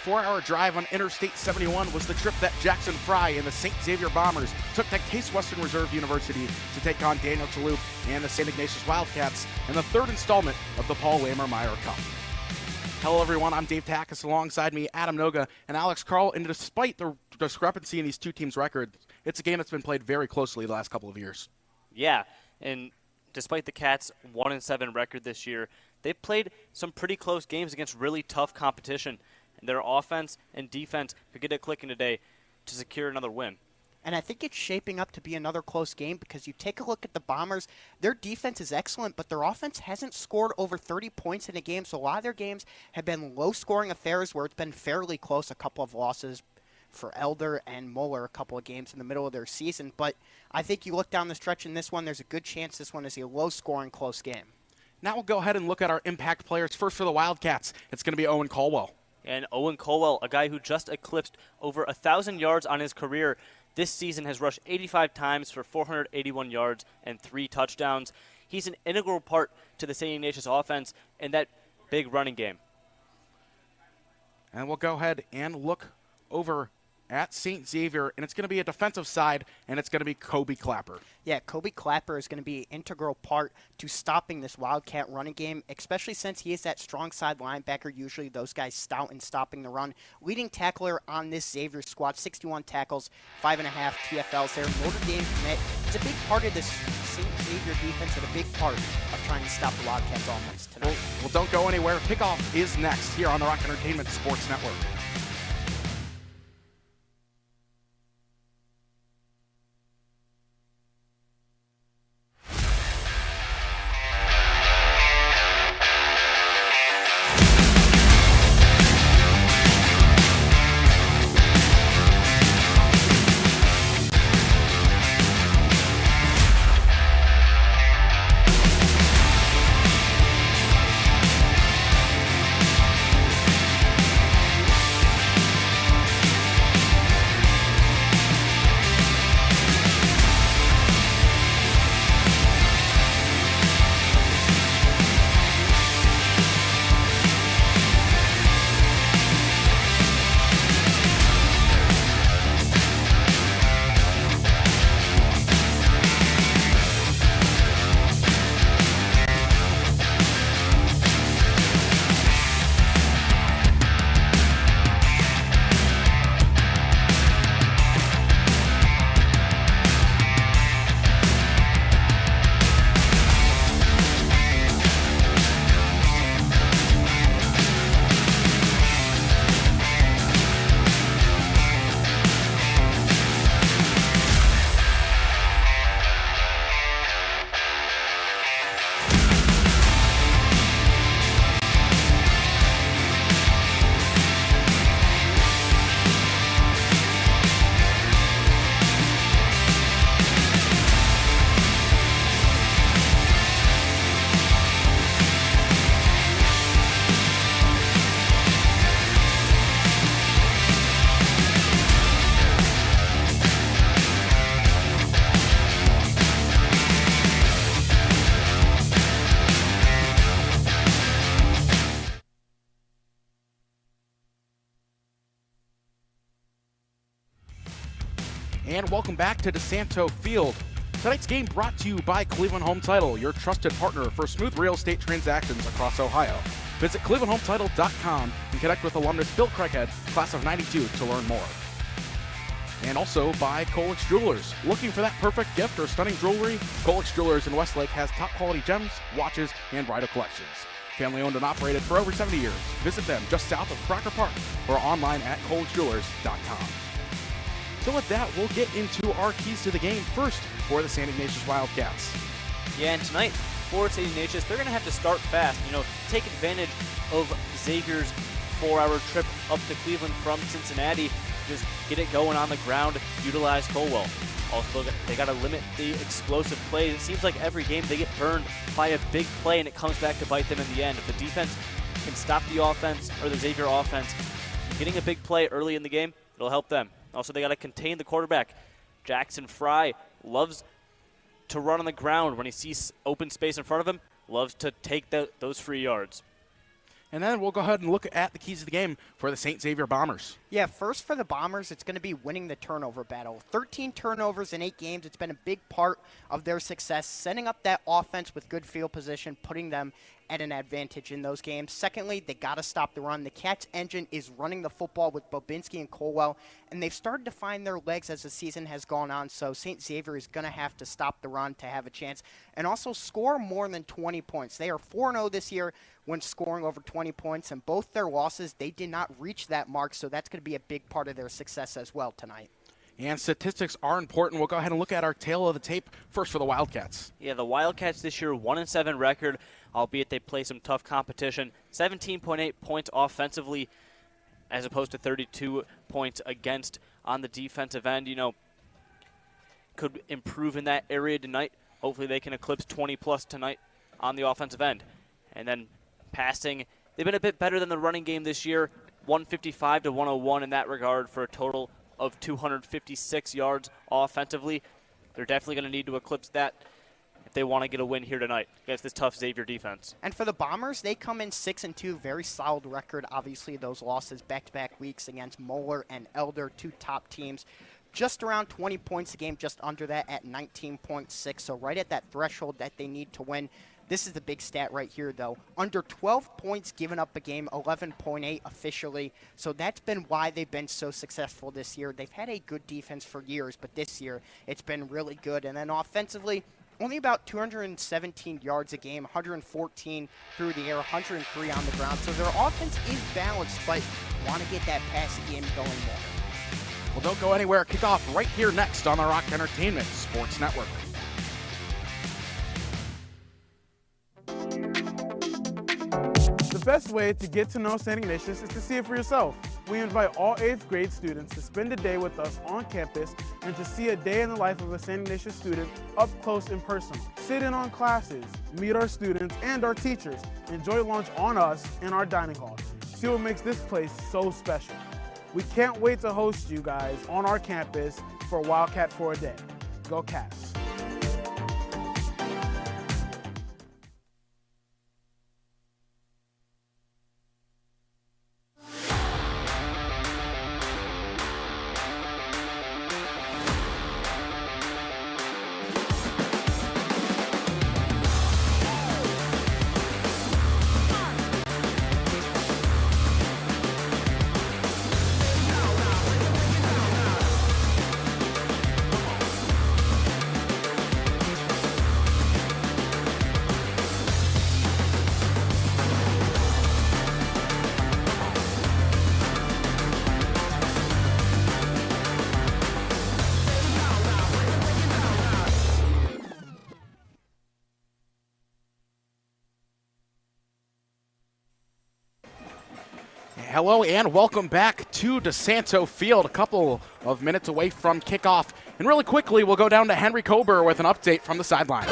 4-hour drive on Interstate 71 was the trip that Jackson Fry and the St. Xavier Bombers took to Case Western Reserve University to take on Daniel Chalup and the St. Ignatius Wildcats in the third installment of the Paul Lammer-Meyer Cup. Hello, everyone. I'm Dave Takacs. Alongside me, Adam Noga and Alex Carl. And despite the discrepancy in these two teams' records, it's a game that's been played very closely the last couple of years. Yeah, and despite the Cats' 1-7 record this year, they've played some pretty close games against really tough competition. And their offense and defense could get it clicking today to secure another win. And I think it's shaping up to be another close game because you take a look at the Bombers, their defense is excellent, but their offense hasn't scored over 30 points in a game. So a lot of their games have been low-scoring affairs where it's been fairly close, a couple of losses for Elder and Mueller, a couple of games in the middle of their season. But I think you look down the stretch in this one, there's a good chance this one is a low-scoring, close game. Now we'll go ahead and look at our impact players. First for the Wildcats, it's going to be Owen Colwell. And Owen Colwell, a guy who just eclipsed over 1,000 yards on his career, this season has rushed 85 times for 481 yards and 3 touchdowns. He's an integral part to the St. Ignatius offense and that big running game. And we'll go ahead and look over at St. Xavier, and it's going to be a defensive side, and it's going to be Kobe Clapper. Yeah, Kobe Clapper is going to be an integral part to stopping this Wildcat running game, especially since he is that strong side linebacker. Usually those guys stout in stopping the run. Leading tackler on this Xavier squad, 61 tackles, 5.5 TFLs there. Notre Dame commit. It's a big part of this St. Xavier defense and a big part of trying to stop the Wildcats offense tonight. Well, don't go anywhere. Kickoff is next here on the Rock Entertainment Sports Network. And welcome back to DeSanto Field. Tonight's game brought to you by Cleveland Home Title, your trusted partner for smooth real estate transactions across Ohio. Visit clevelandhometitle.com and connect with alumnus Bill Craighead, class of '92, to learn more. And also by Kolich Jewelers. Looking for that perfect gift or stunning jewelry? Kolich Jewelers in Westlake has top quality gems, watches, and bridal collections. Family owned and operated for over 70 years. Visit them just south of Crocker Park or online at KolichJewelers.com. So with that, we'll get into our keys to the game first for the St. Ignatius Wildcats. Yeah, and tonight for St. Ignatius, they're going to have to start fast. Take advantage of Xavier's 4-hour trip up to Cleveland from Cincinnati. Just get it going on the ground, utilize Colwell. Also, they got to limit the explosive plays. It seems like every game they get burned by a big play, and it comes back to bite them in the end. If the defense can stop the offense, or the Xavier offense, getting a big play early in the game, it'll help them. Also, they got to contain the quarterback. Jackson Fry loves to run on the ground when he sees open space in front of him, loves to take those free yards. And then we'll go ahead and look at the keys of the game for the St. Xavier Bombers. Yeah, first for the Bombers, it's going to be winning the turnover battle. 13 turnovers in 8 games. It's been a big part of their success, setting up that offense with good field position, putting them at an advantage in those games. Secondly, they got to stop the run. The Cats' engine is running the football with Bobinski and Colwell, and they've started to find their legs as the season has gone on, so St. Xavier is going to have to stop the run to have a chance and also score more than 20 points. They are 4-0 this year when scoring over 20 points, and both their losses, they did not reach that mark, so that's going to be a big part of their success as well tonight. And statistics are important. We'll go ahead and look at our tail of the tape first for the Wildcats. Yeah, the Wildcats this year, 1-7 record, albeit they play some tough competition. 17.8 points offensively as opposed to 32 points against on the defensive end. You know, could improve in that area tonight. Hopefully they can eclipse 20-plus tonight on the offensive end. And then passing, they've been a bit better than the running game this year, 155 to 101 in that regard for a total of 256 yards offensively. They're definitely going to need to eclipse that if they want to get a win here tonight against this tough Xavier defense. And for the Bombers, they come in 6-2, very solid record. Obviously, those losses back-to-back weeks against Moeller and Elder, 2 top teams. Just around 20 points a game, just under that at 19.6. So right at that threshold that they need to win. This is the big stat right here, though. Under 12 points given up a game, 11.8 officially. So that's been why they've been so successful this year. They've had a good defense for years, but this year it's been really good. And then offensively, only about 217 yards a game, 114 through the air, 103 on the ground. So their offense is balanced, but want to get that passing game going more. Well, don't go anywhere. Kickoff right here next on the Rock Entertainment Sports Network. The best way to get to know St. Ignatius is to see it for yourself. We invite all 8th grade students to spend a day with us on campus and to see a day in the life of a St. Ignatius student up close and personal. Sit in on classes, meet our students and our teachers, enjoy lunch on us in our dining hall. See what makes this place so special. We can't wait to host you guys on our campus for Wildcat for a Day. Go Cats! Hello and welcome back to DeSanto Field, a couple of minutes away from kickoff. And really quickly, we'll go down to Henry Kober with an update from the sideline.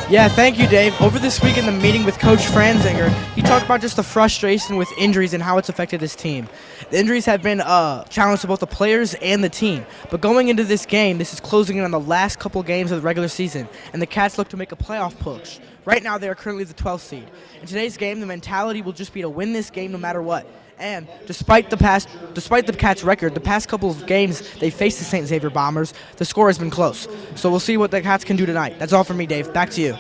Yeah, thank you, Dave. Over this week in the meeting with Coach Franzinger, he talked about just the frustration with injuries and how it's affected his team. The injuries have been a challenge to both the players and the team. But going into this game, this is closing in on the last couple games of the regular season, and the Cats look to make a playoff push. Right now, they are currently the 12th seed. In today's game, the mentality will just be to win this game no matter what. And despite the Cats' record, the past couple of games they faced the St. Xavier Bombers, the score has been close. So we'll see what the Cats can do tonight. That's all from me, Dave. Back to you.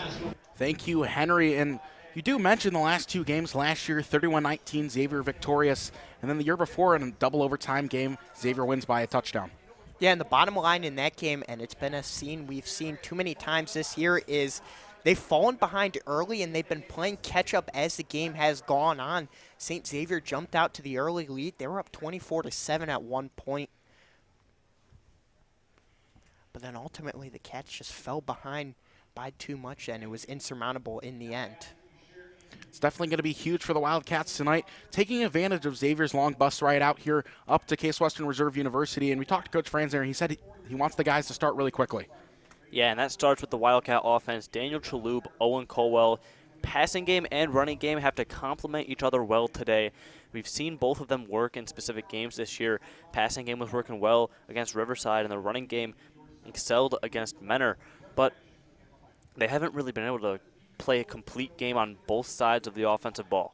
Thank you, Henry. And you do mention the last 2 games last year, 31-19, Xavier victorious. And then the year before in a double overtime game, Xavier wins by a touchdown. Yeah, and the bottom line in that game, and it's been a scene we've seen too many times this year, is they've fallen behind early, and they've been playing catch-up as the game has gone on. St. Xavier jumped out to the early lead. They were up 24-7 at one point. But then ultimately the Cats just fell behind by too much, and it was insurmountable in the end. It's definitely going to be huge for the Wildcats tonight, taking advantage of Xavier's long bus ride out here up to Case Western Reserve University. And we talked to Coach Franzinger, and he said he wants the guys to start really quickly. Yeah, and that starts with the Wildcat offense. Daniel Chalhoub, Owen Colwell, passing game and running game have to complement each other well today. We've seen both of them work in specific games this year. Passing game was working well against Riverside, and the running game excelled against Menor. But they haven't really been able to play a complete game on both sides of the offensive ball.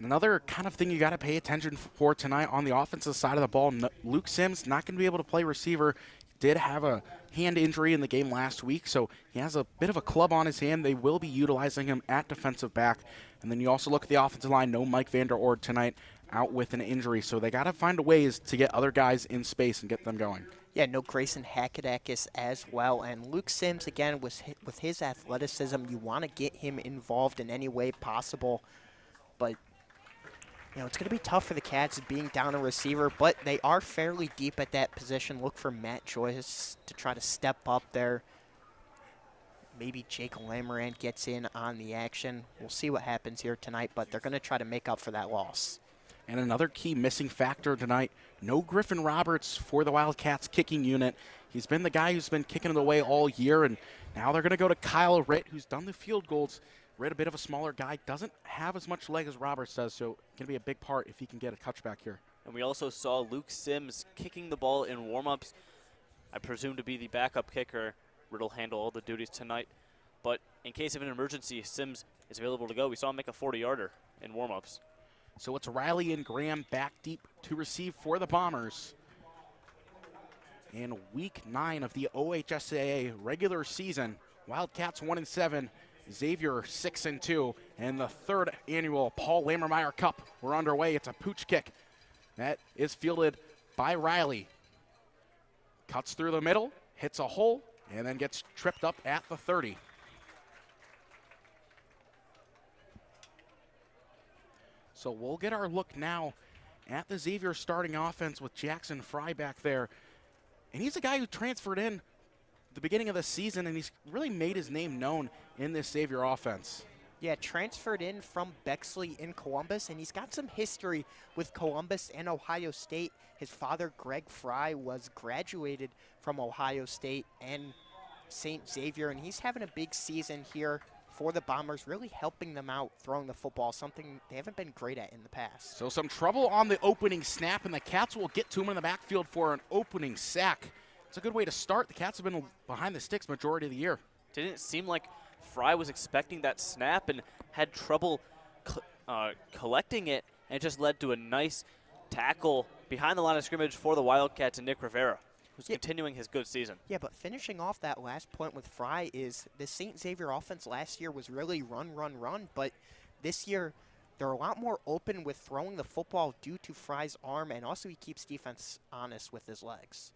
And another kind of thing you got to pay attention for tonight on the offensive side of the ball, Luke Sims not going to be able to play receiver. Did have a hand injury in the game last week, so he has a bit of a club on his hand. They will be utilizing him at defensive back. And then you also look at the offensive line, no Mike Vander Oord tonight, out with an injury. So they got to find ways to get other guys in space and get them going. Yeah, no Grayson Hackadakis as well. And Luke Sims, again, with his athleticism, you want to get him involved in any way possible. But it's going to be tough for the Cats being down a receiver, but they are fairly deep at that position. Look for Matt Joyce to try to step up there. Maybe Jake Lamoran gets in on the action. We'll see what happens here tonight, but they're going to try to make up for that loss. And another key missing factor tonight, no Griffin Roberts for the Wildcats kicking unit. He's been the guy who's been kicking it away all year, and now they're going to go to Kyle Ritt, who's done the field goals. Ritt, a bit of a smaller guy, doesn't have as much leg as Roberts does, so going to be a big part if he can get a touchback here. And we also saw Luke Sims kicking the ball in warm-ups. I presume to be the backup kicker. Ritt will handle all the duties tonight. But in case of an emergency, Sims is available to go. We saw him make a 40-yarder in warm-ups. So it's Riley and Graham back deep to receive for the Bombers. In week 9 of the OHSAA regular season, Wildcats 1-7. Xavier 6-2, and the third annual Paul Lammermeyer Cup. We're underway. It's a pooch kick that is fielded by Riley. Cuts through the middle, hits a hole, and then gets tripped up at the 30. So we'll get our look now at the Xavier starting offense with Jackson Fry back there. And he's a guy who transferred in the beginning of the season, and he's really made his name known in this Xavier offense. Yeah, transferred in from Bexley in Columbus, and he's got some history with Columbus and Ohio State. His father, Greg Fry, was graduated from Ohio State and St. Xavier, and he's having a big season here for the Bombers, really helping them out throwing the football, something they haven't been great at in the past. So some trouble on the opening snap, and the Cats will get to him in the backfield for an opening sack. It's a good way to start. The Cats have been behind the sticks majority of the year. Didn't seem like Fry was expecting that snap and had trouble collecting it, and it just led to a nice tackle behind the line of scrimmage for the Wildcats and Nick Rivera, who's continuing his good season. Yeah, but finishing off that last point with Fry is the St. Xavier offense last year was really run, but this year they're a lot more open with throwing the football due to Fry's arm, and also he keeps defense honest with his legs.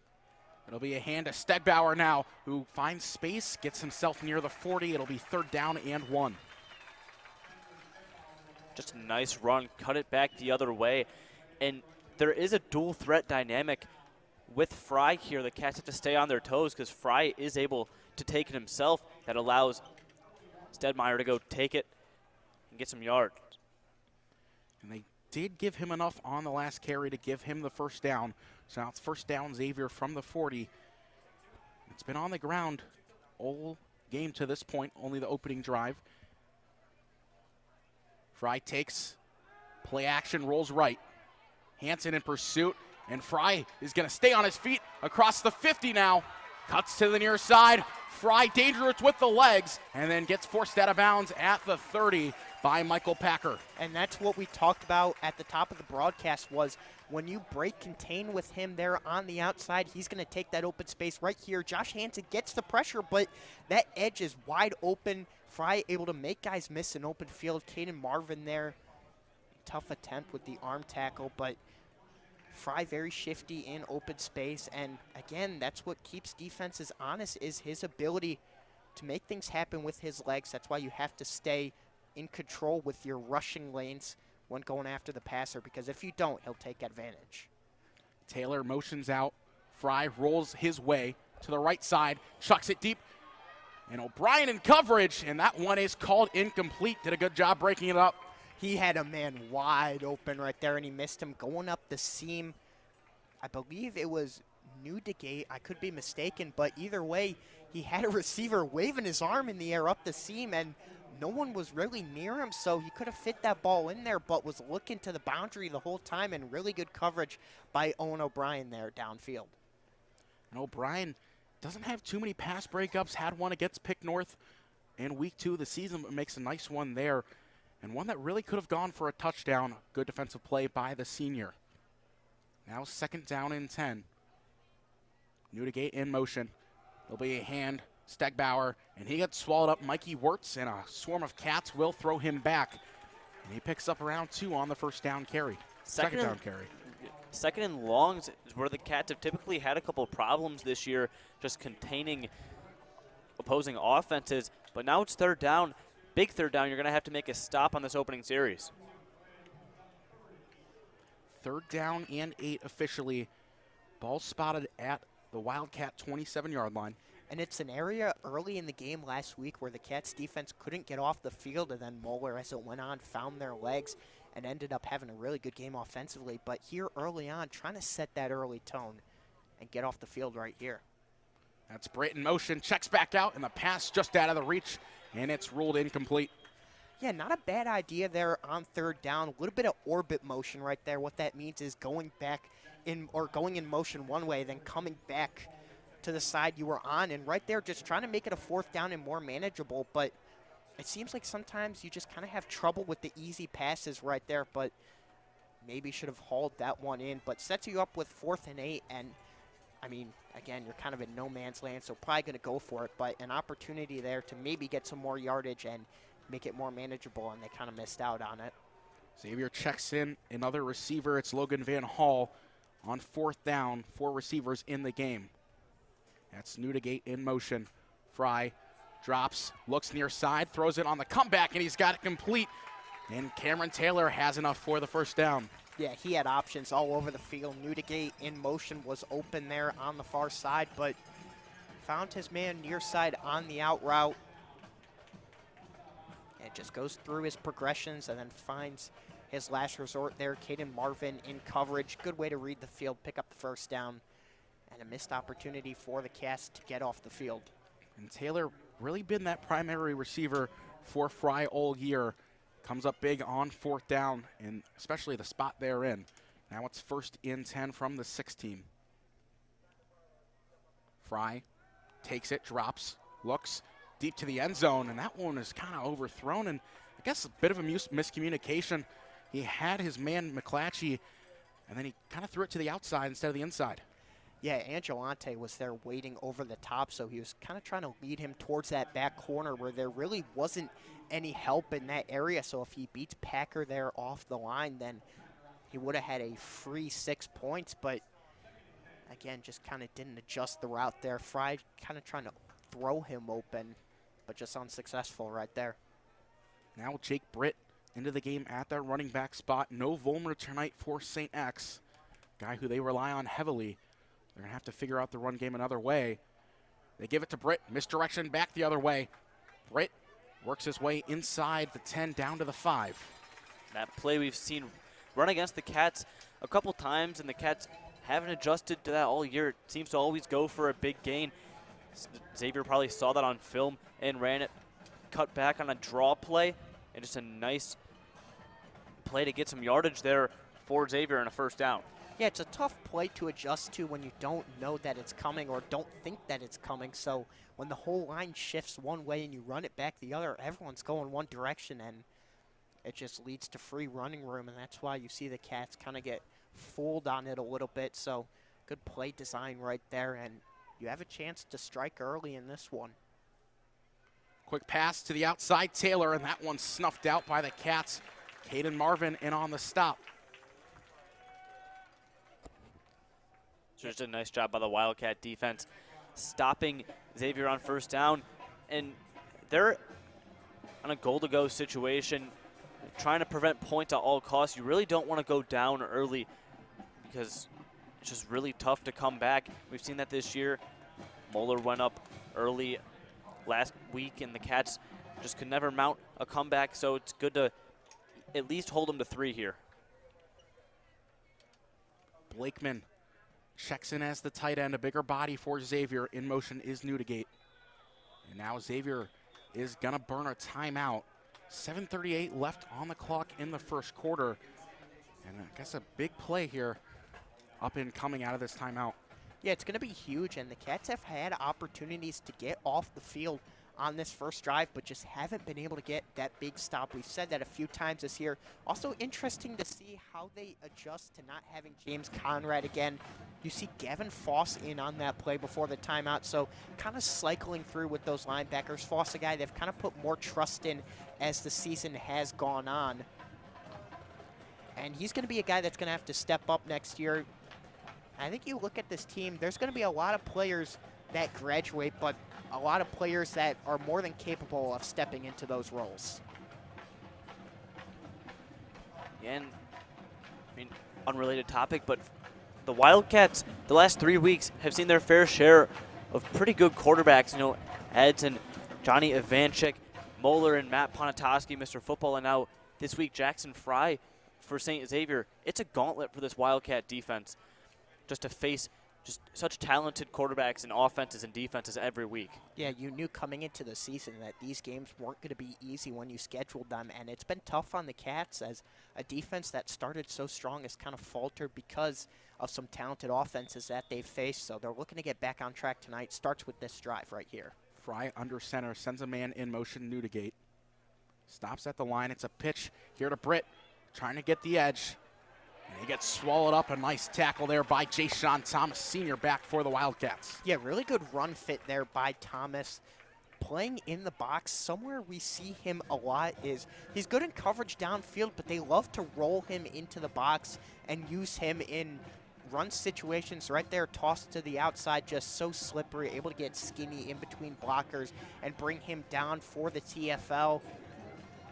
It'll be a hand to Stegbauer now, who finds space, gets himself near the 40. It'll be 3rd down and 1. Just a nice run, cut it back the other way. And there is a dual threat dynamic with Fry here. The Cats have to stay on their toes because Fry is able to take it himself. That allows Stedmeyer to go take it and get some yards. And they did give him enough on the last carry to give him the 1st down. So now it's 1st down, Xavier from the 40. It's been on the ground all game to this point, only the opening drive. Fry takes, play action, rolls right. Hansen in pursuit, and Fry is going to stay on his feet across the 50 now. Cuts to the near side. Fry dangerous with the legs, and then gets forced out of bounds at the 30 by Michael Packer. And that's what we talked about at the top of the broadcast was when you break contain with him there on the outside, he's going to take that open space right here. Josh Hansen gets the pressure, but that edge is wide open. Fry able to make guys miss an open field. Caden Marvin there. Tough attempt with the arm tackle, but Fry very shifty in open space. And again, that's what keeps defenses honest is his ability to make things happen with his legs. That's why you have to stay in control with your rushing lanes when going after the passer, because if you don't, he'll take advantage. Taylor motions out. Fry rolls his way to the right side, chucks it deep, and O'Brien in coverage, and that one is called incomplete. Did a good job breaking it up. He had a man wide open right there, and he missed him going up the seam. I believe it was Newdigate. I could be mistaken, but either way, he had a receiver waving his arm in the air up the seam, and no one was really near him, so he could have fit that ball in there, but was looking to the boundary the whole time, and really good coverage by Owen O'Brien there downfield. And O'Brien doesn't have too many pass breakups. Had one against Pick North in week 2 of the season, but makes a nice one there. and one that really could have gone for a touchdown. Good defensive play by the senior. Now 2nd down and 10. Newdigate in motion. There'll be a hand, Stegbauer, and he gets swallowed up. Mikey Wirtz, and a swarm of cats will throw him back. And he picks up around 2 on the 1st down carry. Second down carry. 2nd and longs is where the Cats have typically had a couple of problems this year, just containing opposing offenses. But now it's 3rd down. Big 3rd down. You're going to have to make a stop on this opening series. 3rd down and 8 officially. Ball spotted at the Wildcat 27-yard line. And it's an area early in the game last week where the Cats defense couldn't get off the field, and then Moeller, as it went on, found their legs and ended up having a really good game offensively. But here early on, trying to set that early tone and get off the field right here. That's Britt in motion, checks back out, and the pass just out of the reach, and it's ruled incomplete. Yeah, not a bad idea there on 3rd down. A little bit of orbit motion right there. What that means is going back in, or going in motion one way, then coming back to the side you were on, and right there just trying to make it a 4th down and more manageable. But it seems like sometimes you just kind of have trouble with the easy passes right there, but maybe should have hauled that one in. But sets you up with 4th and 8, and I mean, again, you're kind of in no man's land, so probably going to go for it, but an opportunity there to maybe get some more yardage and make it more manageable, and they kind of missed out on it. Xavier checks in another receiver. It's Logan Van Hall on 4th down. 4 receivers in the game. That's Newdigate in motion. Fry drops, looks near side, throws it on the comeback, and he's got it complete. And Cameron Taylor has enough for the 1st down. Yeah, he had options all over the field. Newdigate in motion was open there on the far side, but found his man near side on the out route. And just goes through his progressions and then finds his last resort there. Caden Marvin in coverage. Good way to read the field, pick up the 1st down. And a missed opportunity for the Cats to get off the field. And Taylor really been that primary receiver for Fry all year. Comes up big on 4th down, and especially the spot they're in. Now it's 1st and 10 from the 6 team. Fry takes it, drops, looks deep to the end zone, and that one is kind of overthrown, and I guess a bit of a miscommunication. He had his man McClatchy, and then he kind of threw it to the outside instead of the inside. Yeah, Angelante was there waiting over the top, so he was kind of trying to lead him towards that back corner where there really wasn't any help in that area. So if he beats Packer there off the line, then he would have had a free 6 points. But again, just kind of didn't adjust the route there. Fry kind of trying to throw him open, but just unsuccessful right there. Now Jake Britt into the game at that running back spot. No Volmer tonight for St. X, guy who they rely on heavily. They're going to have to figure out the run game another way. They give it to Britt. Misdirection back the other way. Britt works his way inside the 10 down to the 5. That play we've seen run against the Cats a couple times, and the Cats haven't adjusted to that all year. It seems to always go for a big gain. Xavier probably saw that on film and ran it, cut back on a draw play, and just a nice play to get some yardage there for Xavier and a 1st down. Yeah, it's a tough play to adjust to when you don't know that it's coming or don't think that it's coming. So when the whole line shifts one way and you run it back the other, everyone's going one direction, and it just leads to free running room, and that's why you see the Cats kind of get fooled on it a little bit. So good play design right there, and you have a chance to strike early in this one. Quick pass to the outside, Taylor, and that one's snuffed out by the Cats. Caden Marvin in on the stop. So just a nice job by the Wildcat defense, stopping Xavier on 1st down. And they're on a goal-to-go situation, trying to prevent points at all costs. You really don't want to go down early because it's just really tough to come back. We've seen that this year. Moeller went up early last week, and the Cats just could never mount a comeback, so it's good to at least hold them to 3 here. Blakeman checks in as the tight end, a bigger body for Xavier. In motion is Newdigate. And now Xavier is going to burn a timeout. 7:38 left on the clock in the 1st quarter. And I guess a big play here up and coming out of this timeout. Yeah, it's going to be huge, and the Cats have had opportunities to get off the field on this first drive, but just haven't been able to get that big stop. We've said that a few times this year. Also interesting to see how they adjust to not having James Conrad again. You see Gavin Foss in on that play before the timeout, so kind of cycling through with those linebackers. Foss, a guy they've kind of put more trust in as the season has gone on. And he's going to be a guy that's going to have to step up next year. I think you look at this team, there's going to be a lot of players that graduate, but a lot of players that are more than capable of stepping into those roles. And, I mean, unrelated topic, but the Wildcats, the last 3 weeks, have seen their fair share of pretty good quarterbacks. You know, Edson, Johnny Ivanchik, Moeller, and Matt Ponatoski, Mr. Football, and now this week Jackson Fry for St. Xavier. It's a gauntlet for this Wildcat defense just to face just such talented quarterbacks and offenses and defenses every week. Yeah, you knew coming into the season that these games weren't going to be easy when you scheduled them, and it's been tough on the Cats as a defense that started so strong has kind of faltered because of some talented offenses that they've faced. So they're looking to get back on track tonight. Starts with this drive right here. Fry under center, sends a man in motion, Newdigate. Stops at the line. It's a pitch here to Britt, trying to get the edge. And he gets swallowed up. A nice tackle there by Jay-Sean Thomas, senior, back for the Wildcats. Yeah, really good run fit there by Thomas. Playing in the box, somewhere we see him a lot is he's good in coverage downfield, but they love to roll him into the box and use him in run situations right there, tossed to the outside, just so slippery, able to get skinny in between blockers and bring him down for the TFL.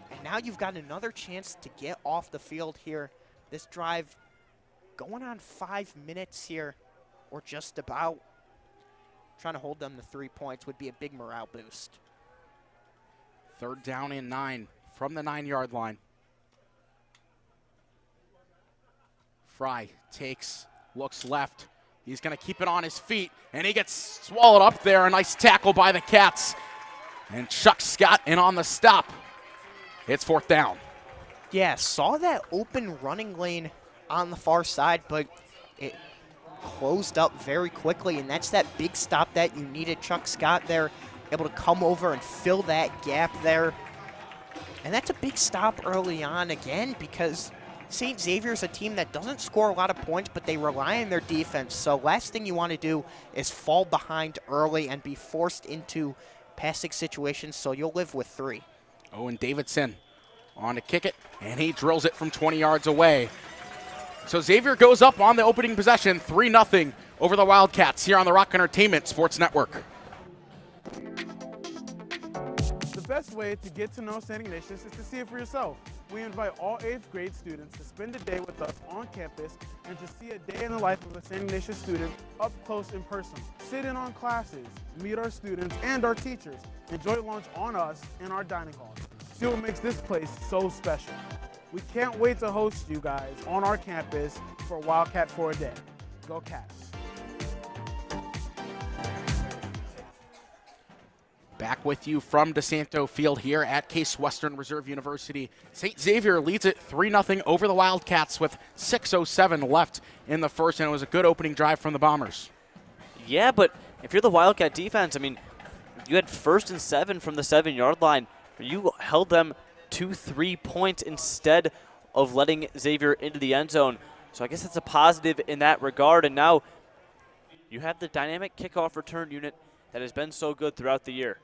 And now you've got another chance to get off the field here. This drive going on 5 minutes here, or just about. Trying to hold them to 3 points would be a big morale boost. 3rd down and 9 from the 9-yard line. Fry takes, looks left. He's going to keep it on his feet, and he gets swallowed up there. A nice tackle by the Cats. And Chuck Scott in on the stop. It's 4th down. Yeah, saw that open running lane on the far side, but it closed up very quickly, and that's that big stop that you needed. Chuck Scott there, able to come over and fill that gap there. And that's a big stop early on again because St. Xavier's a team that doesn't score a lot of points, but they rely on their defense. So last thing you want to do is fall behind early and be forced into passing situations, so you'll live with 3. Owen Davidson on to kick it, and he drills it from 20 yards away. So Xavier goes up on the opening possession, 3-0 over the Wildcats here on the Rock Entertainment Sports Network. The best way to get to know St. Ignatius is to see it for yourself. We invite all 8th grade students to spend a day with us on campus and to see a day in the life of a St. Ignatius student up close in person. Sit in on classes, meet our students and our teachers, enjoy lunch on us in our dining hall. See what makes this place so special. We can't wait to host you guys on our campus for Wildcat for a day. Go Cats. Back with you from DeSanto Field here at Case Western Reserve University. St. Xavier leads it 3-0 over the Wildcats with 6:07 left in the first, and it was a good opening drive from the Bombers. Yeah, but if you're the Wildcat defense, I mean, you had 1st and 7 from the 7-yard line. You held them to 3 points instead of letting Xavier into the end zone. So I guess that's a positive in that regard. And now you have the dynamic kickoff return unit that has been so good throughout the year.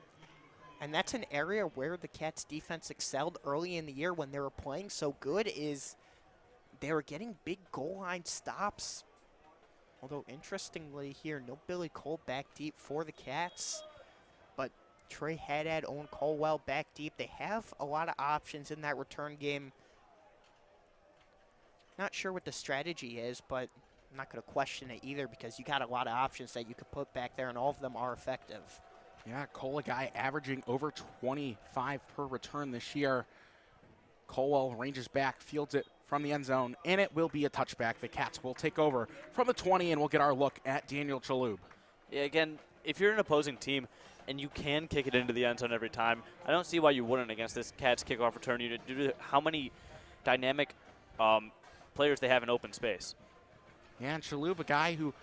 And that's an area where the Cats defense excelled early in the year when they were playing so good is they were getting big goal line stops. Although interestingly here, no Billy Cole back deep for the Cats. But Trey Haddad, Owen Colwell back deep. They have a lot of options in that return game. Not sure what the strategy is, but I'm not going to question it either because you got a lot of options that you could put back there, and all of them are effective. Yeah, Cole, a guy averaging over 25 per return this year. Colwell ranges back, fields it from the end zone, and it will be a touchback. The Cats will take over from the 20, and we'll get our look at Daniel Chalhoub. Yeah, again, if you're an opposing team and you can kick it into the end zone every time, I don't see why you wouldn't against this Cats kickoff return unit due to how many dynamic players they have in open space. Yeah, and Chalhoub, a guy who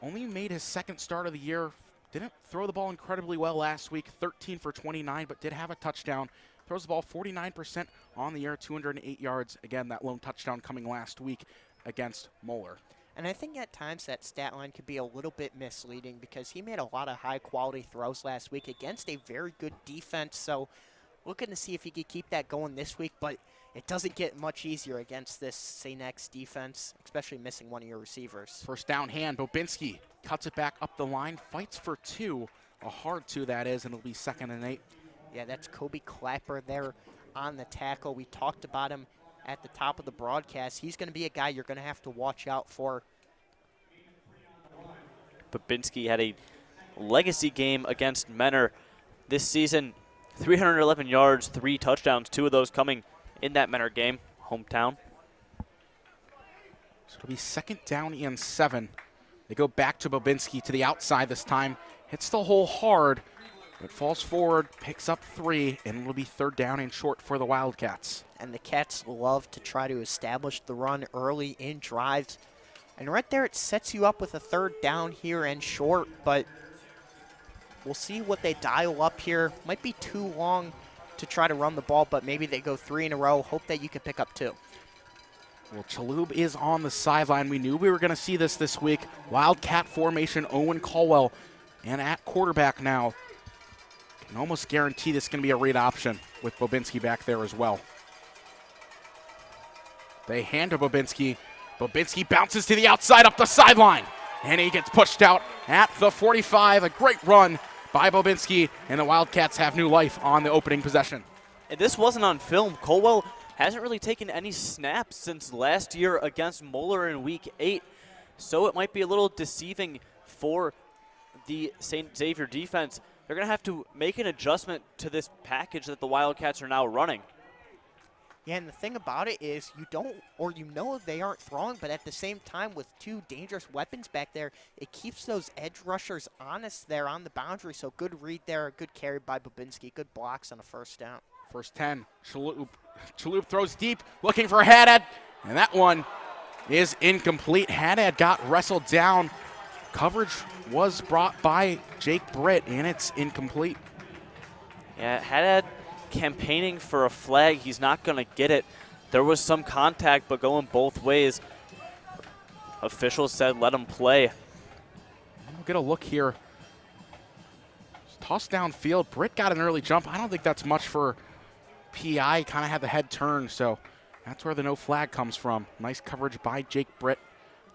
only made his 2nd start of the year didn't throw the ball incredibly well last week, 13 for 29, but did have a touchdown. Throws the ball 49% on the year, 208 yards. Again, that lone touchdown coming last week against Moeller. And I think at times that stat line could be a little bit misleading because he made a lot of high-quality throws last week against a very good defense. So looking to see if he could keep that going this week, but it doesn't get much easier against this St. X defense, especially missing one of your receivers. First down hand, Bobinski cuts it back up the line, fights for 2, a hard 2 that is, and it'll be 2nd and 8. Yeah, that's Kobe Clapper there on the tackle. We talked about him at the top of the broadcast. He's going to be a guy you're going to have to watch out for. Babinski had a legacy game against Menor this season. 311 yards, 3 touchdowns, 2 of those coming in that Menor game, hometown. So it'll be 2nd down and 7. They go back to Bobinski to the outside this time. Hits the hole hard, but falls forward, picks up 3, and it'll be 3rd down and short for the Wildcats. And the Cats love to try to establish the run early in drives. And right there, it sets you up with a 3rd down here and short, but we'll see what they dial up here. Might be too long to try to run the ball, but maybe they go 3 in a row. Hope that you can pick up 2. Well, Chalhoub is on the sideline. We knew we were going to see this week. Wildcat formation, Owen Caldwell, and at quarterback now. Can almost guarantee this is going to be a read option with Bobinski back there as well. They hand to Bobinski. Bobinski bounces to the outside up the sideline, and he gets pushed out at the 45. A great run by Bobinski, and the Wildcats have new life on the opening possession. And this wasn't on film. Colwell hasn't really taken any snaps since last year against Moeller in Week 8, so it might be a little deceiving for the St. Xavier defense. They're going to have to make an adjustment to this package that the Wildcats are now running. Yeah, and the thing about it is you don't, or you know they aren't throwing, but at the same time with 2 dangerous weapons back there, it keeps those edge rushers honest there on the boundary. So good read there, good carry by Bobinski, good blocks on a 1st down. 1st 10, Chalhoub throws deep, looking for Haddad, and that one is incomplete. Haddad got wrestled down. Coverage was brought by Jake Britt, and it's incomplete. Yeah, Haddad campaigning for a flag. He's not going to get it. There was some contact, but going both ways. Officials said let him play. We'll get a look here. Tossed downfield. Britt got an early jump. I don't think that's much for PI. Kind of had the head turned, so that's where the no flag comes from. Nice coverage by Jake Britt.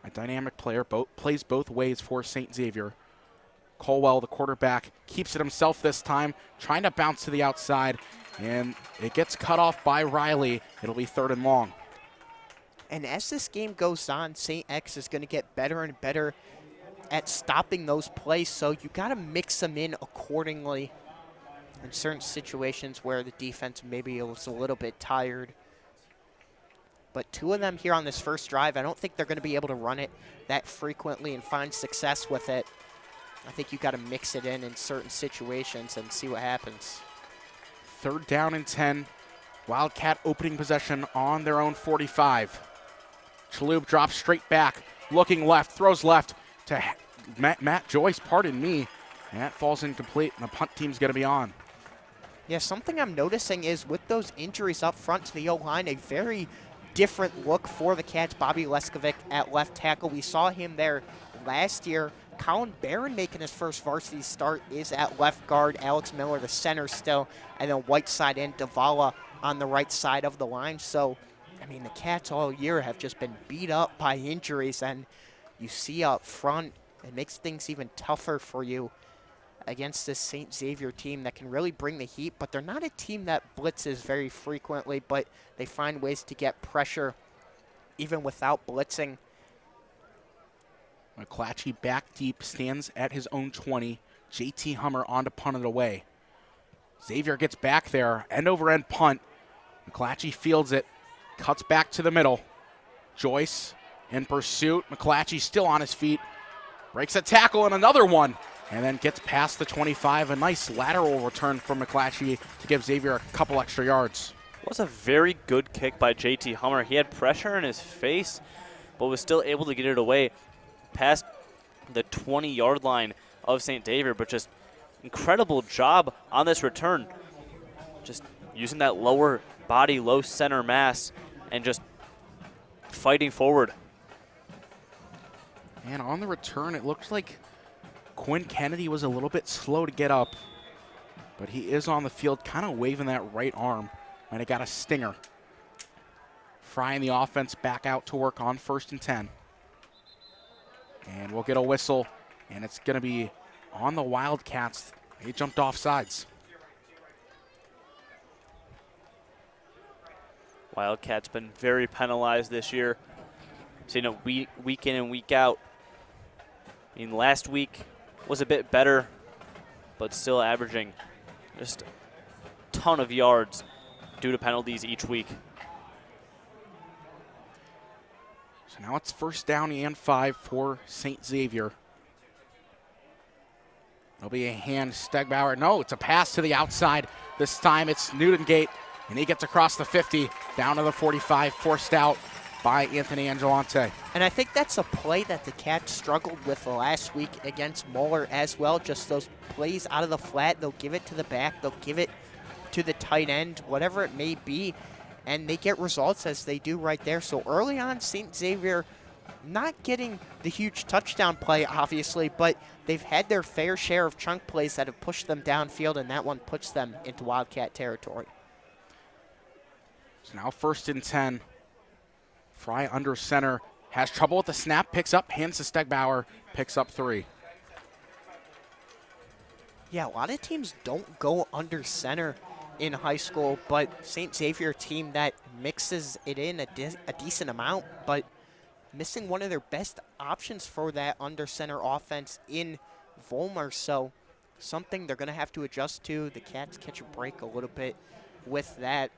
A dynamic player, plays both ways for St. Xavier. Colwell, the quarterback, keeps it himself this time, trying to bounce to the outside, and it gets cut off by Riley. It'll be 3rd and long. And as this game goes on, St. X is going to get better and better at stopping those plays, so you got to mix them in accordingly in certain situations where the defense maybe was a little bit tired. But 2 of them here on this first drive, I don't think they're going to be able to run it that frequently and find success with it. I think you got to mix it in certain situations and see what happens. 3rd down and 10. Wildcat opening possession on their own 45. Chalhoub drops straight back, looking left, throws left to Matt Joyce, pardon me. And that falls incomplete, and the punt team's going to be on. Yeah, something I'm noticing is with those injuries up front to the O-line, a very different look for the Cats. Bobby Leskovic at left tackle. We saw him there last year. Colin Barron making his first varsity start is at left guard. Alex Miller, the center still. And then Whiteside and Davala on the right side of the line. So, I mean, the Cats all year have just been beat up by injuries. And you see up front, it makes things even tougher for you against this St. Xavier team that can really bring the heat, but they're not a team that blitzes very frequently, but they find ways to get pressure even without blitzing. McClatchy back deep, stands at his own 20. JT Hummer on to punt it away. Xavier gets back there, end over end punt. McClatchy fields it, cuts back to the middle. Joyce in pursuit. McClatchy still on his feet, breaks a tackle and another one, and then gets past the 25. A nice lateral return from McClatchy to give Xavier a couple extra yards. It was a very good kick by JT Hummer. He had pressure in his face, but was still able to get it away past the 20-yard line of St. Xavier, but just incredible job on this return. Just using that lower body, low center mass, and just fighting forward. And on the return, it looked like Quinn Kennedy was a little bit slow to get up, but he is on the field kind of waving that right arm, and it got a stinger. Fry and the offense back out to work on 1st and 10. And we'll get a whistle, and it's going to be on the Wildcats. They jumped off sides. Wildcats been very penalized this year. So, week in and week out. I mean, last week was a bit better, but still averaging just a ton of yards due to penalties each week. So now it's 1st down and 5 for St. Xavier. There'll be a hand, Stegbauer. No, it's a pass to the outside. This time it's Newtongate, and he gets across the 50, down to the 45, forced out by Anthony Angelante. And I think that's a play that the Cats struggled with last week against Moeller as well. Just those plays out of the flat. They'll give it to the back. They'll give it to the tight end, whatever it may be. And they get results as they do right there. So early on, St. Xavier not getting the huge touchdown play, obviously, but they've had their fair share of chunk plays that have pushed them downfield, and that one puts them into Wildcat territory. So now 1st and 10. Fry under center, has trouble with the snap, picks up, hands to Stegbauer, picks up 3. Yeah, a lot of teams don't go under center in high school, but St. Xavier team that mixes it in a decent amount, but missing one of their best options for that under center offense in Volmer, so something they're going to have to adjust to. The Cats catch a break a little bit with that.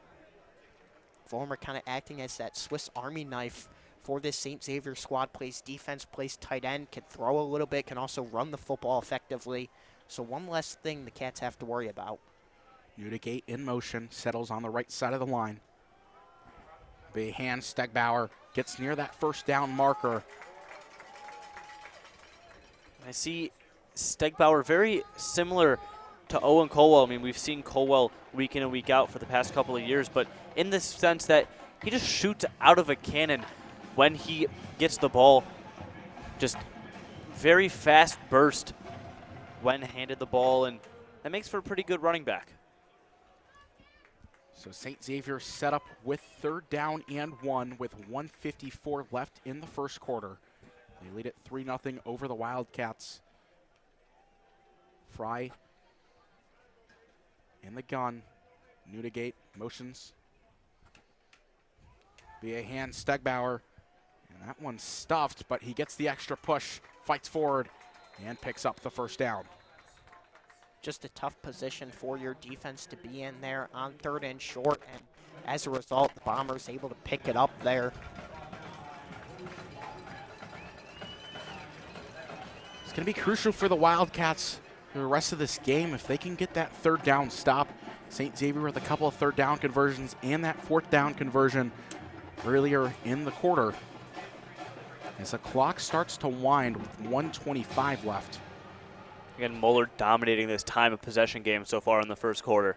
Volmer kind of acting as that Swiss Army knife for this St. Xavier squad. Plays defense, plays tight end, can throw a little bit, can also run the football effectively. So one less thing the Cats have to worry about. Newtongate in motion, settles on the right side of the line. Big hand, Stegbauer gets near that 1st down marker. I see Stegbauer very similar to Owen Colwell. I mean, we've seen Colwell week in and week out for the past couple of years, but in the sense that he just shoots out of a cannon when he gets the ball. Just very fast burst when handed the ball, and that makes for a pretty good running back. So St. Xavier set up with 3rd down and 1 with 1:54 left in the 1st quarter. They lead it 3-0 over the Wildcats. Fry in the gun. Newtongate motions. Be a hand, Stegbauer. And that one's stuffed, but he gets the extra push, fights forward, and picks up the 1st down. Just a tough position for your defense to be in there on 3rd and short, and as a result, the Bombers able to pick it up there. It's going to be crucial for the Wildcats for the rest of this game if they can get that 3rd down stop. St. Xavier with a couple of 3rd down conversions and that 4th down conversion earlier in the quarter. As the clock starts to wind with 1:25 left. Again, Moeller dominating this time of possession game so far in the 1st quarter.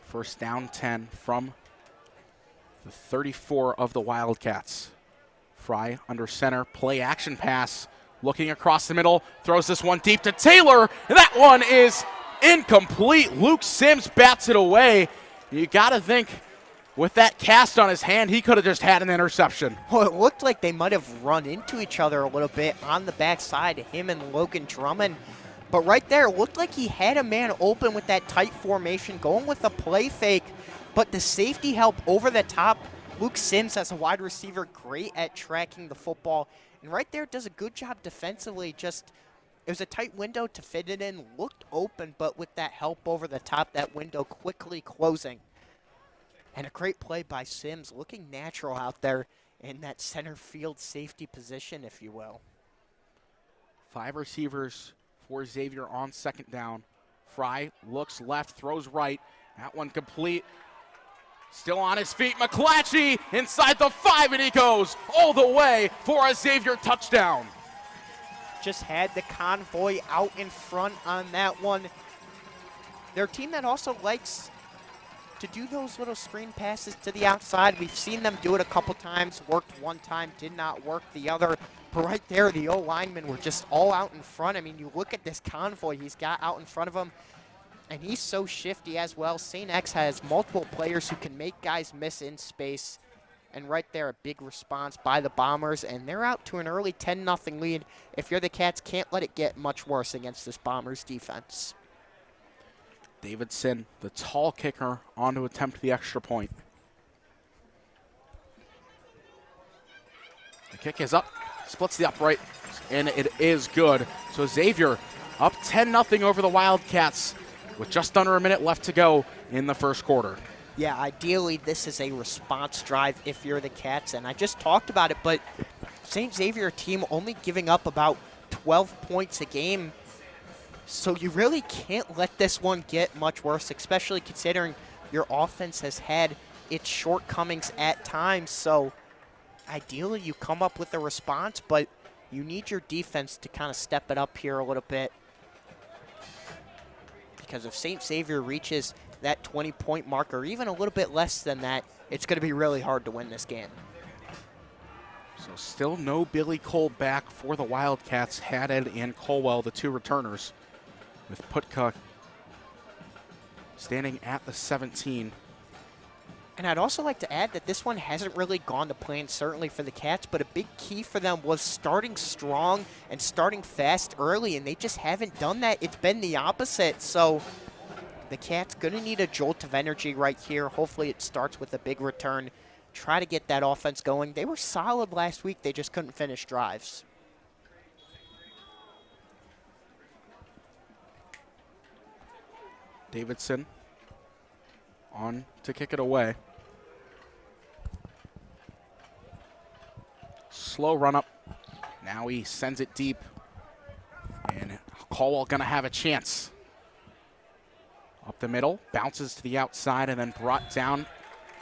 1st down 10 from the 34 of the Wildcats. Fry under center, play action pass. Looking across the middle, throws this one deep to Taylor, and that one is incomplete. Luke Sims bats it away. You got to think with that cast on his hand, he could have just had an interception. Well, it looked like they might have run into each other a little bit on the backside, him and Logan Drummond. But right there, it looked like he had a man open with that tight formation, going with a play fake. But the safety help over the top, Luke Sims as a wide receiver, great at tracking the football. And right there, does a good job defensively. Just, it was a tight window to fit it in, looked open, but with that help over the top, that window quickly closing. And a great play by Sims, looking natural out there in that center field safety position, if you will. 5 receivers for Xavier on 2nd down. Fry looks left, throws right. That one complete. Still on his feet, McClatchy inside the 5, and he goes all the way for a Xavier touchdown. just had the convoy out in front on that one. They're a team that also likes to do those little screen passes to the outside. We've seen them do it a couple times, worked one time, did not work the other. But right there, the O-linemen were just all out in front. I mean, you look at this convoy he's got out in front of him, and he's so shifty as well. St. X has multiple players who can make guys miss in space. And right there, a big response by the Bombers, and they're out to an early 10-0 lead. If you're the Cats, can't let it get much worse against this Bombers defense. Davidson, the tall kicker, on to attempt the extra point. The kick is up, splits the upright, and it is good. So Xavier up 10-0 over the Wildcats with just under a minute left to go in the first quarter. Yeah, ideally this is a response drive if you're the Cats, and I just talked about it, but St. Xavier team only giving up about 12 points a game, so you really can't let this one get much worse, especially considering your offense has had its shortcomings at times. So ideally you come up with a response, but you need your defense to kind of step it up here a little bit, because if St. Xavier reaches that 20-point mark or even a little bit less than that, it's going to be really hard to win this game. So still no Billy Cole back for the Wildcats. Haddad and Colwell, the two returners, with Putka standing at the 17. And I'd also like to add that this one hasn't really gone to plan, certainly for the Cats, but a big key for them was starting strong and starting fast early, and they just haven't done that. It's been the opposite. So the Cats going to need a jolt of energy right here. Hopefully it starts with a big return. Try to get that offense going. They were solid last week. They just couldn't finish drives. Davidson on to kick it away. Slow run up. Now he sends it deep. And Colwell going to have a chance. Up the middle, bounces to the outside, and then brought down.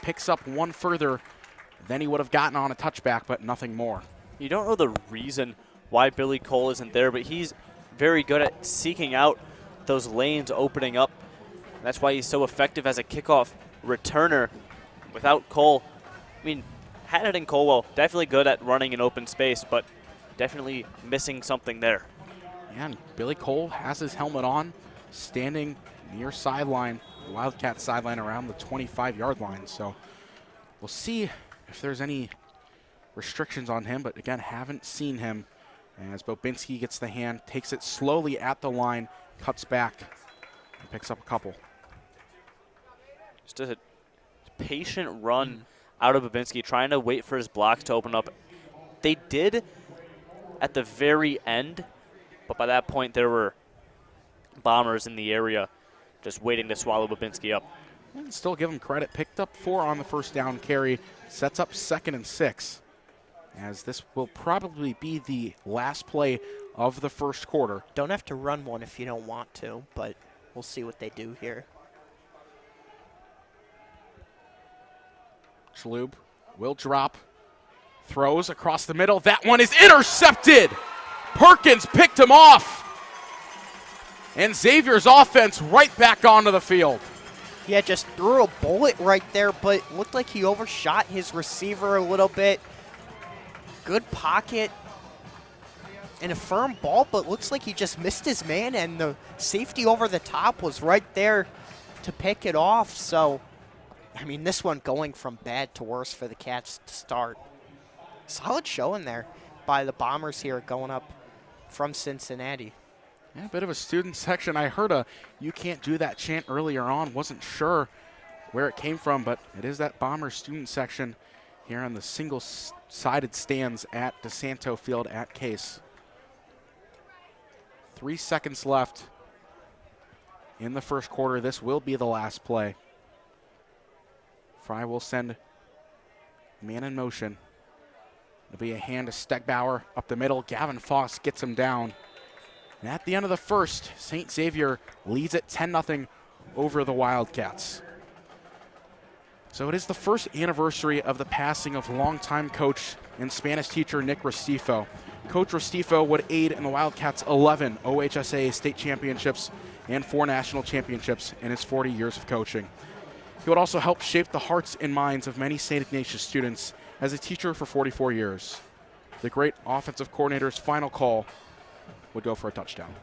Picks up one further than he would have gotten on a touchback, but nothing more. You don't know the reason why Billy Cole isn't there, but he's very good at seeking out those lanes opening up. That's why he's so effective as a kickoff returner. Without Cole, I mean, Haddad and Colwell definitely good at running in open space, but definitely missing something there. And Billy Cole has his helmet on, standing near sideline, the Wildcat sideline around the 25-yard line. So we'll see if there's any restrictions on him, but again, haven't seen him. As Bobinski gets the hand, takes it slowly at the line, cuts back, and picks up a couple. Just a patient run out of Bobinski, trying to wait for his blocks to open up. They did at the very end, but by that point there were Bombers in the area just waiting to swallow Bobinski up. And still give him credit. Picked up 4 on the first down carry. Sets up 2nd and 6. As this will probably be the last play of the first quarter. Don't have to run one if you don't want to, but we'll see what they do here. Schlub will drop. Throws across the middle. That one is intercepted. Perkins picked him off. And Xavier's offense right back onto the field. Yeah, just threw a bullet right there, but looked like he overshot his receiver a little bit. Good pocket and a firm ball, but looks like he just missed his man, and the safety over the top was right there to pick it off. So, I mean, this one going from bad to worse for the Cats to start. Solid showing there by the Bombers here going up from Cincinnati. Yeah, a bit of a student section. I heard a "you can't do that" chant earlier on. Wasn't sure where it came from, but it is that Bomber student section here on the single-sided stands at DeSanto Field at Case. 3 seconds left in the first quarter. This will be the last play. Fry will send man in motion. It'll be a hand to Stegbauer up the middle. Gavin Foss gets him down. And at the end of the first, St. Xavier leads at 10-0 over the Wildcats. So it is the first anniversary of the passing of longtime coach and Spanish teacher Nick Restifo. Coach Restifo would aid in the Wildcats' 11 OHSAA state championships and 4 national championships in his 40 years of coaching. He would also help shape the hearts and minds of many St. Ignatius students as a teacher for 44 years. The great offensive coordinator's final call would go for a touchdown.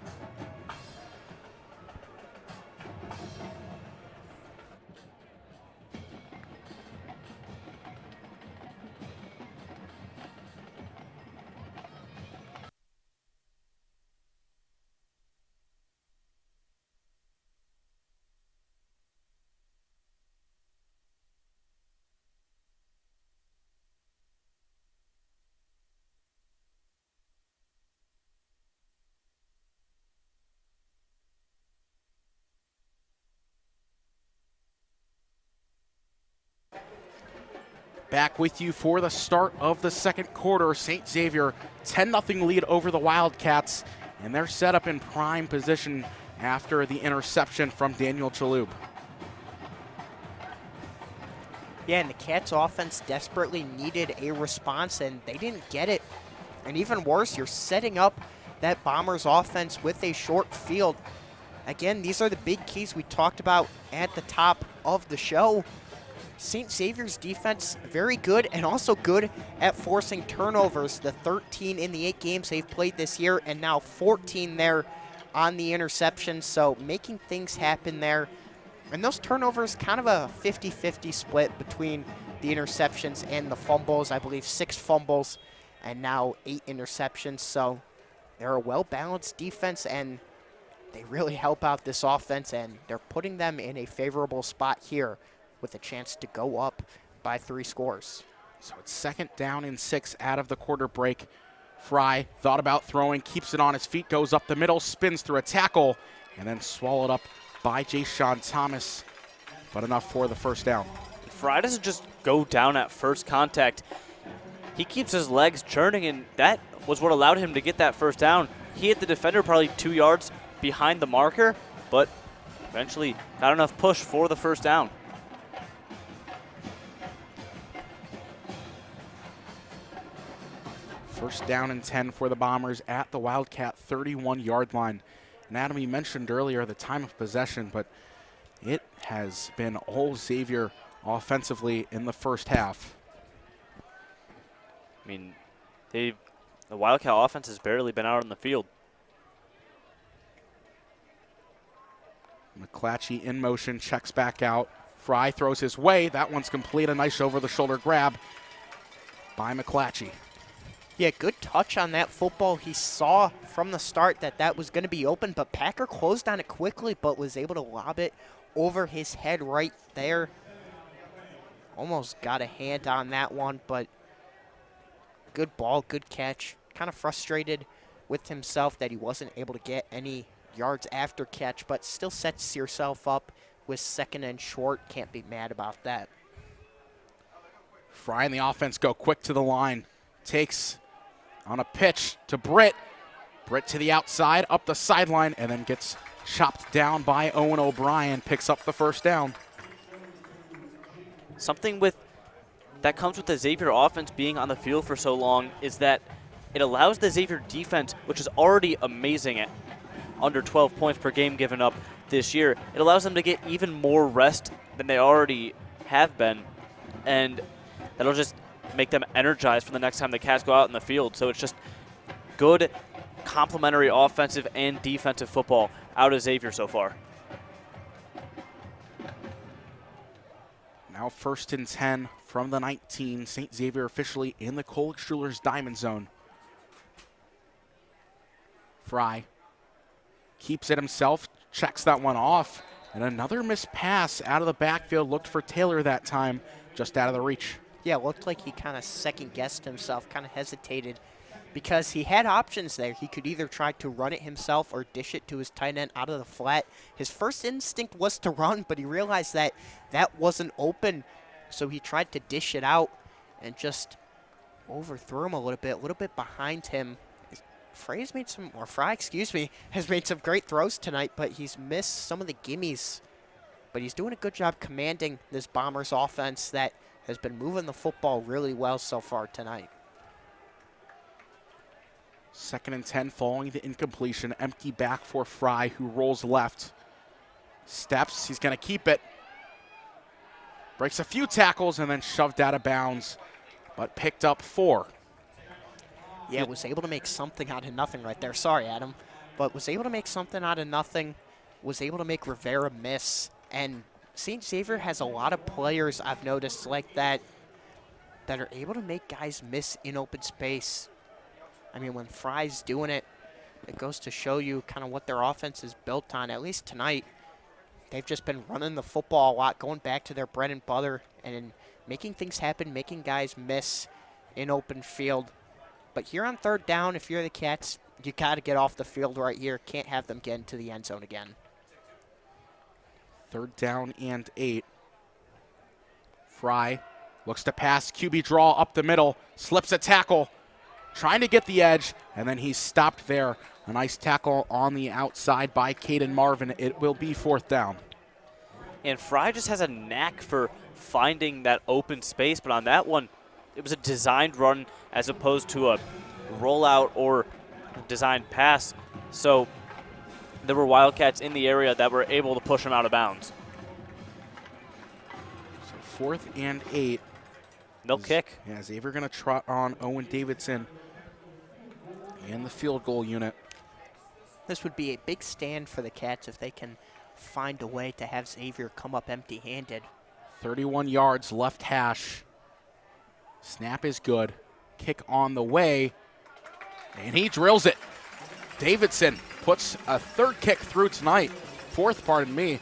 Back with you for the start of the second quarter. St. Xavier 10-0 lead over the Wildcats, and they're set up in prime position after the interception from Daniel Chalhoub. Yeah, and the Cats offense desperately needed a response, and they didn't get it. And even worse, you're setting up that Bombers offense with a short field. Again, these are the big keys we talked about at the top of the show. St. Xavier's defense, very good, and also good at forcing turnovers. The 13 in the 8 games they've played this year, and now 14 there on the interception. So making things happen there. And those turnovers, kind of a 50-50 split between the interceptions and the fumbles. I believe 6 fumbles and now 8 interceptions. So they're a well-balanced defense, and they really help out this offense, and they're putting them in a favorable spot here with a chance to go up by 3 scores. So it's 2nd down and 6 out of the quarter break. Fry thought about throwing, keeps it on his feet, goes up the middle, spins through a tackle, and then swallowed up by Jayshon Thomas, but enough for the first down. Fry doesn't just go down at first contact. He keeps his legs churning, and that was what allowed him to get that first down. He hit the defender probably 2 yards behind the marker, but eventually got enough push for the first down. First down and 10 for the Bombers at the Wildcat 31-yard line. And Adam, you mentioned earlier the time of possession, but it has been all Xavier offensively in the first half. I mean, the Wildcat offense has barely been out on the field. McClatchy in motion, checks back out. Fry throws his way. That one's complete. A nice over-the-shoulder grab by McClatchy. Yeah, good touch on that football. He saw from the start that that was going to be open, but Packer closed on it quickly, but was able to lob it over his head right there. Almost got a hand on that one, but good ball, good catch. Kind of frustrated with himself that he wasn't able to get any yards after catch, but still sets yourself up with 2nd and short. Can't be mad about that. Fry and the offense go quick to the line. Takes on a pitch to Britt. Britt to the outside, up the sideline, and then gets chopped down by Owen O'Brien. Picks up the first down. Something that comes with the Xavier offense being on the field for so long is that it allows the Xavier defense, which is already amazing at under 12 points per game given up this year, it allows them to get even more rest than they already have been, and that'll just make them energized for the next time the Cats go out in the field. So it's just good complementary offensive and defensive football out of Xavier so far. Now 1st and 10 from the 19. St. Xavier officially in the Cole Schuler's diamond zone. Fry keeps it himself, checks that one off, and another missed pass out of the backfield. Looked for Taylor that time, just out of the reach. Yeah, looked like he kind of second-guessed himself, kind of hesitated, because he had options there. He could either try to run it himself or dish it to his tight end out of the flat. His first instinct was to run, but he realized that that wasn't open, so he tried to dish it out and just overthrew him a little bit behind him. Fry has made some great throws tonight, but he's missed some of the gimmies. But he's doing a good job commanding this Bombers offense that has been moving the football really well so far tonight. 2nd and 10 following the incompletion. Empty back for Fry, who rolls left. Steps, he's going to keep it. Breaks a few tackles and then shoved out of bounds, but picked up 4. Yeah, was able to make something out of nothing right there. Sorry, Adam. But was able to make something out of nothing, was able to make Rivera miss. And St. Xavier has a lot of players I've noticed like that that are able to make guys miss in open space. I mean, when Fry's doing it, it goes to show you kind of what their offense is built on. At least tonight, they've just been running the football a lot, going back to their bread and butter, and making things happen, making guys miss in open field. But here on 3rd down, if you're the Cats, you got to get off the field right here. Can't have them get into the end zone again. 3rd down and 8. Fry looks to pass, QB draw up the middle, slips a tackle, trying to get the edge, and then he's stopped there. A nice tackle on the outside by Caden Marvin. It will be 4th down. And Fry just has a knack for finding that open space, but on that one, it was a designed run as opposed to a rollout or designed pass. So there were Wildcats in the area that were able to push him out of bounds. So 4th and 8. No kick. Yeah, Xavier going to trot on Owen Davidson and the field goal unit. This would be a big stand for the Cats if they can find a way to have Xavier come up empty-handed. 31 yards, left hash. Snap is good. Kick on the way, and he drills it. Davidson puts a 3rd kick through tonight. 4th, pardon me.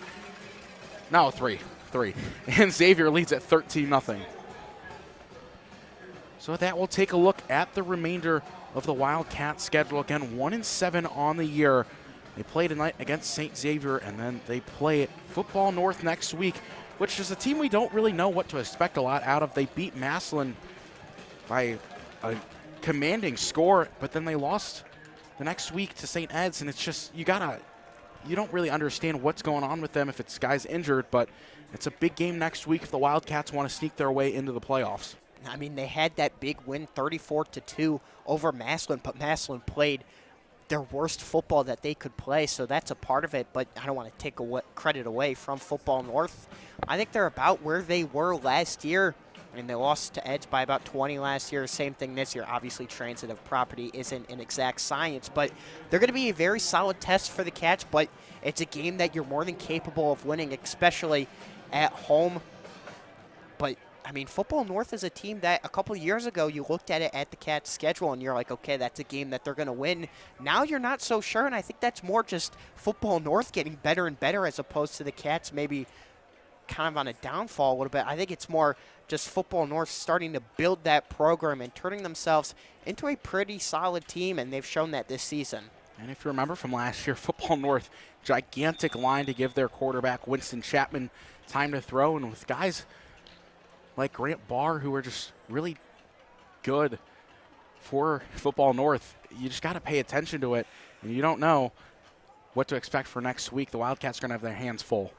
No, 3. And Xavier leads at 13-0. So that will take a look at the remainder of the Wildcats schedule. Again, 1-7 on the year. They play tonight against St. Xavier, and then they play Football North next week, which is a team we don't really know what to expect a lot out of. They beat Massillon by a commanding score, but then they lost the next week to St. Ed's, and it's just, you don't really understand what's going on with them if it's guys injured, but it's a big game next week if the Wildcats want to sneak their way into the playoffs. I mean, they had that big win, 34-2 over Massillon, but Massillon played their worst football that they could play, so that's a part of it, but I don't want to take credit away from Football North. I think they're about where they were last year. I mean, they lost to Edge by about 20 last year. Same thing this year. Obviously, transitive property isn't an exact science, but they're going to be a very solid test for the Cats, but it's a game that you're more than capable of winning, especially at home. But I mean, Football North is a team that a couple years ago you looked at it at the Cats' schedule and you're like, okay, that's a game that they're going to win. Now you're not so sure, and I think that's more just Football North getting better and better as opposed to the Cats maybe kind of on a downfall a little bit. I think it's more just Football North starting to build that program and turning themselves into a pretty solid team, and they've shown that this season. And if you remember from last year, Football North, gigantic line to give their quarterback Winston Chapman time to throw, and with guys like Grant Barr, who are just really good for Football North, you just got to pay attention to it, and you don't know what to expect for next week. The Wildcats are going to have their hands full.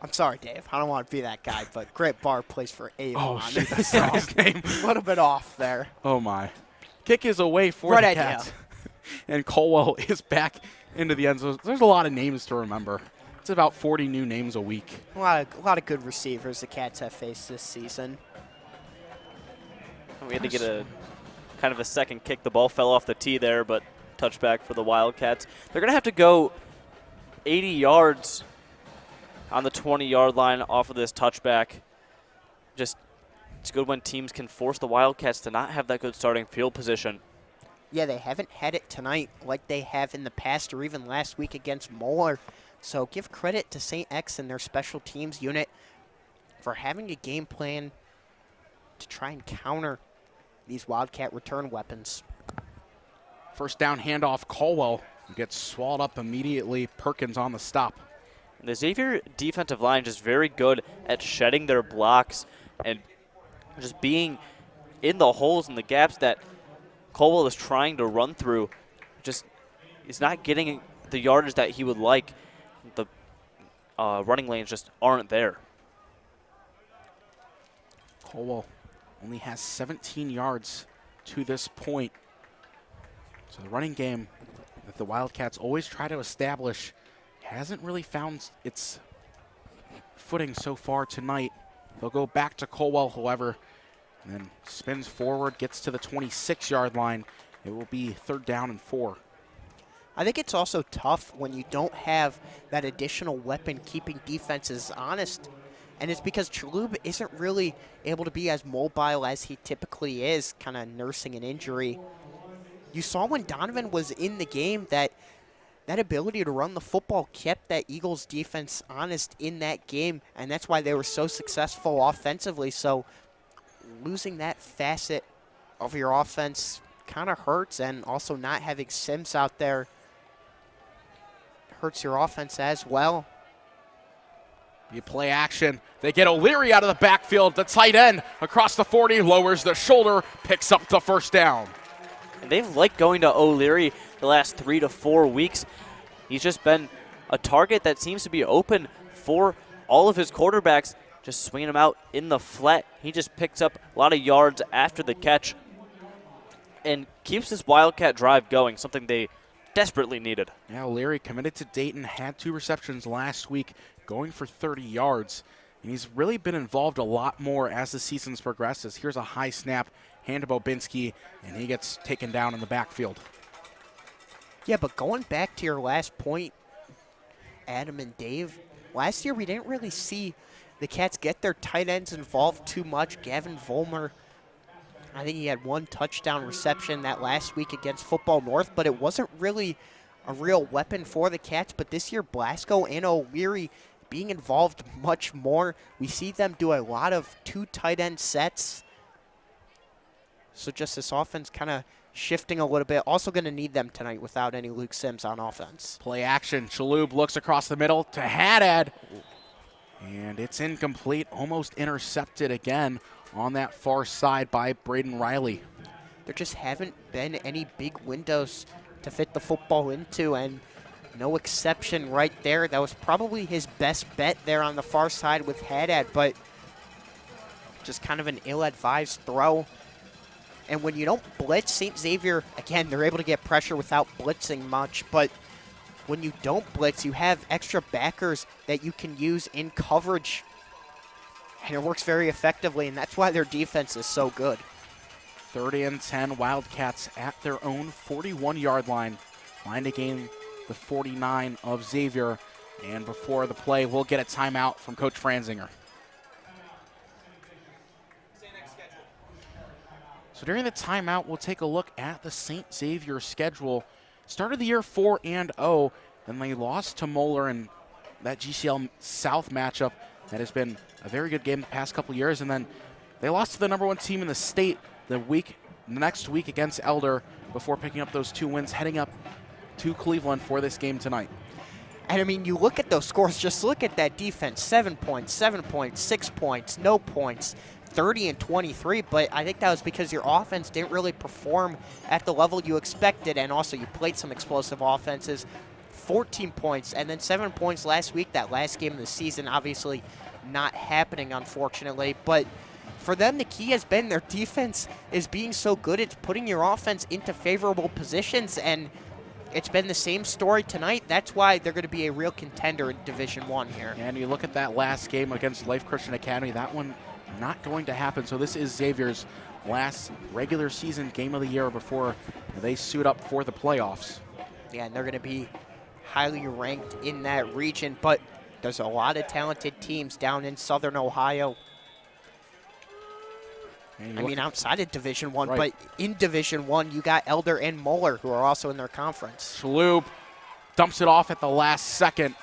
I'm sorry, Dave. I don't want to be that guy, but Grant Barr plays for Avon. Oh, shit, that's not his name. A little bit off there. Oh, my. Kick is away for Right the idea. Cats. And Colwell is back into the end zone. There's a lot of names to remember. It's about 40 new names a week. A lot of good receivers the Cats have faced this season. We had to get a kind of a second kick. The ball fell off the tee there, but touchback for the Wildcats. They're going to have to go 80 yards on the 20-yard line off of this touchback. Just, it's good when teams can force the Wildcats to not have that good starting field position. Yeah, they haven't had it tonight like they have in the past or even last week against Moeller. So give credit to St. X and their special teams unit for having a game plan to try and counter these Wildcat return weapons. First down handoff, Colwell gets swallowed up immediately. Perkins on the stop. The Xavier defensive line just very good at shedding their blocks and just being in the holes and the gaps that Colwell is trying to run through. Just is not getting the yardage that he would like. The running lanes just aren't there. Colwell only has 17 yards to this point. So the running game that the Wildcats always try to establish hasn't really found its footing so far tonight. They'll go back to Colwell, however, and then spins forward, gets to the 26-yard line. It will be 3rd down and 4. I think it's also tough when you don't have that additional weapon keeping defenses honest. And it's because Chalub isn't really able to be as mobile as he typically is, kind of nursing an injury. You saw when Donovan was in the game that ability to run the football kept that Eagles defense honest in that game, and that's why they were so successful offensively. So losing that facet of your offense kind of hurts, and also not having Sims out there hurts your offense as well. You play action. They get O'Leary out of the backfield. The tight end across the 40, lowers the shoulder, picks up the 1st down. And they've liked going to O'Leary the last 3 to 4 weeks. He's just been a target that seems to be open for all of his quarterbacks, just swinging him out in the flat. He just picks up a lot of yards after the catch and keeps this Wildcat drive going, something they desperately needed. Yeah, O'Leary committed to Dayton, had 2 receptions last week, going for 30 yards. And he's really been involved a lot more as the season's progresses. Here's a high snap, hand to Bobinski, and he gets taken down in the backfield. Yeah, but going back to your last point, Adam and Dave, last year we didn't really see the Cats get their tight ends involved too much. Gavin Vollmer, I think he had 1 touchdown reception that last week against Football North, but it wasn't really a real weapon for the Cats. But this year, Blasco and O'Leary being involved much more. We see them do a lot of 2 tight end sets. So just this offense kind of shifting a little bit. Also going to need them tonight without any Luke Sims on offense. Play action. Chalub looks across the middle to Haddad. And it's incomplete, almost intercepted again on that far side by Braden Riley. There just haven't been any big windows to fit the football into, and no exception right there. That was probably his best bet there on the far side with Haddad, but just kind of an ill-advised throw. And when you don't blitz, St. Xavier, again, they're able to get pressure without blitzing much, but when you don't blitz, you have extra backers that you can use in coverage, and it works very effectively, and that's why their defense is so good. 30 and 10, Wildcats at their own 41-yard line. Line to gain the 49 of Xavier, and before the play, we'll get a timeout from Coach Franzinger. So during the timeout, we'll take a look at the St. Xavier schedule. Started the year 4-0, then they lost to Moeller in that GCL South matchup. That has been a very good game the past couple years, and then they lost to the #1 team in the state the next week against Elder before picking up those 2 wins, heading up to Cleveland for this game tonight. And I mean, you look at those scores, just look at that defense, 7 points, 7 points, 6 points, no points, 30 and 23, but I think that was because your offense didn't really perform at the level you expected, and also you played some explosive offenses. 14 points, and then 7 points last week, that last game of the season, obviously not happening, unfortunately, but for them, the key has been their defense is being so good, it's putting your offense into favorable positions, and it's been the same story tonight. That's why they're going to be a real contender in Division I here. And you look at that last game against Life Christian Academy, that one not going to happen. So this is Xavier's last regular season game of the year before they suit up for the playoffs. Yeah, and they're going to be highly ranked in that region, but there's a lot of talented teams down in Southern Ohio. I mean, outside of Division I, right. But in Division I, you got Elder and Moeller, who are also in their conference. Chalub dumps it off at the last second,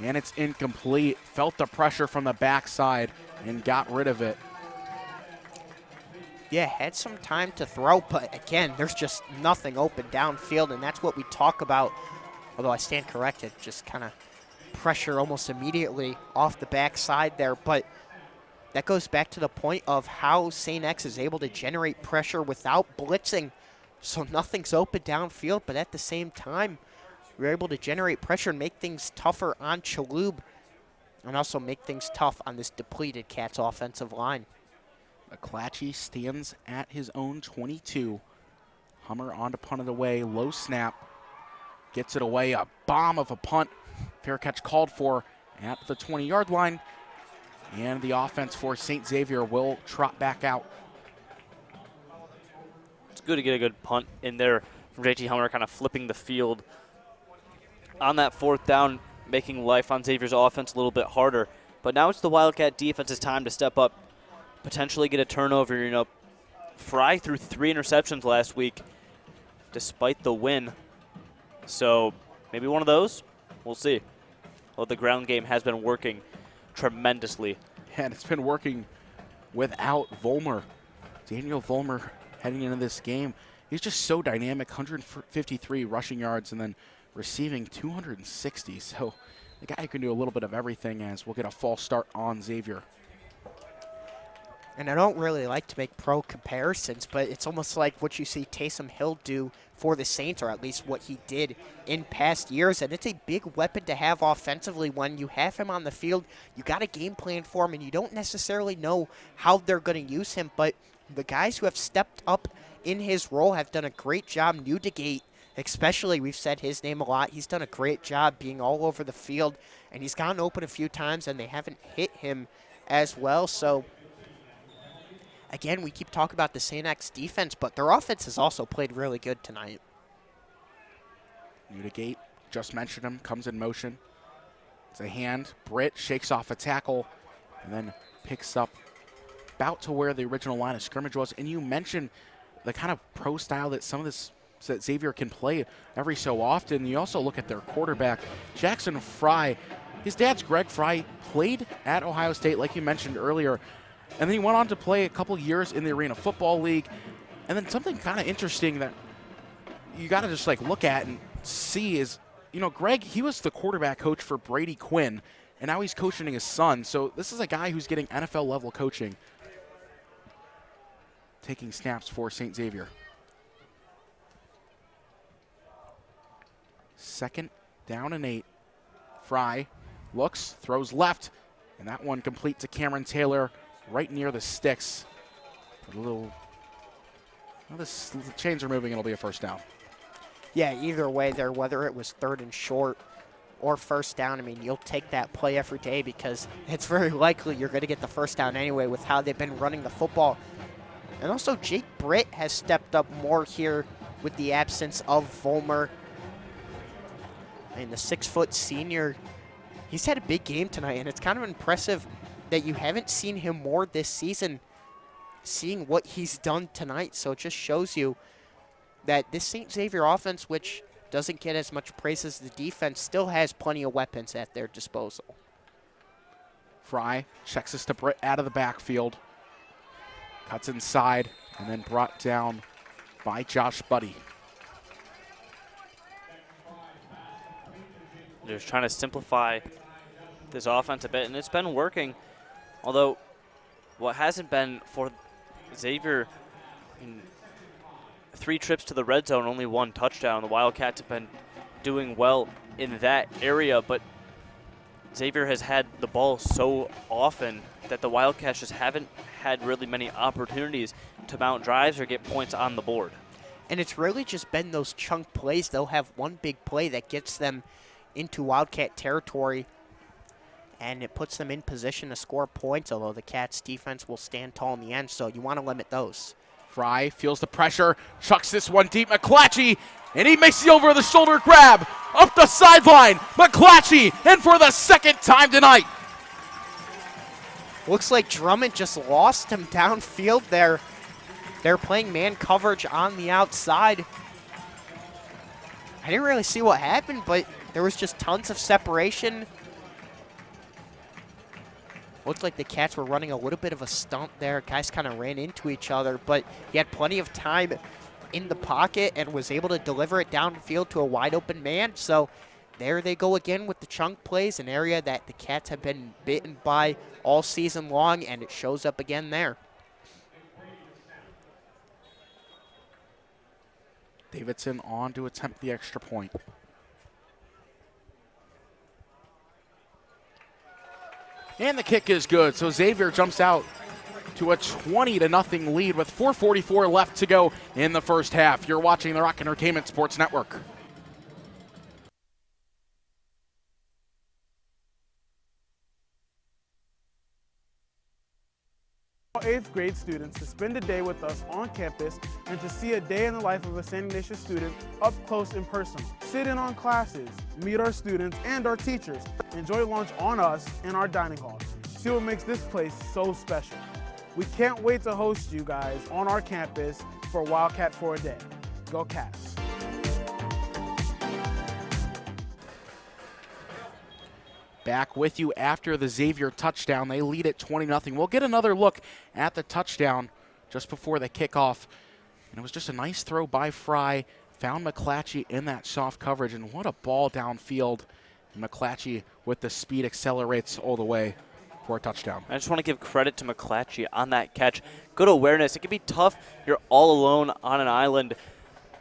and it's incomplete. Felt the pressure from the backside and got rid of it. Yeah, had some time to throw, but again, there's just nothing open downfield, and that's what we talk about. Although I stand corrected, just kind of pressure almost immediately off the backside there, but that goes back to the point of how St. X is able to generate pressure without blitzing. So nothing's open downfield, but at the same time, we're able to generate pressure and make things tougher on Chalub, and also make things tough on this depleted Cats offensive line. McClatchy stands at his own 22. Hummer on to punt it away, low snap. Gets it away, a bomb of a punt. Fair catch called for at the 20-yard line. And the offense for St. Xavier will trot back out. It's good to get a good punt in there from JT Hummer, kind of flipping the field on that 4th down, making life on Xavier's offense a little bit harder. But now it's the Wildcat defense's time to step up, potentially get a turnover. You know, Fry threw 3 interceptions last week despite the win. So maybe one of those? We'll see. Well, the ground game has been working tremendously. And it's been working without Vollmer. Daniel Vollmer heading into this game, he's just so dynamic, 153 rushing yards and then receiving 260. So the guy can do a little bit of everything, as we'll get a false start on Xavier. And I don't really like to make pro comparisons, but it's almost like what you see Taysom Hill do for the Saints, or at least what he did in past years. And it's a big weapon to have offensively. When you have him on the field, you got a game plan for him, and you don't necessarily know how they're going to use him. But the guys who have stepped up in his role have done a great job. Newdigate, especially, we've said his name a lot. He's done a great job being all over the field, and he's gotten open a few times, and they haven't hit him as well. So again, we keep talking about the St. X defense, but their offense has also played really good tonight. Newdigate, just mentioned him, comes in motion. It's a hand. Britt shakes off a tackle and then picks up about to where the original line of scrimmage was. And you mentioned the kind of pro style that some of this that Xavier can play every so often. You also look at their quarterback, Jackson Fry. His dad's Greg Fry, played at Ohio State, like you mentioned earlier. And then he went on to play a couple years in the Arena Football League. And then something kind of interesting that you got to just like look at and see is, you know, Greg, he was the quarterback coach for Brady Quinn, and now he's coaching his son. So this is a guy who's getting NFL level coaching, taking snaps for St. Xavier. 2nd down and 8. Fry looks, throws left, and that one complete to Cameron Taylor, right near the sticks. A little, well, the chains are moving, it'll be a first down. Yeah, either way there, whether it was 3rd and short or first down, I mean, you'll take that play every day because it's very likely you're going to get the first down anyway with how they've been running the football. And also Jake Britt has stepped up more here with the absence of Vollmer. I mean, the 6-foot senior, he's had a big game tonight, and it's kind of impressive that you haven't seen him more this season, seeing what he's done tonight. So it just shows you that this St. Xavier offense, which doesn't get as much praise as the defense, still has plenty of weapons at their disposal. Fry checks this to Britt out of the backfield, cuts inside, and then brought down by Josh Buddy. They're just trying to simplify this offense a bit, and it's been working. Although what hasn't been for Xavier, in 3 trips to the red zone, only 1 touchdown. The Wildcats have been doing well in that area, but Xavier has had the ball so often that the Wildcats just haven't had really many opportunities to mount drives or get points on the board. And it's really just been those chunk plays. They'll have one big play that gets them into Wildcat territory, and it puts them in position to score points, although the Cats' defense will stand tall in the end, so you want to limit those. Fry feels the pressure, chucks this one deep. McClatchy, and he makes the over-the-shoulder grab up the sideline. McClatchy, and for the 2nd time tonight. Looks like Drummond just lost him downfield there. They're playing man coverage on the outside. I didn't really see what happened, but there was just tons of separation. Looked like the Cats were running a little bit of a stunt there. Guys kind of ran into each other, but he had plenty of time in the pocket and was able to deliver it downfield to a wide open man. So there they go again with the chunk plays, an area that the Cats have been bitten by all season long, and it shows up again there. Davidson on to attempt the extra point. And the kick is good, so Xavier jumps out to a 20-0 lead with 4:44 left to go in the first half. You're watching the Rock Entertainment Sports Network. All 8th grade students to spend a day with us on campus and to see a day in the life of a St. Ignatius student up close and personal. Sit in on classes, meet our students and our teachers, enjoy lunch on us in our dining hall. See what makes this place so special. We can't wait to host you guys on our campus for Wildcat for a Day. Go Cats! Back with you after the Xavier touchdown. They lead at 20-0. We'll get another look at the touchdown just before the kickoff. And it was just a nice throw by Fry. Found McClatchy in that soft coverage, and what a ball downfield. McClatchy with the speed accelerates all the way for a touchdown. I just want to give credit to McClatchy on that catch. Good awareness. It can be tough. You're all alone on an island.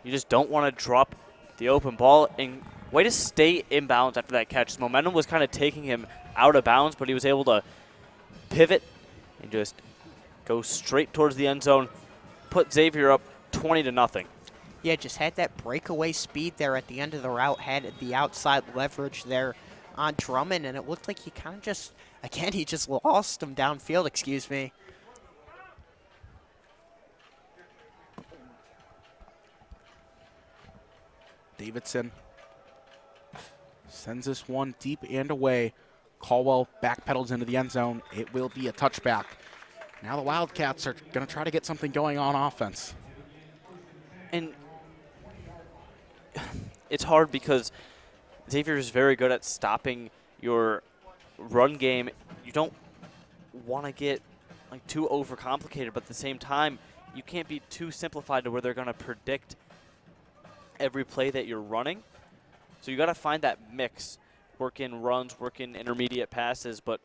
You just don't want to drop the open ball. And way to stay in bounds after that catch. His momentum was kind of taking him out of bounds, but he was able to pivot and just go straight towards the end zone, put Xavier up 20-0. Yeah, just had that breakaway speed there at the end of the route, had the outside leverage there on Drummond, and it looked like he kind of just, again, he just lost him downfield, excuse me. Davidson sends this one deep and away. Caldwell backpedals into the end zone. It will be a touchback. Now the Wildcats are going to try to get something going on offense. And it's hard because Xavier is very good at stopping your run game. You don't want to get like too overcomplicated, but at the same time, you can't be too simplified to where they're going to predict every play that you're running. So you got to find that mix, work in runs, work in intermediate passes, but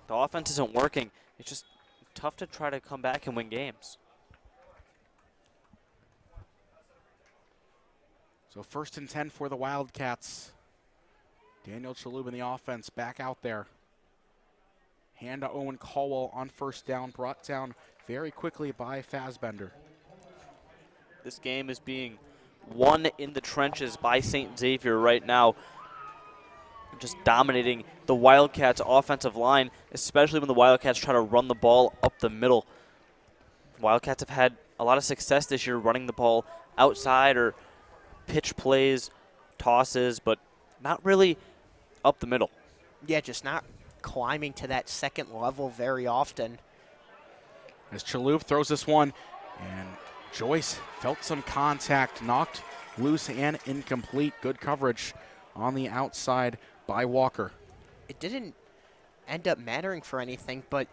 the offense isn't working. It's just tough to try to come back and win games. So 1st and 10 for the Wildcats. Daniel Chalub in the offense back out there. Hand to Owen Caldwell on 1st down, brought down very quickly by Fassbender. This game is being won in the trenches by St. Xavier right now. Just dominating the Wildcats' offensive line, especially when the Wildcats try to run the ball up the middle. Wildcats have had a lot of success this year running the ball outside or pitch plays, tosses, but not really up the middle. Yeah, just not climbing to that second level very often. As Chalub throws this one, and Joyce felt some contact, knocked loose and incomplete. Good coverage on the outside by Walker. It didn't end up mattering for anything, but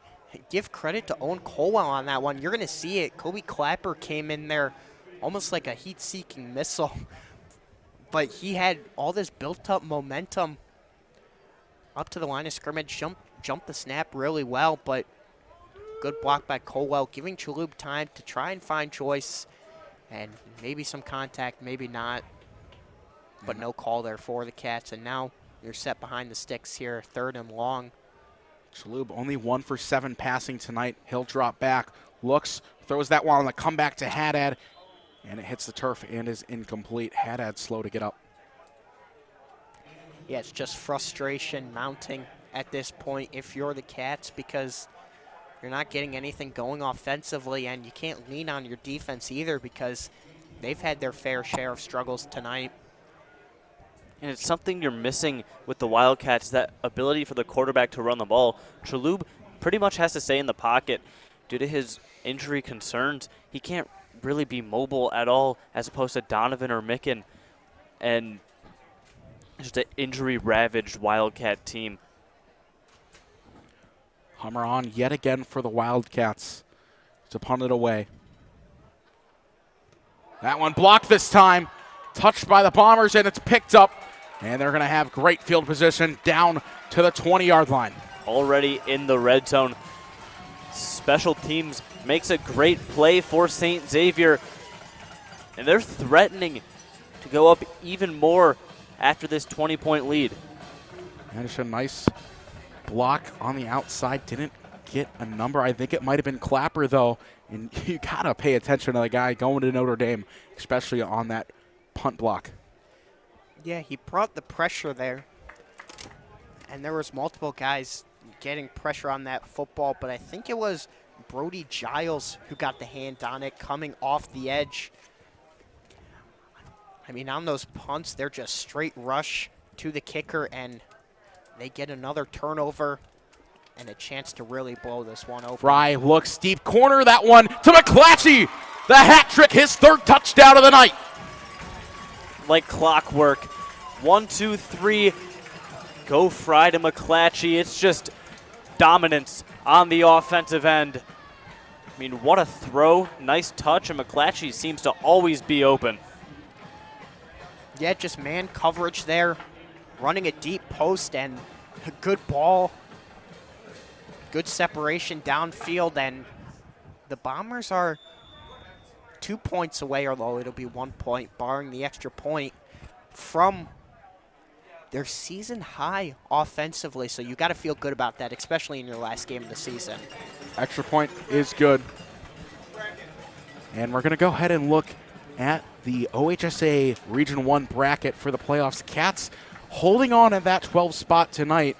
give credit to Owen Colwell on that one. You're going to see it. Kobe Clapper came in there almost like a heat-seeking missile, but he had all this built-up momentum up to the line of scrimmage, jumped the snap really well, but good block by Colwell, giving Chalub time to try and find Joyce, and maybe some contact, maybe not, but no call there for the Cats, and now you're set behind the sticks here, 3rd and long. Chalub only 1 for 7 passing tonight. He'll drop back, looks, throws that one on the comeback to Haddad, and it hits the turf and is incomplete. Haddad slow to get up. Yeah, it's just frustration mounting at this point if you're the Cats, because you're not getting anything going offensively, and you can't lean on your defense either because they've had their fair share of struggles tonight. And it's something you're missing with the Wildcats, that ability for the quarterback to run the ball. Chalub pretty much has to stay in the pocket due to his injury concerns. He can't really be mobile at all, as opposed to Donovan or Micken, and just an injury-ravaged Wildcat team. Hummer on yet again for the Wildcats to punt it away. That one blocked this time, touched by the Bombers, and it's picked up. And they're going to have great field position down to the 20-yard line. Already in the red zone. Special teams makes a great play for St. Xavier. And they're threatening to go up even more after this 20-point lead. And just a nice block on the outside. Didn't get a number. I think it might have been Clapper, though. And you got to pay attention to the guy going to Notre Dame, especially on that punt block. Yeah, he brought the pressure there. And there was multiple guys getting pressure on that football, but I think it was Brody Giles who got the hand on it coming off the edge. I mean, on those punts, they're just straight rush to the kicker, and they get another turnover and a chance to really blow this one open. Fry looks deep corner, that one to McClatchy. The hat trick, his third touchdown of the night. Like clockwork. 1, 2, 3. Go Fry to McClatchy. It's just dominance on the offensive end. I mean, what a throw. Nice touch, and McClatchy seems to always be open. Yeah, just man coverage there. Running a deep post and a good ball. Good separation downfield, and the Bombers are 2 points away, although it'll be 1 point, barring the extra point, from their season high offensively. So you got to feel good about that, especially in your last game of the season. Extra point is good. And we're going to go ahead and look at the OHSAA Region 1 bracket for the playoffs. Cats holding on at that 12 spot tonight,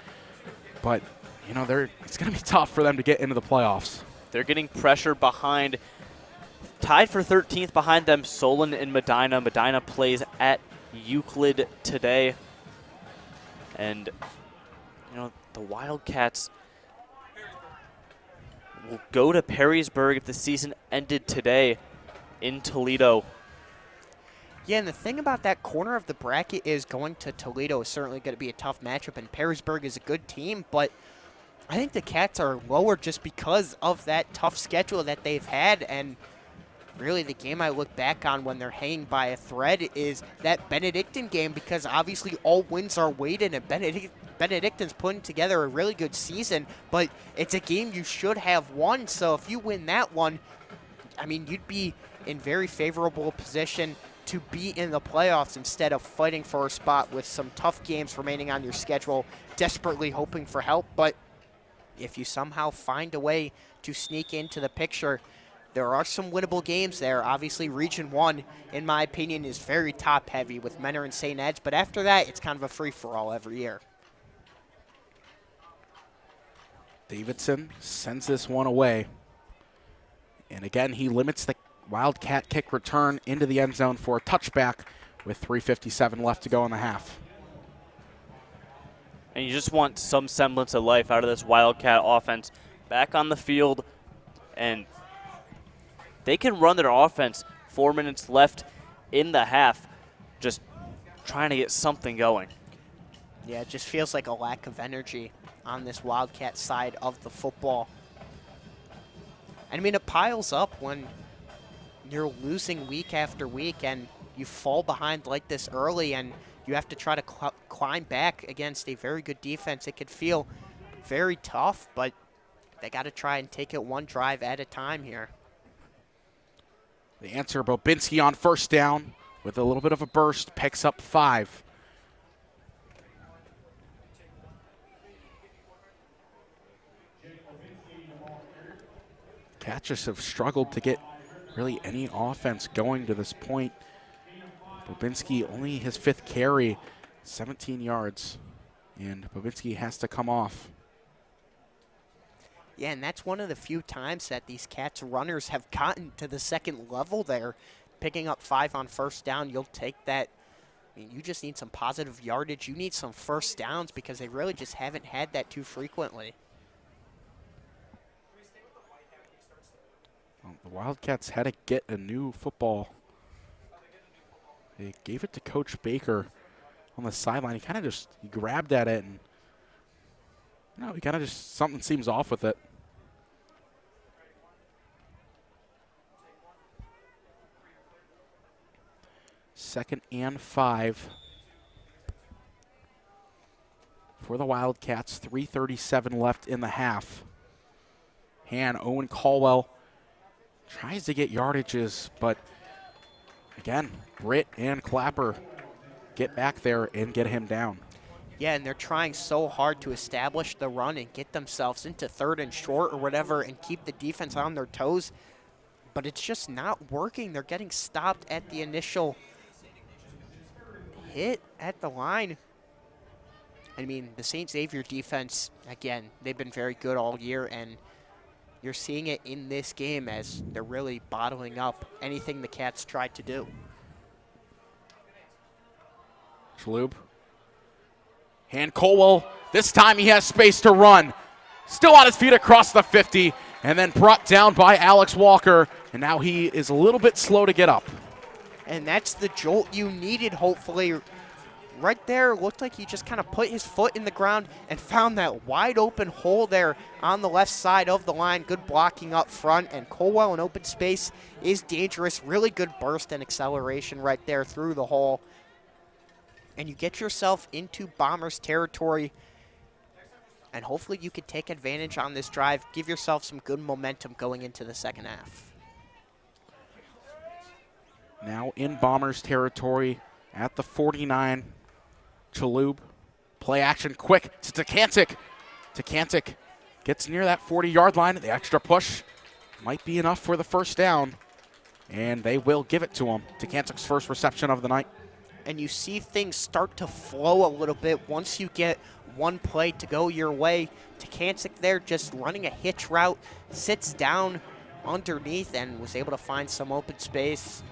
but you know, it's going to be tough for them to get into the playoffs. They're getting pressure behind, tied for 13th behind them, Solon and Medina. Medina plays at Euclid today. And, you know, the Wildcats will go to Perrysburg if the season ended today in Toledo. Yeah, and the thing about that corner of the bracket is going to Toledo is certainly going to be a tough matchup, and Perrysburg is a good team, but I think the Cats are lower just because of that tough schedule that they've had, and really the game I look back on when they're hanging by a thread is that Benedictine game, because obviously all wins are weighted, and Benedictine's putting together a really good season, but it's a game you should have won, so if you win that one, I mean, you'd be in very favorable position to be in the playoffs instead of fighting for a spot with some tough games remaining on your schedule, desperately hoping for help. But if you somehow find a way to sneak into the picture, there are some winnable games there. Obviously, Region 1, in my opinion, is very top-heavy with Mentor and St. Ed's, but after that, it's kind of a free-for-all every year. Davidson sends this one away. And again, he limits the Wildcat kick return into the end zone for a touchback with 3:57 left to go in the half. And you just want some semblance of life out of this Wildcat offense back on the field, and they can run their offense. 4 minutes left in the half, just trying to get something going. Yeah, it just feels like a lack of energy on this Wildcat side of the football. And I mean, it piles up when you're losing week after week and you fall behind like this early and you have to try to climb back against a very good defense. It could feel very tough, but they got to try and take it one drive at a time here. The answer, Bobinski on first down with a little bit of a burst, picks up 5. Cats have struggled to get really any offense going to this point. Bobinski only his 5th carry, 17 yards, and Bobinski has to come off. Yeah, and that's one of the few times that these Cats runners have gotten to the second level there. Picking up 5 on first down, you'll take that. I mean, you just need some positive yardage. You need some first downs because they really just haven't had that too frequently. Well, the Wildcats had to get a new football. They gave it to Coach Baker on the sideline. He kind of just grabbed at it, and he kind of just, something seems off with it. Second and 5 for the Wildcats. 3:37 left in the half. Owen Caldwell tries to get yardages, but again, Britt and Clapper get back there and get him down. Yeah, and they're trying so hard to establish the run and get themselves into 3rd and short or whatever and keep the defense on their toes. But it's just not working. They're getting stopped at the initial hit at the line. I mean, the St. Xavier defense, again, they've been very good all year, and you're seeing it in this game as they're really bottling up anything the Cats tried to do. Chalhoub. Hand Colwell. This time he has space to run. Still on his feet across the 50, and then brought down by Alex Walker, and now he is a little bit slow to get up. And that's the jolt you needed, hopefully. Right there, looked like he just kind of put his foot in the ground and found that wide open hole there on the left side of the line. Good blocking up front, and Colwell in open space is dangerous. Really good burst and acceleration right there through the hole. And you get yourself into Bombers territory, and hopefully you can take advantage on this drive, give yourself some good momentum going into the second half. Now in Bombers territory at the 49. Chalhoub, play action quick to Tekantic. Tekantic gets near that 40-yard line. The extra push might be enough for the first down, and they will give it to him. Tekantic's first reception of the night. And you see things start to flow a little bit once you get one play to go your way. Tekantic there just running a hitch route, sits down underneath and was able to find some open space.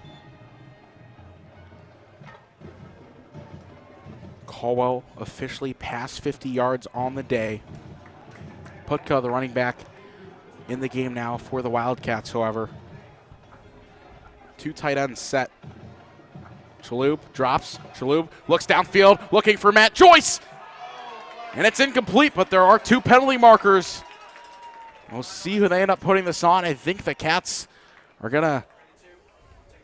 Colwell officially past 50 yards on the day. Putka, the running back, in the game now for the Wildcats, however. 2 tight ends set. Chalhoub drops. Chalhoub looks downfield, looking for Matt Joyce. And it's incomplete, but there are 2 penalty markers. We'll see who they end up putting this on. I think the Cats are going to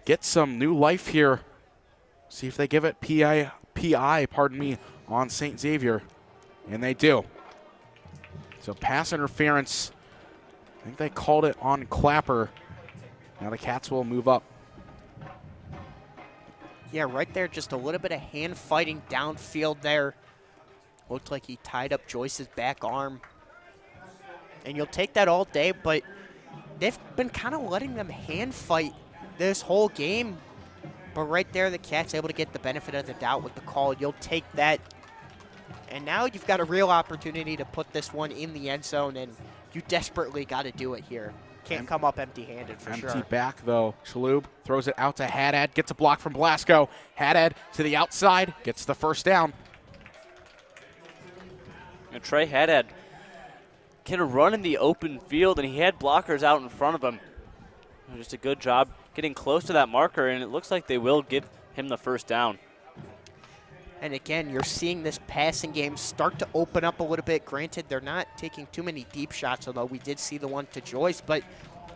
get some new life here. See if they give it PI, on St. Xavier. And they do. So pass interference. I think they called it on Clapper. Now the Cats will move up. Yeah, right there, just a little bit of hand fighting downfield there. Looked like he tied up Joyce's back arm. And you'll take that all day, but they've been kind of letting them hand fight this whole game. But right there, the Cats able to get the benefit of the doubt with the call. You'll take that. And now you've got a real opportunity to put this one in the end zone, and you desperately got to do it here. Can't come up empty-handed for sure. Empty back, though. Chalhoub throws it out to Haddad, gets a block from Blasco. Haddad to the outside, gets the first down. And Trey Haddad can run in the open field, and he had blockers out in front of him. Just a good job getting close to that marker, and it looks like they will give him the first down. And again, you're seeing this passing game start to open up a little bit. Granted, they're not taking too many deep shots, although we did see the one to Joyce, but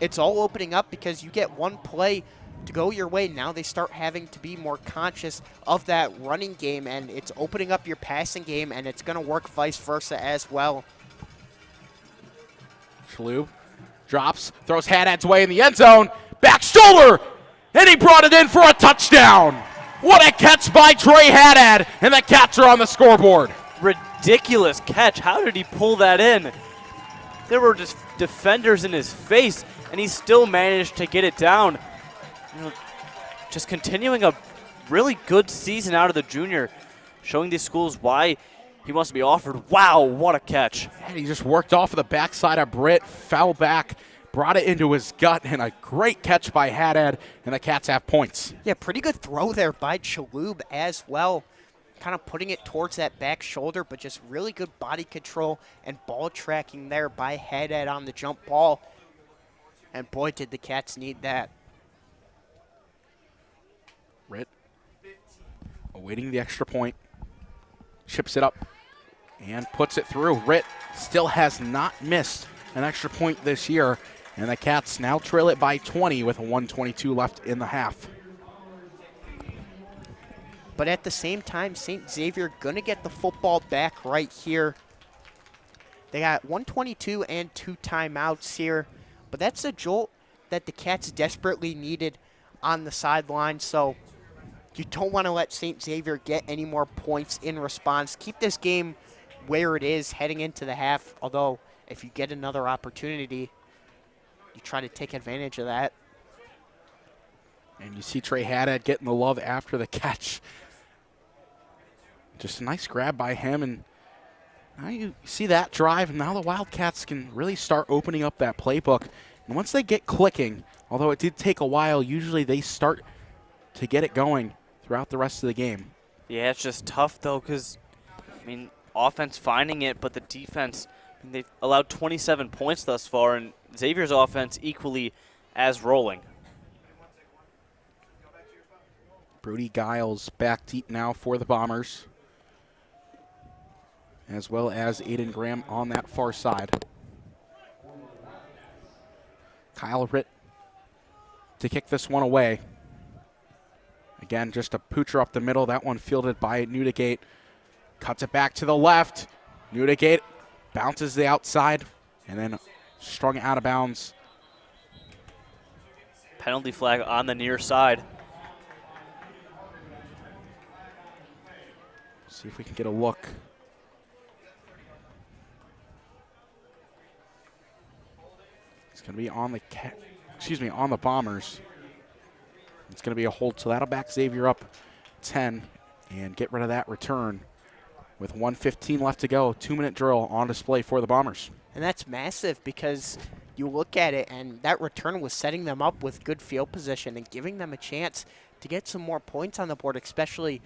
it's all opening up because you get one play to go your way. Now they start having to be more conscious of that running game, and it's opening up your passing game, and it's going to work vice versa as well. Chalhoub drops, throws Haddad's way in the end zone, back shoulder, and he brought it in for a touchdown. What a catch by Trey Haddad, and the Cats are on the scoreboard. Ridiculous catch. How did he pull that in? There were just defenders in his face, and he still managed to get it down. You know, just continuing a really good season out of the junior, showing these schools why he wants to be offered. Wow, what a catch. And he just worked off of the backside of Britt, fell back, brought it into his gut, and a great catch by Haddad, and the Cats have points. Yeah, pretty good throw there by Chalhoub as well. Kind of putting it towards that back shoulder, but just really good body control and ball tracking there by Haddad on the jump ball. And boy, did the Cats need that. Britt awaiting the extra point. Chips it up and puts it through. Ritt still has not missed an extra point this year, and the Cats now trail it by 20 with 1:22 left in the half. But at the same time, St. Xavier going to get the football back right here. They got 1:22 and 2 timeouts here, but that's a jolt that the Cats desperately needed on the sideline. So you don't want to let St. Xavier get any more points in response. Keep this game where it is heading into the half, although if you get another opportunity, you try to take advantage of that. And you see Trey Haddad getting the love after the catch. Just a nice grab by him, and now you see that drive, and now the Wildcats can really start opening up that playbook. And once they get clicking, although it did take a while, usually they start to get it going throughout the rest of the game. Yeah, it's just tough, though, because, I mean, offense finding it, but the defense, I mean, they've allowed 27 points thus far, and Xavier's offense equally as rolling. Brody Giles back deep now for the Bombers, as well as Aiden Graham on that far side. Kyle Ritt to kick this one away. Again, just a poocher up the middle. That one fielded by Newdigate. Cuts it back to the left. Newdigate bounces the outside and then strung out of bounds. Penalty flag on the near side. See if we can get a look. It's going to be on the on the Bombers. It's going to be a hold, so that'll back Xavier up 10 and get rid of that return. With 1:15 left to go, 2-minute drill on display for the Bombers. And that's massive because you look at it, and that return was setting them up with good field position and giving them a chance to get some more points on the board, especially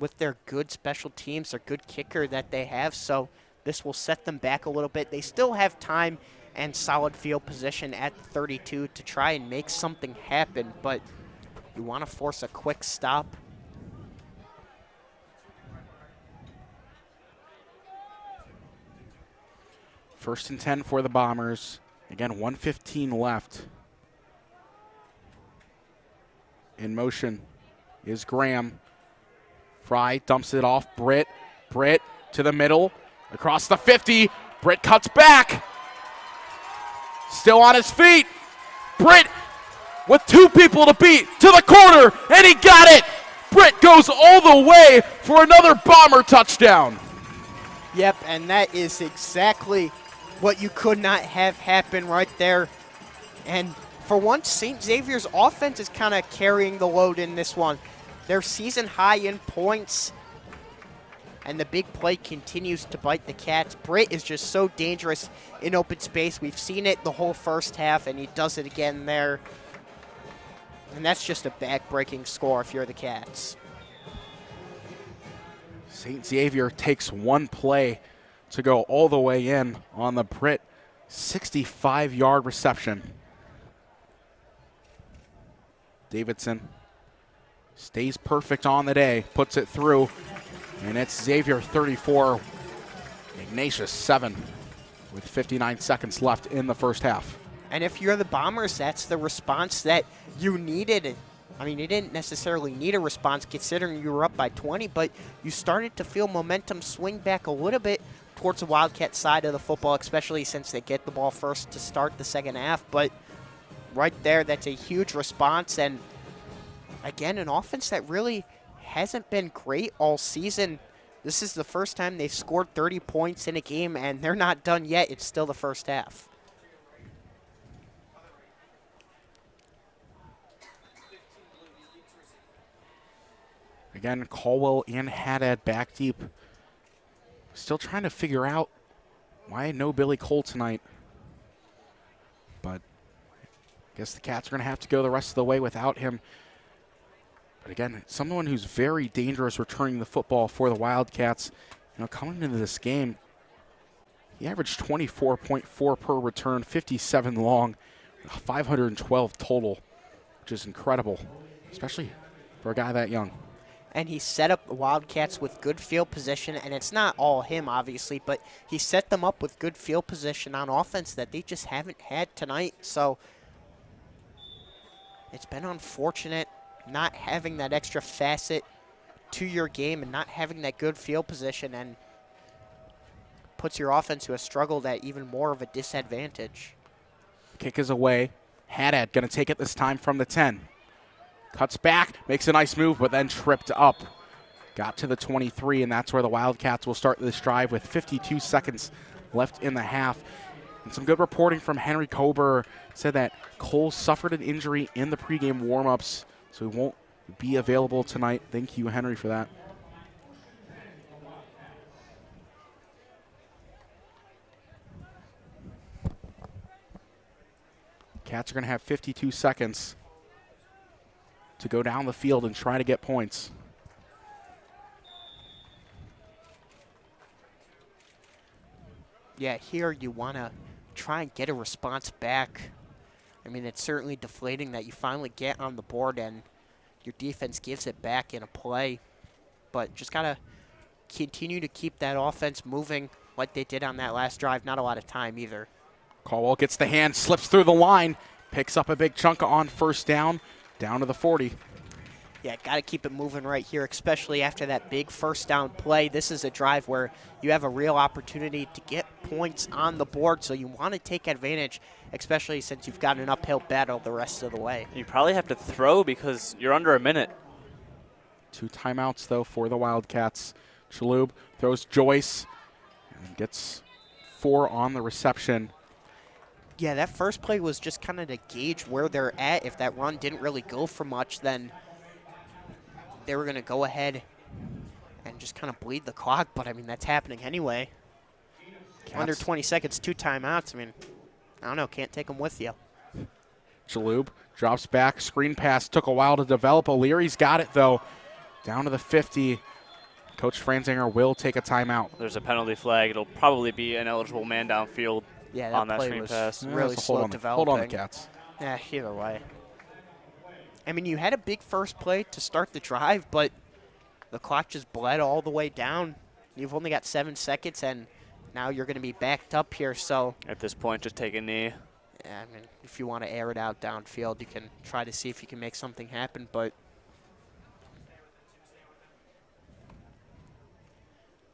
with their good special teams, their good kicker that they have. So this will set them back a little bit. They still have time and solid field position at 32 to try and make something happen, but you want to force a quick stop. First and 10 for the Bombers. Again, 1:15 left. In motion is Graham. Fry dumps it off. Britt to the middle. Across the 50. Britt cuts back. Still on his feet. Britt with two people to beat to the corner, and he got it. Britt goes all the way for another Bomber touchdown. Yep, and that is exactly what you could not have happen right there. And for once, St. Xavier's offense is kind of carrying the load in this one. They're season high in points, and the big play continues to bite the Cats. Britt is just so dangerous in open space. We've seen it the whole first half, and he does it again there. And that's just a back-breaking score if you're the Cats. St. Xavier takes one play to go all the way in on the Britt 65-yard reception. Davidson stays perfect on the day, puts it through, and it's Xavier 34, Ignatius 7, with 59 seconds left in the first half. And if you're the Bombers, that's the response that you needed. I mean, you didn't necessarily need a response considering you were up by 20, but you started to feel momentum swing back a little bit towards the Wildcat side of the football, especially since they get the ball first to start the second half. But right there, that's a huge response. And again, an offense that really hasn't been great all season. This is the first time they've scored 30 points in a game, and they're not done yet. It's still the first half. Again, Caldwell and Haddad back deep. Still trying to figure out why no Billy Cole tonight. But I guess the Cats are going to have to go the rest of the way without him. But again, someone who's very dangerous returning the football for the Wildcats. You know, coming into this game, he averaged 24.4 per return, 57 long, 512 total, which is incredible, especially for a guy that young. And he set up the Wildcats with good field position, and it's not all him, obviously, but he set them up with good field position on offense that they just haven't had tonight. So it's been unfortunate not having that extra facet to your game and not having that good field position, and puts your offense to a struggle at even more of a disadvantage. Kick is away. Haddad going to take it this time from the 10. Cuts back, makes a nice move, but then tripped up. Got to the 23, and that's where the Wildcats will start this drive with 52 seconds left in the half. And some good reporting from Henry Kober. Said that Cole suffered an injury in the pregame warmups, so he won't be available tonight. Thank you, Henry, for that. Cats are going to have 52 seconds to go down the field and try to get points. Yeah, here you want to try and get a response back. I mean, it's certainly deflating that you finally get on the board and your defense gives it back in a play. But just got to continue to keep that offense moving like they did on that last drive. Not a lot of time either. Caldwell gets the hand, slips through the line, picks up a big chunk on first down to the 40. Yeah, got to keep it moving right here, especially after that big first down play. This is a drive where you have a real opportunity to get points on the board, so you want to take advantage, especially since you've got an uphill battle the rest of the way. You probably have to throw because you're under a minute. 2 timeouts, though, for the Wildcats. Chalhoub throws Joyce and gets 4 on the reception. Yeah, that first play was just kind of to gauge where they're at. If that run didn't really go for much, then they were going to go ahead and just kind of bleed the clock. But, I mean, that's happening anyway. Cats. Under 20 seconds, 2 timeouts. I mean, I don't know, can't take them with you. Chalhoub drops back, screen pass, took a while to develop. O'Leary's got it, though, down to the 50. Coach Franzinger will take a timeout. There's a penalty flag. It'll probably be an eligible man downfield. Yeah, on that that play screen was pass. really So slow hold developing. on the Cats. Yeah, either way. I mean, you had a big first play to start the drive, but the clock just bled all the way down. You've only got 7 seconds, and now you're going to be backed up here. So At this point, just take a knee. yeah, I mean, if you want to air it out downfield, you can try to see if you can make something happen, but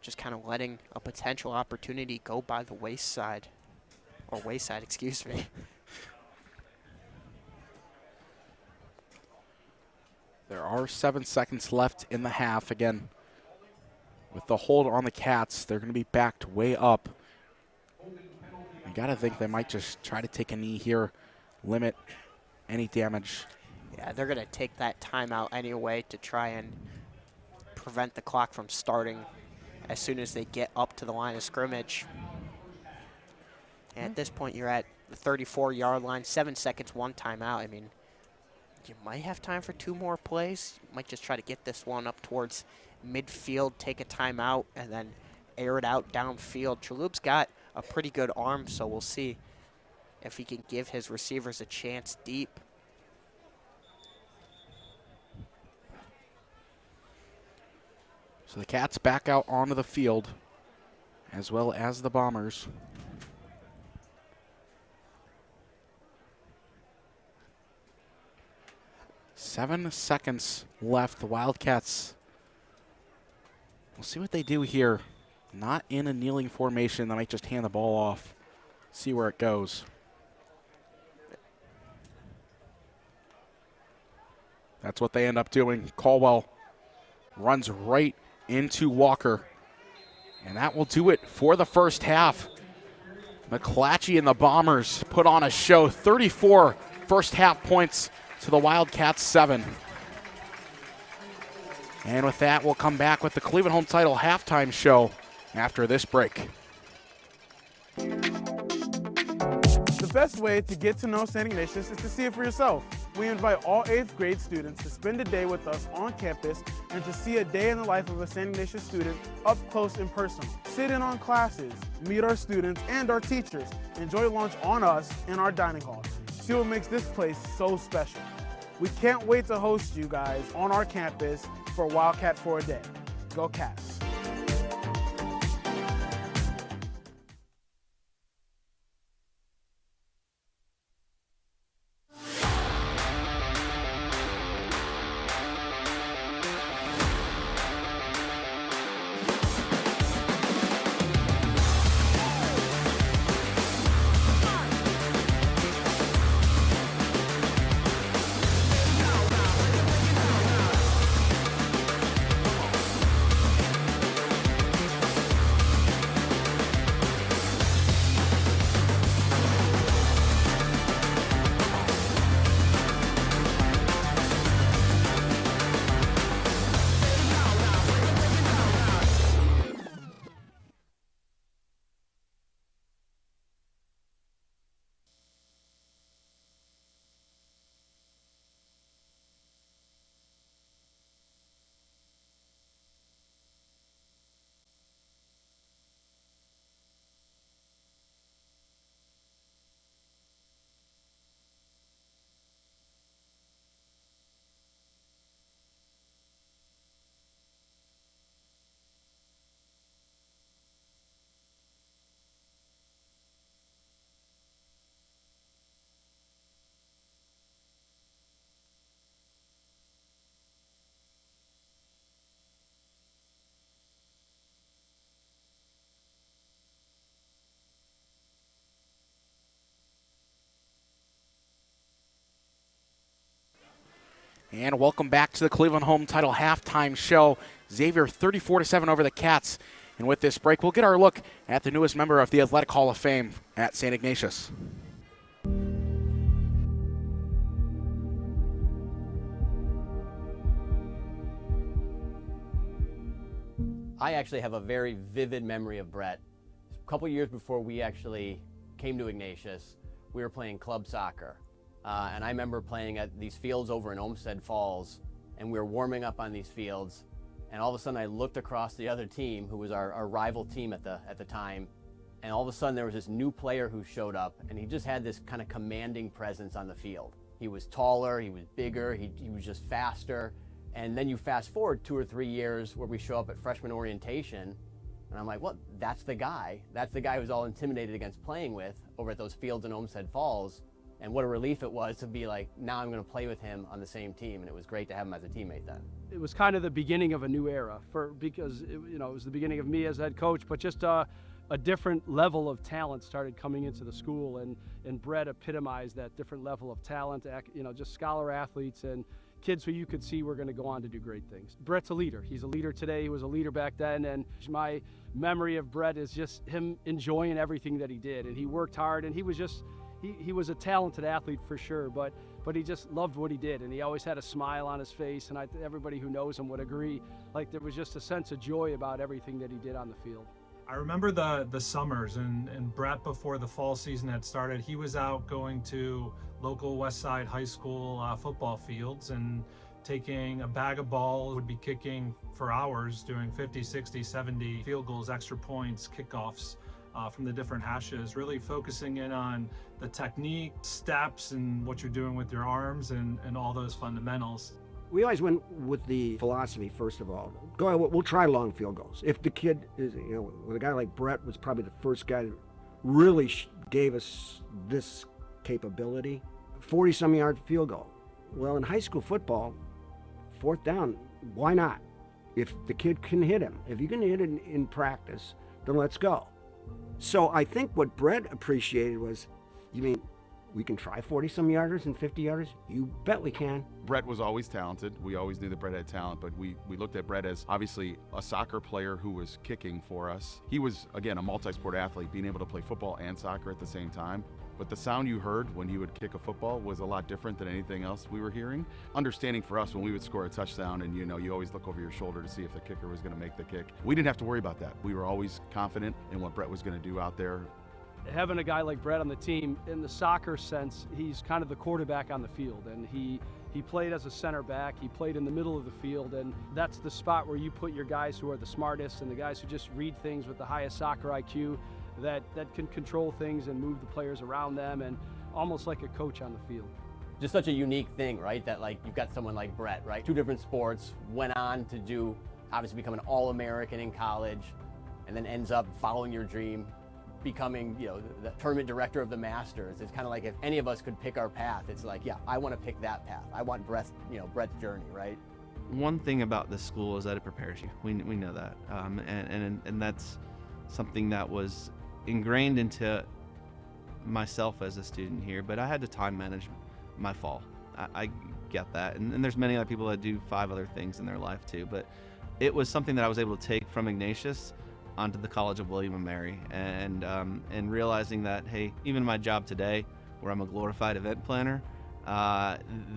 just kind of letting a potential opportunity go by the wayside. Or wayside, excuse me. There are 7 seconds left in the half. Again, with the hold on the Cats, they're going to be backed way up. You got to think they might just try to take a knee here, limit any damage. Yeah, they're going to take that timeout anyway to try and prevent the clock from starting as soon as they get up to the line of scrimmage. And at this point, you're at the 34-yard line, 7 seconds, 1 timeout. I mean, you might have time for 2 more plays. You might just try to get this one up towards midfield, take a timeout, and then air it out downfield. Chalhoub's got a pretty good arm, so we'll see if he can give his receivers a chance deep. So the Cats back out onto the field, as well as the Bombers. Seven seconds left. The Wildcats, we'll see what they do here. Not in a kneeling formation. They might just hand the ball off. See where it goes. That's what they end up doing. Caldwell runs right into Walker. And that will do it for the first half. McClatchy and the Bombers put on a show. 34 first half points to the Wildcats 7. And with that, we'll come back with the Cleveland Home Title halftime show after this break. The best way to get to know St. Ignatius is to see it for yourself. We invite all 8th grade students to spend a day with us on campus and to see a day in the life of a St. Ignatius student up close and personal. Sit in on classes, meet our students and our teachers, enjoy lunch on us in our dining hall. See what makes this place so special. We can't wait to host you guys on our campus for Wildcat for a Day. Go Cats! And welcome back to the Cleveland Home Title halftime show. Xavier 34-7 over the Cats. And with this break, we'll get our look at the newest member of the Athletic Hall of Fame at St. Ignatius. I actually have a very vivid memory of Brett. A couple years before we actually came to Ignatius, we were playing club soccer. And I remember playing at these fields over in Olmsted Falls, and we were warming up on these fields. And all of a sudden I looked across the other team, who was our rival team at the time, and all of a sudden there was this new player who showed up, and he just had this kind of commanding presence on the field. He was taller, he was bigger, he was just faster. And then you fast forward 2 or 3 years where we show up at freshman orientation, and I'm like, well, that's the guy. That's the guy who's all intimidated against playing with over at those fields in Olmsted Falls. And what a relief it was to be like, now I'm going to play with him on the same team, and it was great to have him as a teammate then. It was kind of the beginning of a new era because it was the beginning of me as head coach, but just a different level of talent started coming into the school, and Brett epitomized that different level of talent, just scholar athletes and kids who you could see were going to go on to do great things. Brett's a leader. He's a leader today. He was a leader back then, and my memory of Brett is just him enjoying everything that he did, and he worked hard, and he was just he was a talented athlete for sure, but he just loved what he did, and he always had a smile on his face, and everybody who knows him would agree, like there was just a sense of joy about everything that he did on the field. I remember the summers, and Brett, before the fall season had started, he was out going to local West Side High School football fields and taking a bag of balls, would be kicking for hours, doing 50, 60, 70 field goals, extra points, kickoffs from the different hashes, really focusing in on the technique, steps, and what you're doing with your arms and all those fundamentals. We always went with the philosophy, first of all, we'll try long field goals. If the kid is, with a guy like Brett was probably the first guy that really gave us this capability, 40-some yard field goal. Well, in high school football, 4th down, why not? If the kid can hit him, if you can hit it in practice, then let's go. So I think what Brett appreciated was, you mean we can try 40-some yarders and 50 yarders? You bet we can. Brett was always talented. We always knew that Brett had talent, but we looked at Brett as obviously a soccer player who was kicking for us. He was, again, a multi-sport athlete, being able to play football and soccer at the same time. But the sound you heard when he would kick a football was a lot different than anything else we were hearing. Understanding for us when we would score a touchdown, and you always look over your shoulder to see if the kicker was going to make the kick. We didn't have to worry about that. We were always confident in what Brett was going to do out there. Having a guy like Brett on the team, in the soccer sense, he's kind of the quarterback on the field, and he played as a center back, he played in the middle of the field, and that's the spot where you put your guys who are the smartest and the guys who just read things with the highest soccer IQ that can control things and move the players around them, and almost like a coach on the field. Just such a unique thing, right? That like you've got someone like Brett, right? 2 different sports, went on to obviously become an All-American in college, and then ends up following your dream, becoming, the tournament director of the Masters. It's kind of like if any of us could pick our path, it's like, yeah, I want to pick that path. I want Brett's journey, right? One thing about this school is that it prepares you. We know that, and that's something that was ingrained into myself as a student here. But I had to time manage my fall. I get that, and there's many other people that do 5 other things in their life too. But it was something that I was able to take from Ignatius onto the College of William & Mary, and realizing that, hey, even my job today, where I'm a glorified event planner,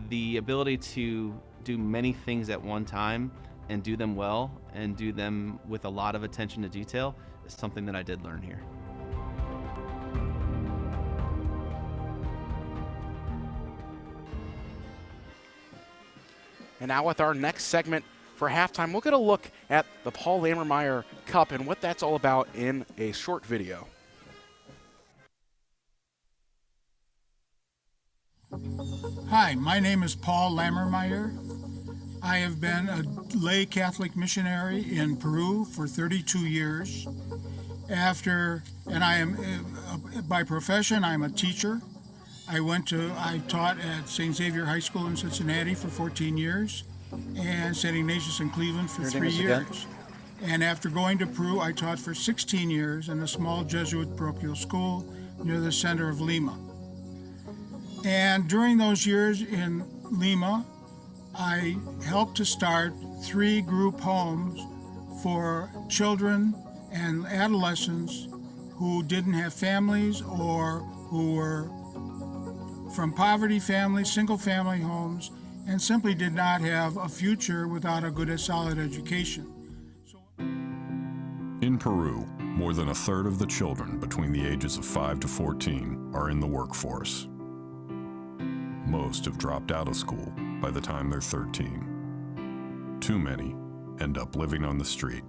the ability to do many things at one time and do them well and do them with a lot of attention to detail is something that I did learn here. And now with our next segment for halftime, we'll get a look at the Paul Lammermeyer Cup and what that's all about in a short video. Hi, my name is Paul Lammermeyer. I have been a lay Catholic missionary in Peru for 32 years. And I am, by profession, I'm a teacher. I taught at St. Xavier High School in Cincinnati for 14 years and St. Ignatius in Cleveland for 3 years. And after going to Peru, I taught for 16 years in a small Jesuit parochial school near the center of Lima. And during those years in Lima, I helped to start 3 group homes for children and adolescents who didn't have families or who were from poverty families, single family homes, and simply did not have a future without a good, solid education. In Peru, more than a third of the children between the ages of 5 to 14 are in the workforce. Most have dropped out of school by the time they're 13. Too many end up living on the street.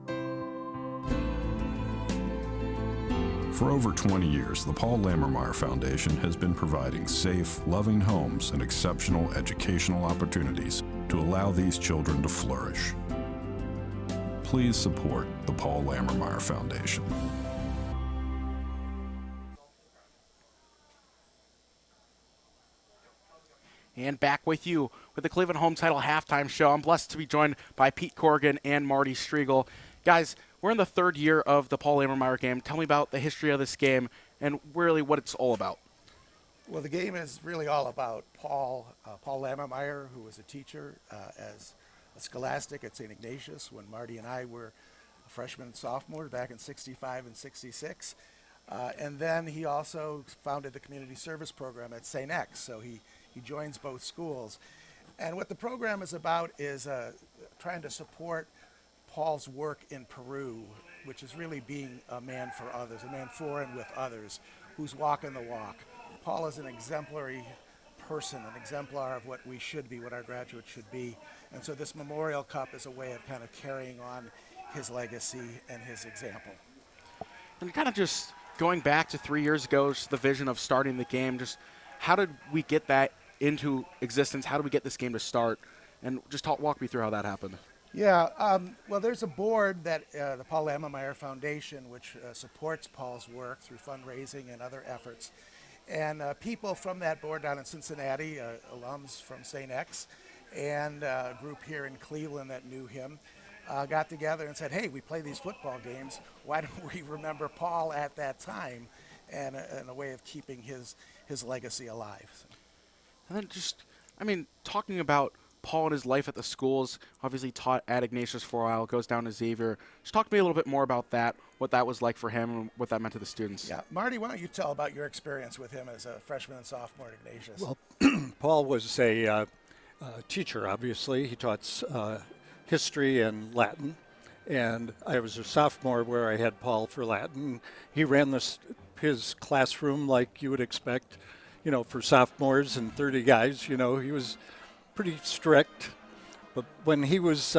For over 20 years, the Paul Lammermeyer Foundation has been providing safe, loving homes and exceptional educational opportunities to allow these children to flourish. Please support the Paul Lammermeyer Foundation. And back with you with the Cleveland Home Title Halftime Show. I'm blessed to be joined by Pete Corrigan and Marty Striegel. Guys, we're in the 3rd year of the Paul Lammermeyer game. Tell me about the history of this game and really what it's all about. Well, the game is really all about Paul Lammermeyer, who was a teacher as a scholastic at St. Ignatius when Marty and I were freshmen and sophomores back in 65 and 66. And then he also founded the community service program at St. X, so he joins both schools. And what the program is about is trying to support Paul's work in Peru, which is really being a man for others, a man for and with others, who's walking the walk. Paul is an exemplary person, an exemplar of what we should be, what our graduates should be. And so this Memorial Cup is a way of kind of carrying on his legacy and his example. And kind of just going back to 3 years ago, just the vision of starting the game, just how did we get that into existence? How did we get this game to start? And just walk me through how that happened. Yeah, well, there's a board that the Paul Lammermeyer Foundation, which supports Paul's work through fundraising and other efforts. And people from that board down in Cincinnati, alums from St. X, and a group here in Cleveland that knew him, got together and said, hey, we play these football games. Why don't we remember Paul at that time? And a way of keeping his legacy alive. And then just, talking about Paul and his life at the schools, obviously taught at Ignatius for a while, goes down to Xavier. Just talk to me a little bit more about that, what that was like for him and what that meant to the students. Yeah, Marty, why don't you tell about your experience with him as a freshman and sophomore at Ignatius? Well, Paul was a teacher, obviously. He taught history and Latin, and I was a sophomore where I had Paul for Latin. He ran his classroom like you would expect, for sophomores and 30 guys. He was pretty strict, but when he was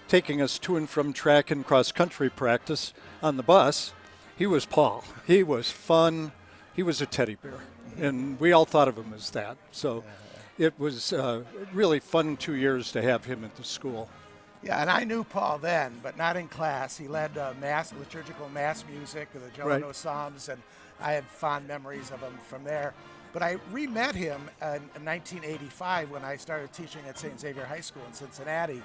taking us to and from track and cross-country practice on the bus, he was Paul. He was fun. He was a teddy bear, and we all thought of him as that. So it was really fun 2 years to have him at the school. Yeah, and I knew Paul then, but not in class. He led liturgical mass music, the Jelano Psalms, and I had fond memories of him from there. But I re-met him in 1985 when I started teaching at St. Xavier High School in Cincinnati.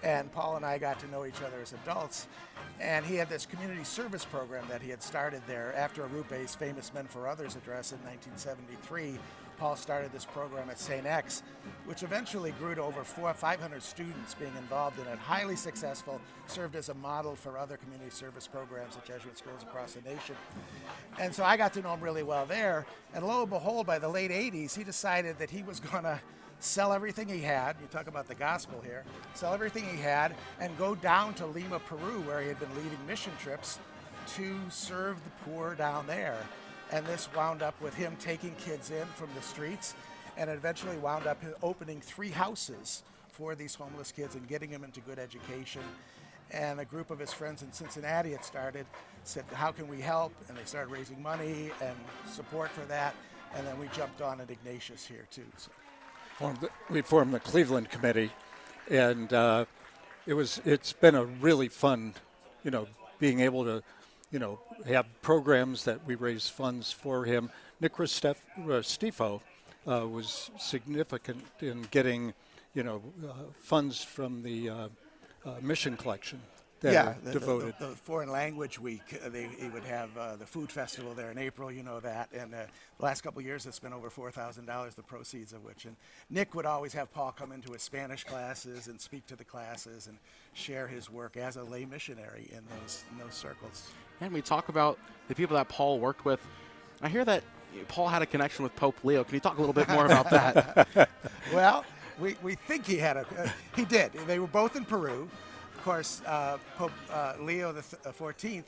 And Paul and I got to know each other as adults. And he had this community service program that he had started there. After Arupe's famous Men for Others address in 1973, Paul started this program at St. X, which eventually grew to over 400 or 500 students being involved in it. Highly successful, served as a model for other community service programs at Jesuit schools across the nation. And so I got to know him really well there. And lo and behold, by the late 80s, he decided that he was going to sell everything he had. You talk about the gospel here. Sell everything he had and go down to Lima, Peru, where he had been leading mission trips to serve the poor down there. And this wound up with him taking kids in from the streets, and eventually wound up opening 3 houses for these homeless kids and getting them into good education. And a group of his friends in Cincinnati had said, how can we help? And they started raising money and support for that. And then we jumped on at Ignatius here too. So. We formed the Cleveland Committee, and it's been a really fun, being able to have programs that we raise funds for him. Nick Stifo was significant in getting, funds from the mission collection that are devoted. The Foreign Language Week, he would have the food festival there in April, you know that. And the last couple of years, it's been over $4,000, the proceeds of which. And Nick would always have Paul come into his Spanish classes and speak to the classes and share his work as a lay missionary in those circles. And we talk about the people that Paul worked with. I hear that Paul had a connection with Pope Leo. Can you talk a little bit more about that? Well, we think he had he did. They were both in Peru. Of course, Pope Leo the 14th,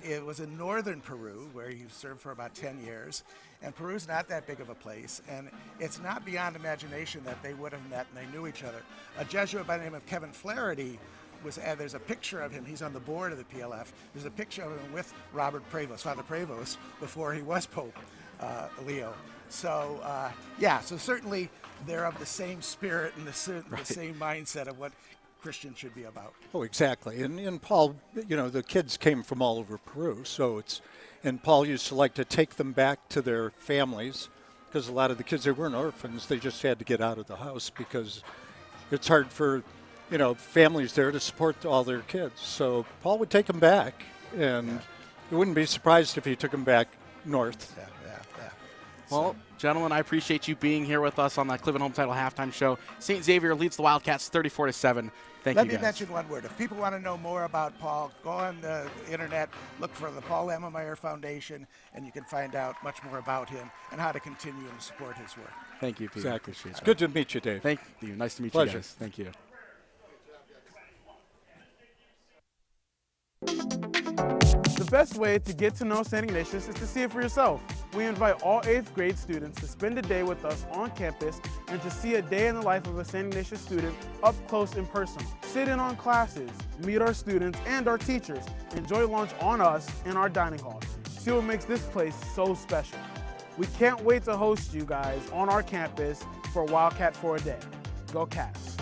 it was in northern Peru where he served for about 10 years. And Peru's not that big of a place, and it's not beyond imagination that they would have met and they knew each other. A Jesuit by the name of Kevin Flaherty there's a picture of him. He's on the board of the PLF. There's a picture of him with Robert Prevost, Father Prevost, before he was Pope Leo. So, so certainly they're of the same spirit and the same mindset of what Christians should be about. Oh, exactly. And Paul, the kids came from all over Peru, and Paul used to like to take them back to their families, because a lot of the kids, they weren't orphans. They just had to get out of the house because it's hard for families there to support all their kids. So Paul would take them back, and you wouldn't be surprised if he took them back north. Yeah. Well, gentlemen, I appreciate you being here with us on the Cleveland Home Title halftime show. St. Xavier leads the Wildcats 34-7. Thank you, guys. Let me mention one word. If people want to know more about Paul, go on the internet, look for the Paul Lammermeyer Foundation, and you can find out much more about him and how to continue and support his work. Thank you, Peter. Exactly. It's good to meet you, Dave. Thank you. Nice to meet Pleasure. you guys. Thank you. The best way to get to know St. Ignatius is to see it for yourself. We invite all 8th grade students to spend a day with us on campus and to see a day in the life of a St. Ignatius student up close and personal. Sit in on classes, meet our students and our teachers, enjoy lunch on us in our dining hall. See what makes this place so special. We can't wait to host you guys on our campus for Wildcat for a Day. Go Cats!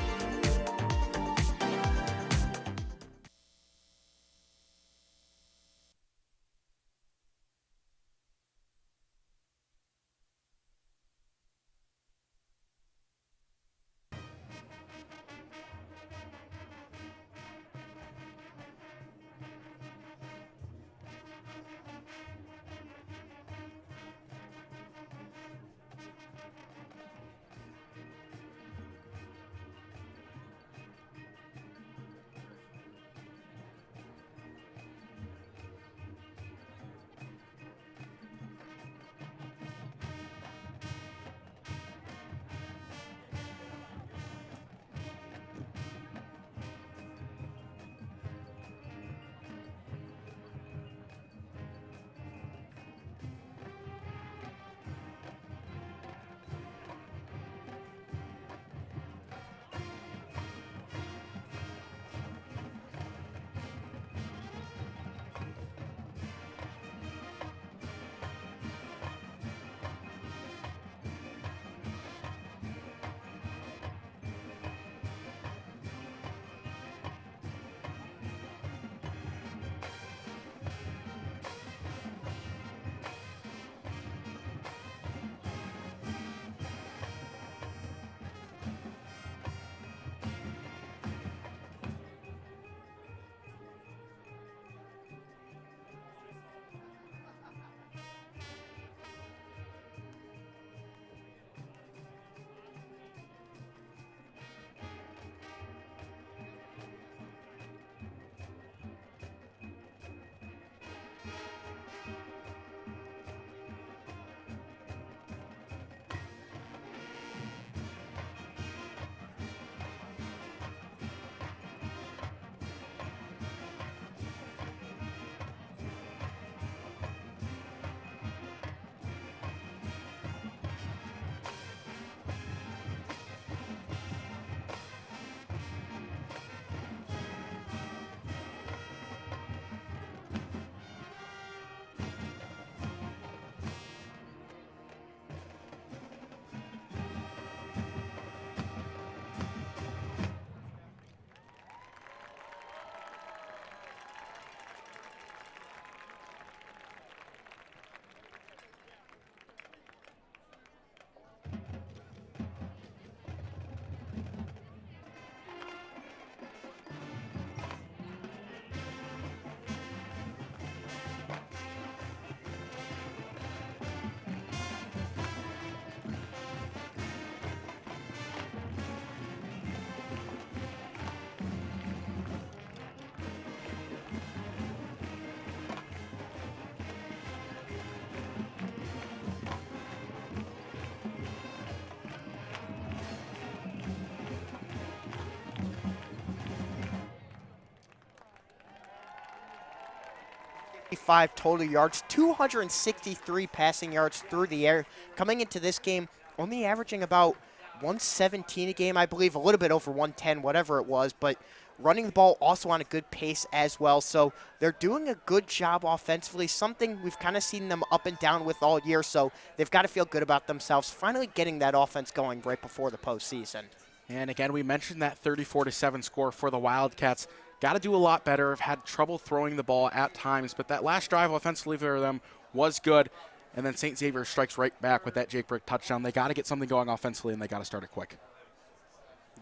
5 total yards, 263 passing yards through the air. Coming into this game, only averaging about 117 a game, I believe, a little bit over 110, whatever it was, but running the ball also on a good pace as well. So they're doing a good job offensively, something we've kind of seen them up and down with all year. So they've got to feel good about themselves, finally getting that offense going right before the postseason. And again, we mentioned that 34-7 score for the Wildcats. Got to do a lot better. Have had trouble throwing the ball at times, but that last drive offensively for them was good. And then St. Xavier strikes right back with that Jake Brick touchdown. They got to get something going offensively, and they got to start it quick.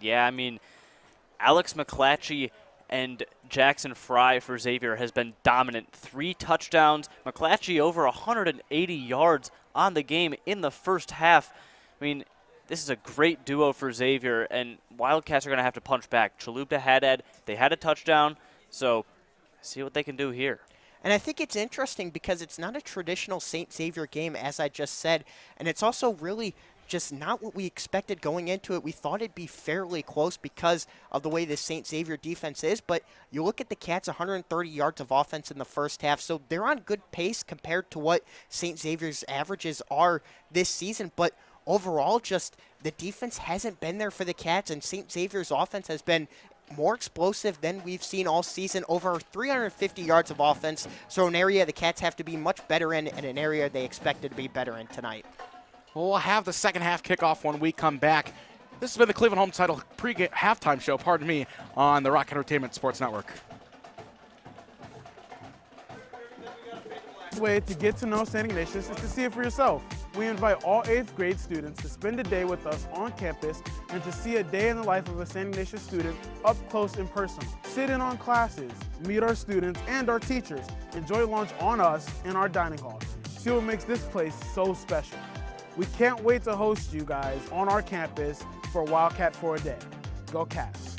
Yeah, I mean, Alex McClatchy and Jackson Fry for Xavier has been dominant. 3 touchdowns. McClatchy over 180 yards on the game in the first half. I mean, this is a great duo for Xavier, and Wildcats are going to have to punch back. Chalupa Haddad, they had a touchdown, so see what they can do here. And I think it's interesting because it's not a traditional St. Xavier game, as I just said, and it's also really just not what we expected going into it. We thought it'd be fairly close because of the way the St. Xavier defense is, but you look at the Cats, 130 yards of offense in the first half, so they're on good pace compared to what St. Xavier's averages are this season, but overall, just the defense hasn't been there for the Cats, and St. Xavier's offense has been more explosive than we've seen all season, over 350 yards of offense, so an area the Cats have to be much better in and an area they expected to be better in tonight. We'll have the second half kickoff when we come back. This has been the Cleveland Home Title halftime show, on the Rock Entertainment Sports Network. The way to get to know St. Ignatius is to see it for yourself. We invite all 8th grade students to spend a day with us on campus and to see a day in the life of a St. Ignatius student up close and personal. Sit in on classes, meet our students and our teachers, enjoy lunch on us in our dining hall. See what makes this place so special. We can't wait to host you guys on our campus for Wildcat for a Day. Go Cats!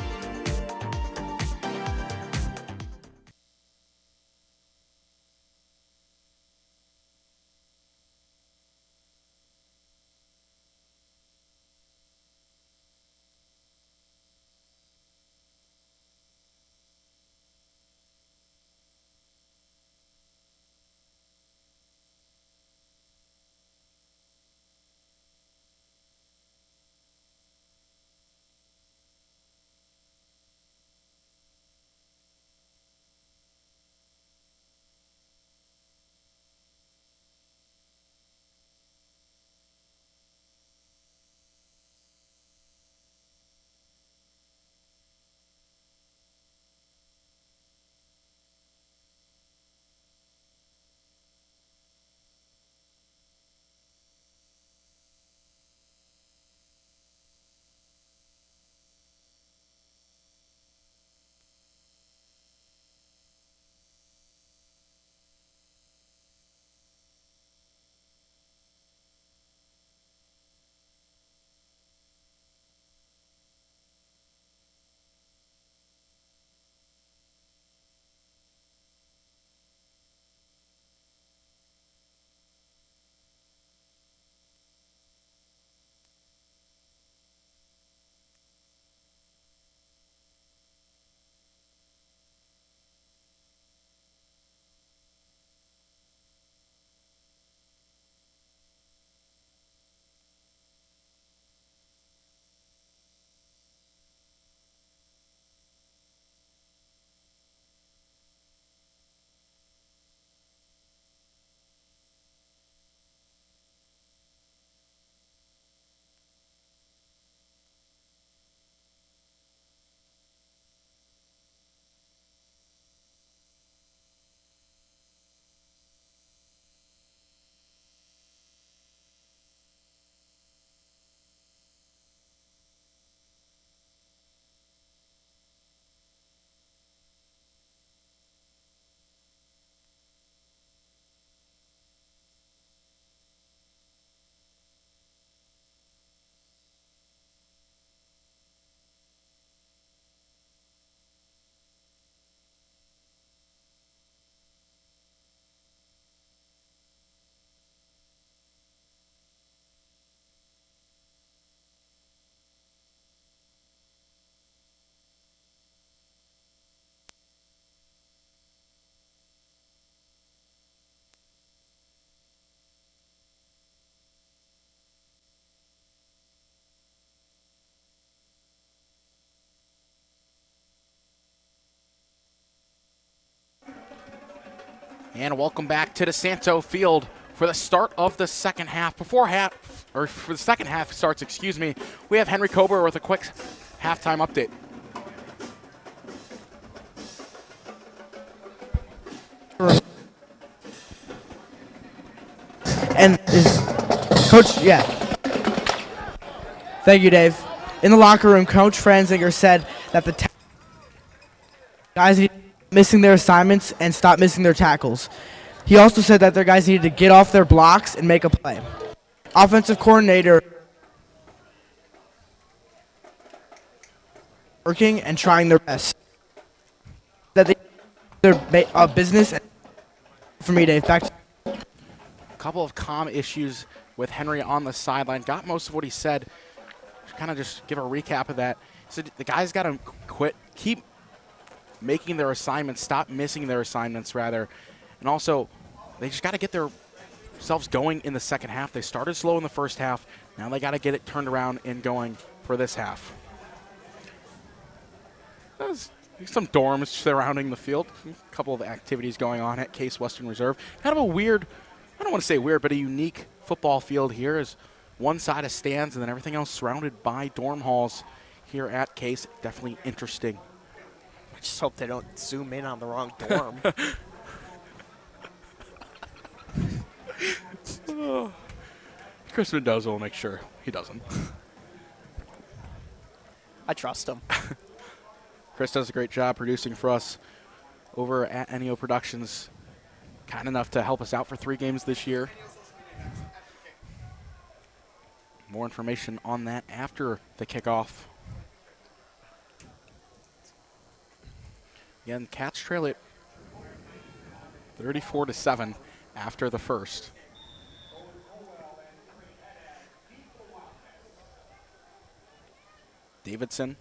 And welcome back to DeSanto Field for the start of the second half. For the second half starts, we have Henry Kober with a quick halftime update. And Coach, Thank you, Dave. In the locker room, Coach Franzinger said that the guys need to stop missing their assignments and stop missing their tackles. He also said that their guys needed to get off their blocks and make a play. Offensive coordinator working and trying their best. That they their business. For me, Dave, back to a couple of calm issues with Henry on the sideline. Got most of what he said. Kind of just give a recap of that. So the guys got to keep making their assignments, stop missing their assignments rather. And also, they just got to get themselves going in the second half. They started slow in the first half. Now they got to get it turned around and going for this half. There's some dorms surrounding the field. A couple of activities going on at Case Western Reserve. Kind of a weird, I don't want to say weird, but a unique football field here is one side of stands and then everything else surrounded by dorm halls here at Case. Definitely interesting. I just hope they don't zoom in on the wrong dorm. Chris Mendoza will make sure he doesn't. I trust him. Chris does a great job producing for us over at NEO Productions. Kind enough to help us out for 3 games this year. More information on that after the kickoff. Again, Cats trail it 34-7 after the first. Davidson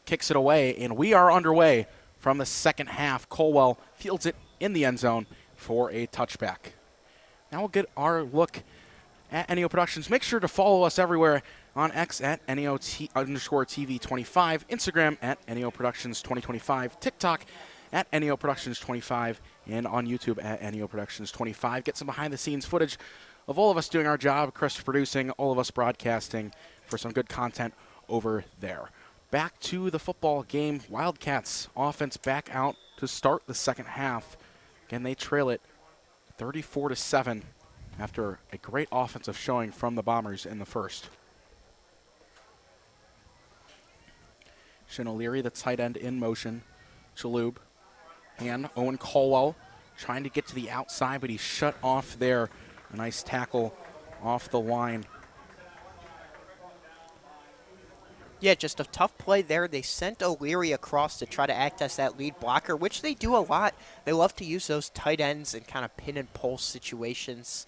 kicks it away, and we are underway from the second half. Colwell fields it in the end zone for a touchback. Now we'll get our look at NEO Productions. Make sure to follow us everywhere on X at NEO_TV25, Instagram at NEO Productions 2025, TikTok at NEO Productions 25, and on YouTube at NEO Productions 25. Get some behind-the-scenes footage of all of us doing our job, Chris producing, all of us broadcasting for some good content over there. Back to the football game. Wildcats offense back out to start the second half. Again, they trail it 34-7 after a great offensive showing from the Bombers in the first. Shin O'Leary, the tight end, in motion. Chalhoub, and Owen Colwell trying to get to the outside, but he's shut off there. A nice tackle off the line. Yeah, just a tough play there. They sent O'Leary across to try to act as that lead blocker, which they do a lot. They love to use those tight ends in kind of pin and pull situations.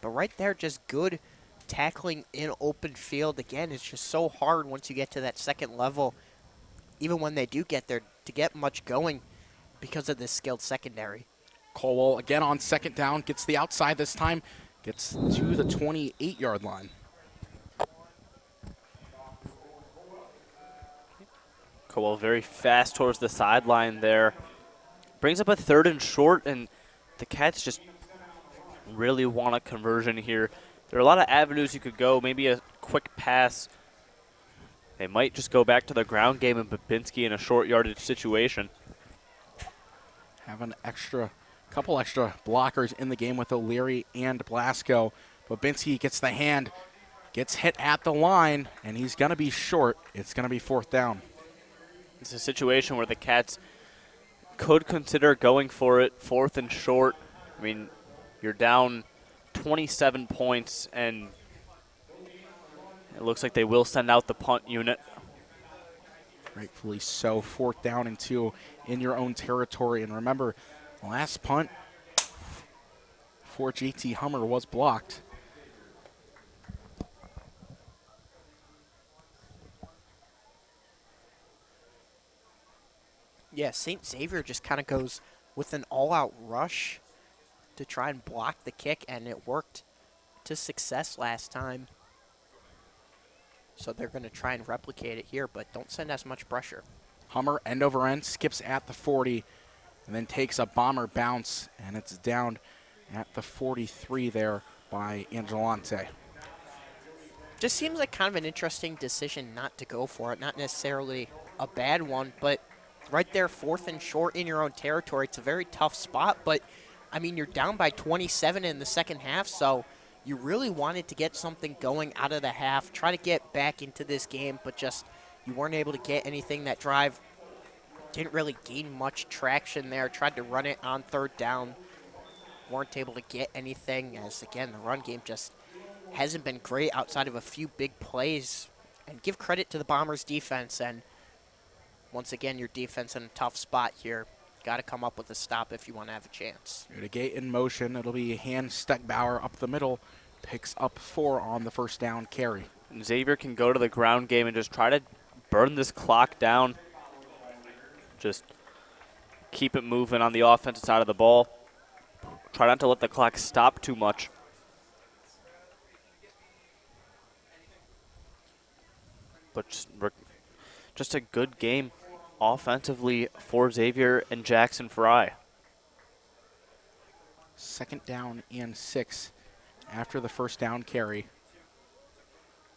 But right there, just good tackling in open field. Again, it's just so hard once you get to that second level, even when they do get there, to get much going because of this skilled secondary. Colwell again on second down, gets the outside this time, gets to the 28-yard line. Colwell very fast towards the sideline there. Brings up a 3rd and short, and the Cats just really want a conversion here. There are a lot of avenues you could go, maybe a quick pass. They might just go back to the ground game and Babinski in a short yardage situation. Have an couple extra blockers in the game with O'Leary and Blasco. Babinski gets the hand, gets hit at the line, and he's going to be short. It's going to be 4th down. It's a situation where the Cats could consider going for it, 4th and short. I mean, you're down 27 points, and it looks like they will send out the punt unit. Rightfully so. 4th down and 2 in your own territory. And remember, the last punt for JT Hummer was blocked. Yeah, St. Xavier just kind of goes with an all-out rush to try and block the kick, and it worked to success last time. So they're going to try and replicate it here, but don't send as much pressure. Hummer end over end, skips at the 40, and then takes a bomber bounce, and it's down at the 43 there by Angelante. Just seems like kind of an interesting decision not to go for it. Not necessarily a bad one, but right there, 4th and short in your own territory. It's a very tough spot, but, I mean, you're down by 27 in the second half, so you really wanted to get something going out of the half, try to get back into this game, but just you weren't able to get anything. That drive didn't really gain much traction there. Tried to run it on 3rd down. Weren't able to get anything as, again, the run game just hasn't been great outside of a few big plays. And give credit to the Bombers' defense. And once again, your defense in a tough spot here. Got to come up with a stop if you want to have a chance. Gate in motion. It'll be Hans Steckbauer up the middle. Picks up 4 on the first down carry. Xavier can go to the ground game and just try to burn this clock down. Just keep it moving on the offensive side of the ball. Try not to let the clock stop too much. But just a good game offensively for Xavier and Jackson Fry. 2nd down and 6 after the first down carry.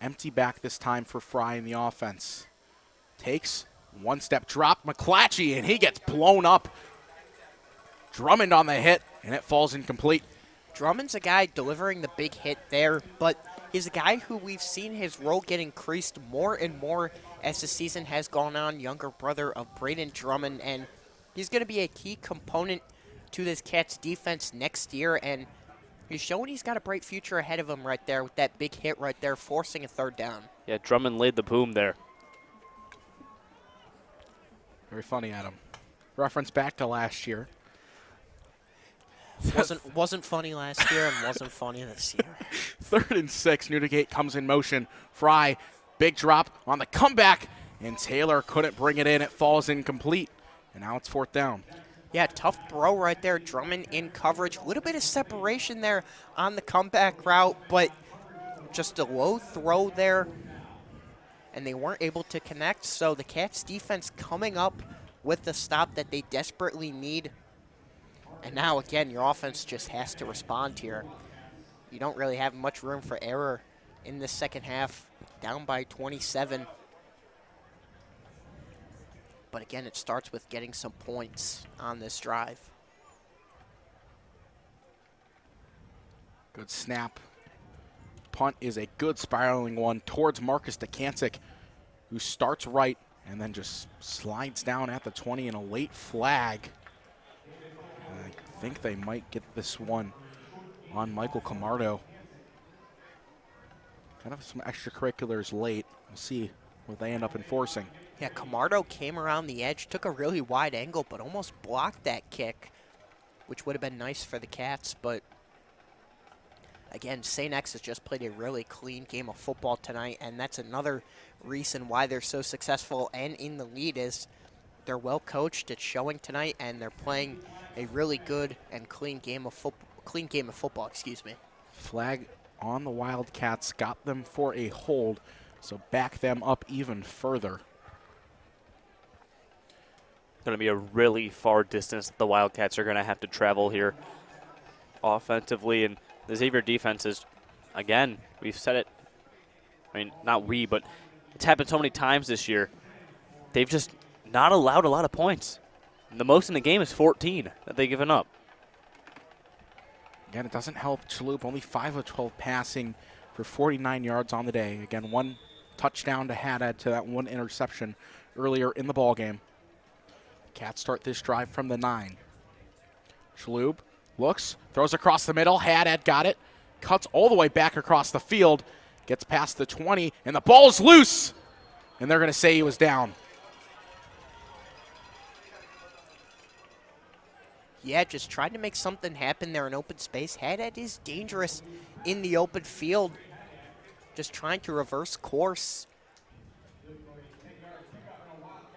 Empty back this time for Fry in the offense. Takes 1-step drop, McClatchy, and he gets blown up. Drummond on the hit, and it falls incomplete. Drummond's a guy delivering the big hit there, but he's a guy who we've seen his role get increased more and more as the season has gone on. Younger brother of Braden Drummond, and he's going to be a key component to this Cats defense next year, and he's showing he's got a bright future ahead of him right there with that big hit right there, forcing a 3rd down. Yeah, Drummond laid the boom there. Very funny, Adam. Reference back to last year. Wasn't funny last year and wasn't funny this year. 3rd and 6, Newdigate comes in motion. Fry, big drop on the comeback, and Taylor couldn't bring it in. It falls incomplete, and now it's 4th down. Yeah, tough throw right there. Drummond in coverage. A little bit of separation there on the comeback route, but just a low throw there, and they weren't able to connect. So the Cats defense coming up with the stop that they desperately need. And now, again, your offense just has to respond here. You don't really have much room for error in the second half, down by 27. But again, it starts with getting some points on this drive. Good snap. Punt is a good spiraling one towards Marcus DeCantic, who starts right and then just slides down at the 20 in a late flag. I think they might get this one on Michael Camardo. Kind of some extracurriculars late. We'll see what they end up enforcing. Yeah, Camardo came around the edge, took a really wide angle, but almost blocked that kick, which would have been nice for the Cats. But again, St. X has just played a really clean game of football tonight, and that's another reason why they're so successful and in the lead is they're well coached. It's showing tonight, and they're playing a really good and clean game of football. Excuse me. Flag on the Wildcats, got them for a hold, so back them up even further. Going to be a really far distance the Wildcats are going to have to travel here offensively, and the Xavier defense is, again, we've said it, I mean, not we, but it's happened so many times this year. They've just not allowed a lot of points. The most in the game is 14 that they've given up. Again, it doesn't help Chaloup, only 5 of 12 passing for 49 yards on the day. Again, 1 touchdown to Haddad to that 1 interception earlier in the ballgame. Cats start this drive from the 9. Chaloup looks, throws across the middle. Haddad got it, cuts all the way back across the field, gets past the 20, and the ball's loose. And they're going to say he was down. Yeah, just tried to make something happen there in open space. Haddad is dangerous in the open field. Just trying to reverse course.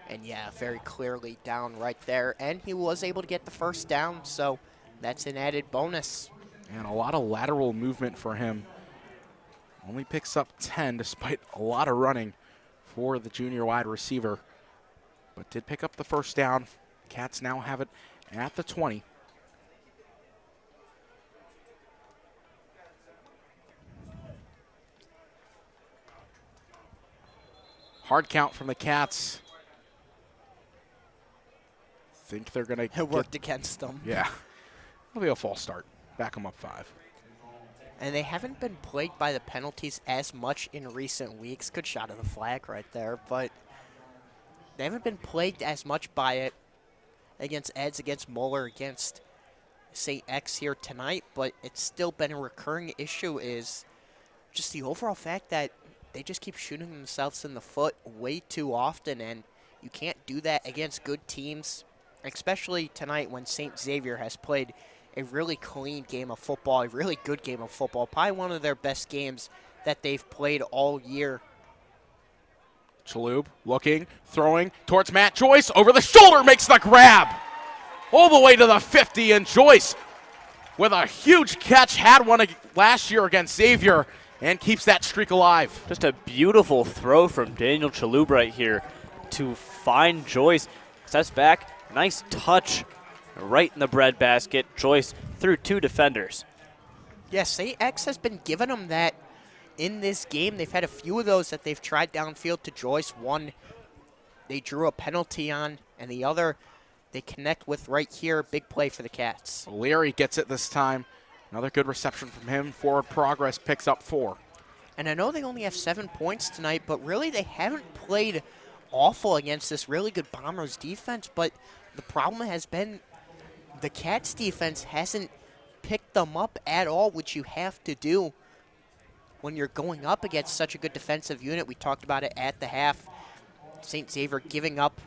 And yeah, very clearly down right there. And he was able to get the first down, so that's an added bonus. And a lot of lateral movement for him. Only picks up 10 despite a lot of running for the junior wide receiver. But did pick up the first down. Cats now have it at the 20. Hard count from the Cats. Think they're going to It worked against them. Yeah. It'll be a false start. Back them up 5. And they haven't been plagued by the penalties as much in recent weeks. Good shot of the flag right there, but they haven't been plagued as much by it against Eds, against Moeller, against St. X here tonight, but it's still been a recurring issue is just the overall fact that they just keep shooting themselves in the foot way too often, and you can't do that against good teams, especially tonight when St. Xavier has played a really clean game of football, a really good game of football, probably one of their best games that they've played all year. Chalhoub looking, throwing towards Matt Joyce. Over the shoulder, makes the grab. All the way to the 50, and Joyce with a huge catch. Had one last year against Xavier and keeps that streak alive. Just a beautiful throw from Daniel Chalhoub right here to find Joyce. Steps back, nice touch right in the breadbasket. Joyce through 2 defenders. Yes, St. X has been giving them that in this game. They've had a few of those that they've tried downfield to Joyce. One they drew a penalty on, and the other they connect with right here. Big play for the Cats. Leary gets it this time. Another good reception from him. Forward progress picks up 4. And I know they only have 7 points tonight, but really they haven't played awful against this really good Bombers defense. But the problem has been the Cats defense hasn't picked them up at all, which you have to do when you're going up against such a good defensive unit. We talked about it at the half. St. Xavier giving up,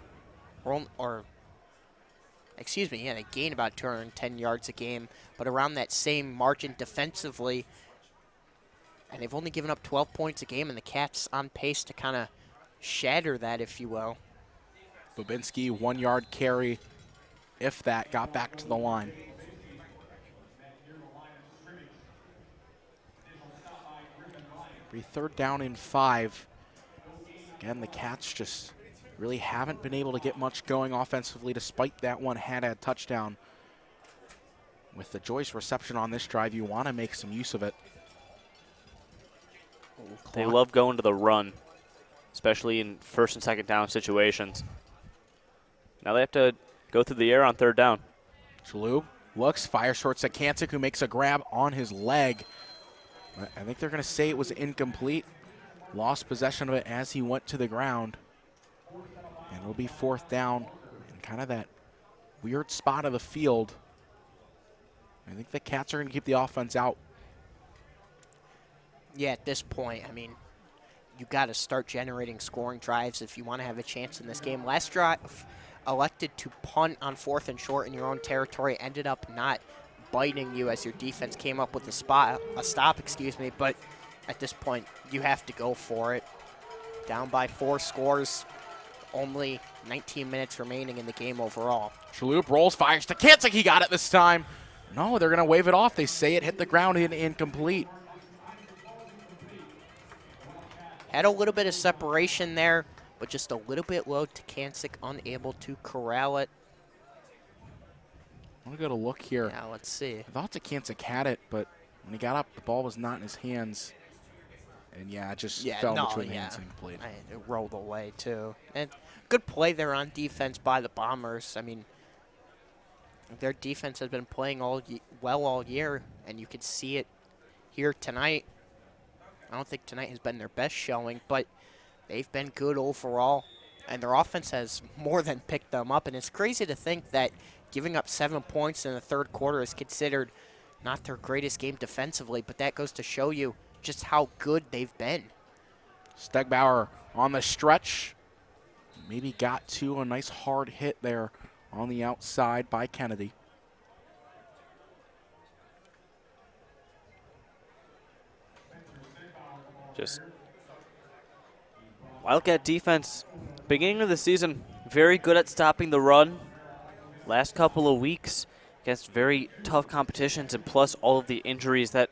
they gain about 210 yards a game, but around that same margin defensively. And they've only given up 12 points a game, and the Cats on pace to kind of shatter that, if you will. Babinski, 1-yard carry, if that, got back to the line. Be 3rd down and 5. Again, the Cats just really haven't been able to get much going offensively despite that one had touchdown. With the Joyce reception on this drive, you want to make some use of it. They love going to the run, especially in 1st and 2nd down situations. Now they have to go through the air on 3rd down. Chalhoub looks, fires short to Kancik, who makes a grab on his leg. I think they're going to say it was incomplete. Lost possession of it as he went to the ground. And it'll be 4th down in kind of that weird spot of the field. I think the Cats are going to keep the offense out. Yeah, at this point, I mean, you got to start generating scoring drives if you want to have a chance in this game. Last drive, elected to punt on 4th and short in your own territory, ended up not biting you as your defense came up with a stop, but at this point, you have to go for it. Down by 4 scores, only 19 minutes remaining in the game overall. Chalhoub rolls, fires to Kancik. He got it this time. No, they're going to wave it off. They say it hit the ground and incomplete. Had a little bit of separation there, but just a little bit low to Kancik, unable to corral it. I'm going to go to look here. Yeah, let's see. I thought the Kancik had it, but when he got up, the ball was not in his hands. And yeah, it just fell between hands and incomplete. It rolled away too. And good play there on defense by the Bombers. I mean, their defense has been playing well all year, and you could see it here tonight. I don't think tonight has been their best showing, but they've been good overall, and their offense has more than picked them up. And it's crazy to think that giving up 7 points in the 3rd quarter is considered not their greatest game defensively, but that goes to show you just how good they've been. Stegbauer on the stretch. Maybe got to a nice hard hit there on the outside by Kennedy. Just Wildcat defense, beginning of the season, very good at stopping the run. Last couple of weeks against very tough competitions, and plus all of the injuries that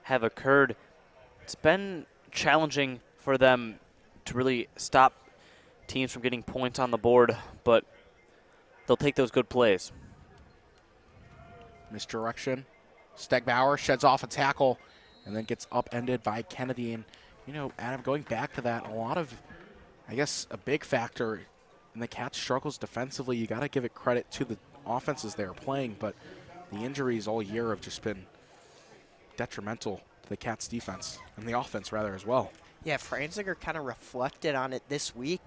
have occurred, it's been challenging for them to really stop teams from getting points on the board, but they'll take those good plays. Misdirection. Stegbauer sheds off a tackle and then gets upended by Kennedy. And, Adam, going back to that, a lot of, I guess, a big factor in the Cats' struggles defensively. You got to give it credit to the offenses they are playing, but the injuries all year have just been detrimental to the Cats' defense, and the offense, rather, as well. Yeah, Franziger kind of reflected on it this week.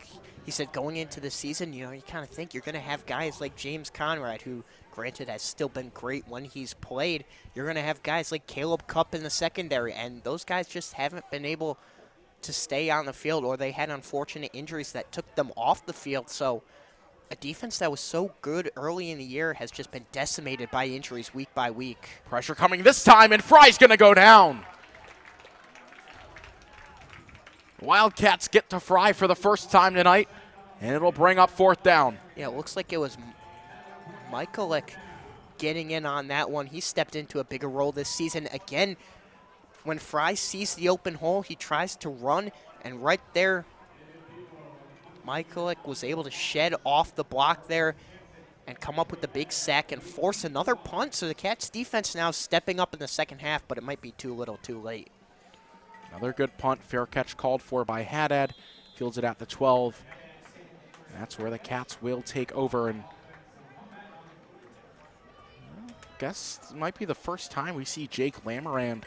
He said going into the season, you kind of think you're going to have guys like James Conrad, who, granted, has still been great when he's played. You're going to have guys like Caleb Cupp in the secondary, and those guys just haven't been able to stay on the field, or they had unfortunate injuries that took them off the field. So a defense that was so good early in the year has just been decimated by injuries week by week. Pressure coming this time, and Fry's going to go down. Wildcats get to Fry for the first time tonight, and it'll bring up 4th down. Yeah, it looks like it was Michaelek getting in on that one. He stepped into a bigger role this season. Again, when Fry sees the open hole, he tries to run, and right there, Michaelek was able to shed off the block there and come up with the big sack and force another punt. So the Cats defense now stepping up in the second half, but it might be too little too late. Another good punt, fair catch called for by Haddad. Fields it at the 12. And that's where the Cats will take over. And I guess it might be the first time we see Jake Lamarand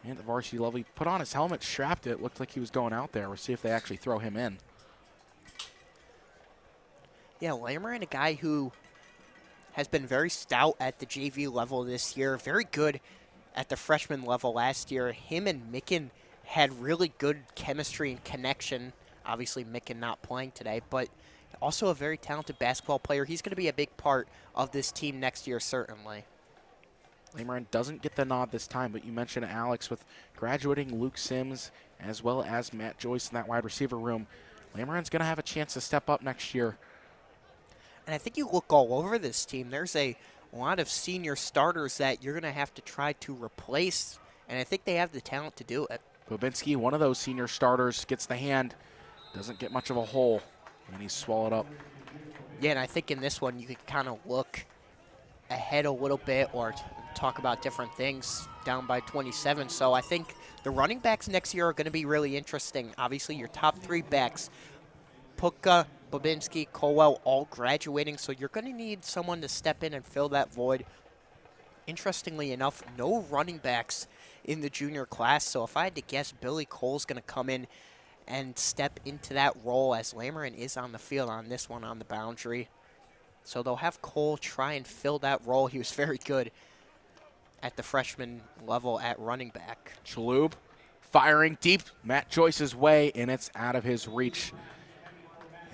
at the varsity level. He put on his helmet, strapped it. Looked like he was going out there. We'll see if they actually throw him in. Yeah, Lamarand, a guy who has been very stout at the JV level this year. Very good at the freshman level last year. Him and Micken had really good chemistry and connection. Obviously, Micken not playing today, but also a very talented basketball player. He's going to be a big part of this team next year, certainly. Lamarand doesn't get the nod this time, but you mentioned, Alex, with graduating Luke Sims as well as Matt Joyce in that wide receiver room, Lamarand's going to have a chance to step up next year. And I think you look all over this team. There's a lot of senior starters that you're going to have to try to replace, and I think they have the talent to do it. Bobinski, one of those senior starters, gets the hand, doesn't get much of a hole, and he's swallowed up. Yeah, and I think in this one you could kind of look ahead a little bit or talk about different things down by 27. So I think the running backs next year are going to be really interesting. Obviously, your top 3 backs, Puka, Bobinski, Colwell, all graduating, so you're going to need someone to step in and fill that void. Interestingly enough, no running backs in the junior class, so if I had to guess, Billy Cole's going to come in and step into that role as Lamarand is on the field on this one on the boundary. So they'll have Cole try and fill that role. He was very good at the freshman level at running back. Chalhoub firing deep Matt Joyce's way, and it's out of his reach.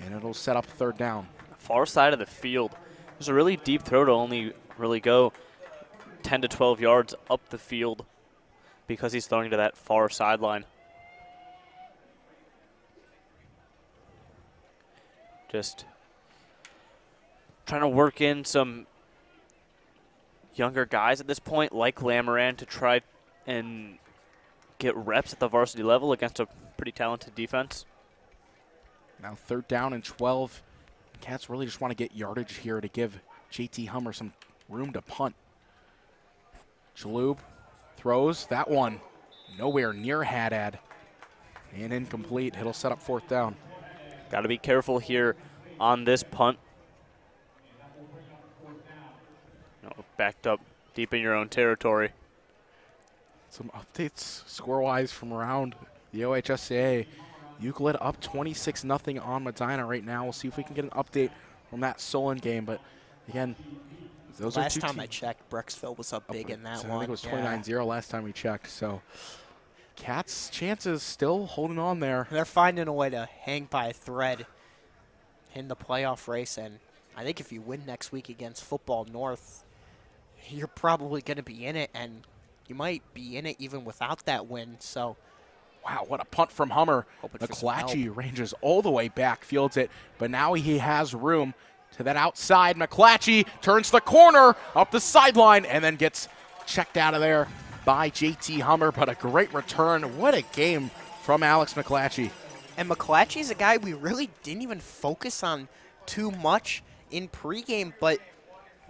And it'll set up 3rd down. Far side of the field. There's a really deep throw to only really go 10 to 12 yards up the field because he's throwing to that far sideline. Just trying to work in some younger guys at this point, like Lamarand, to try and get reps at the varsity level against a pretty talented defense. Now 3rd down and 12. Cats really just want to get yardage here to give JT Hummer some room to punt. Chalhoub throws that one nowhere near Haddad and incomplete. It'll set up 4th down. Got to be careful here on this punt. Backed up deep in your own territory. Some updates score-wise from around the OHSAA. Euclid up 26-0 on Medina right now. We'll see if we can get an update from that Solon game. But again, those last are 2 time I checked, Brecksville was up big in that so one. I think it was 29-0 last time we checked. So Cats' chances still holding on there. They're finding a way to hang by a thread in the playoff race. And I think if you win next week against Football North, you're probably going to be in it. And you might be in it even without that win. So. Wow, what a punt from Hummer. McClatchy ranges all the way back, fields it, but now he has room to that outside. McClatchy turns the corner up the sideline and then gets checked out of there by JT Hummer, but a great return. What a game from Alex McClatchy. And McClatchy's a guy we really didn't even focus on too much in pregame, but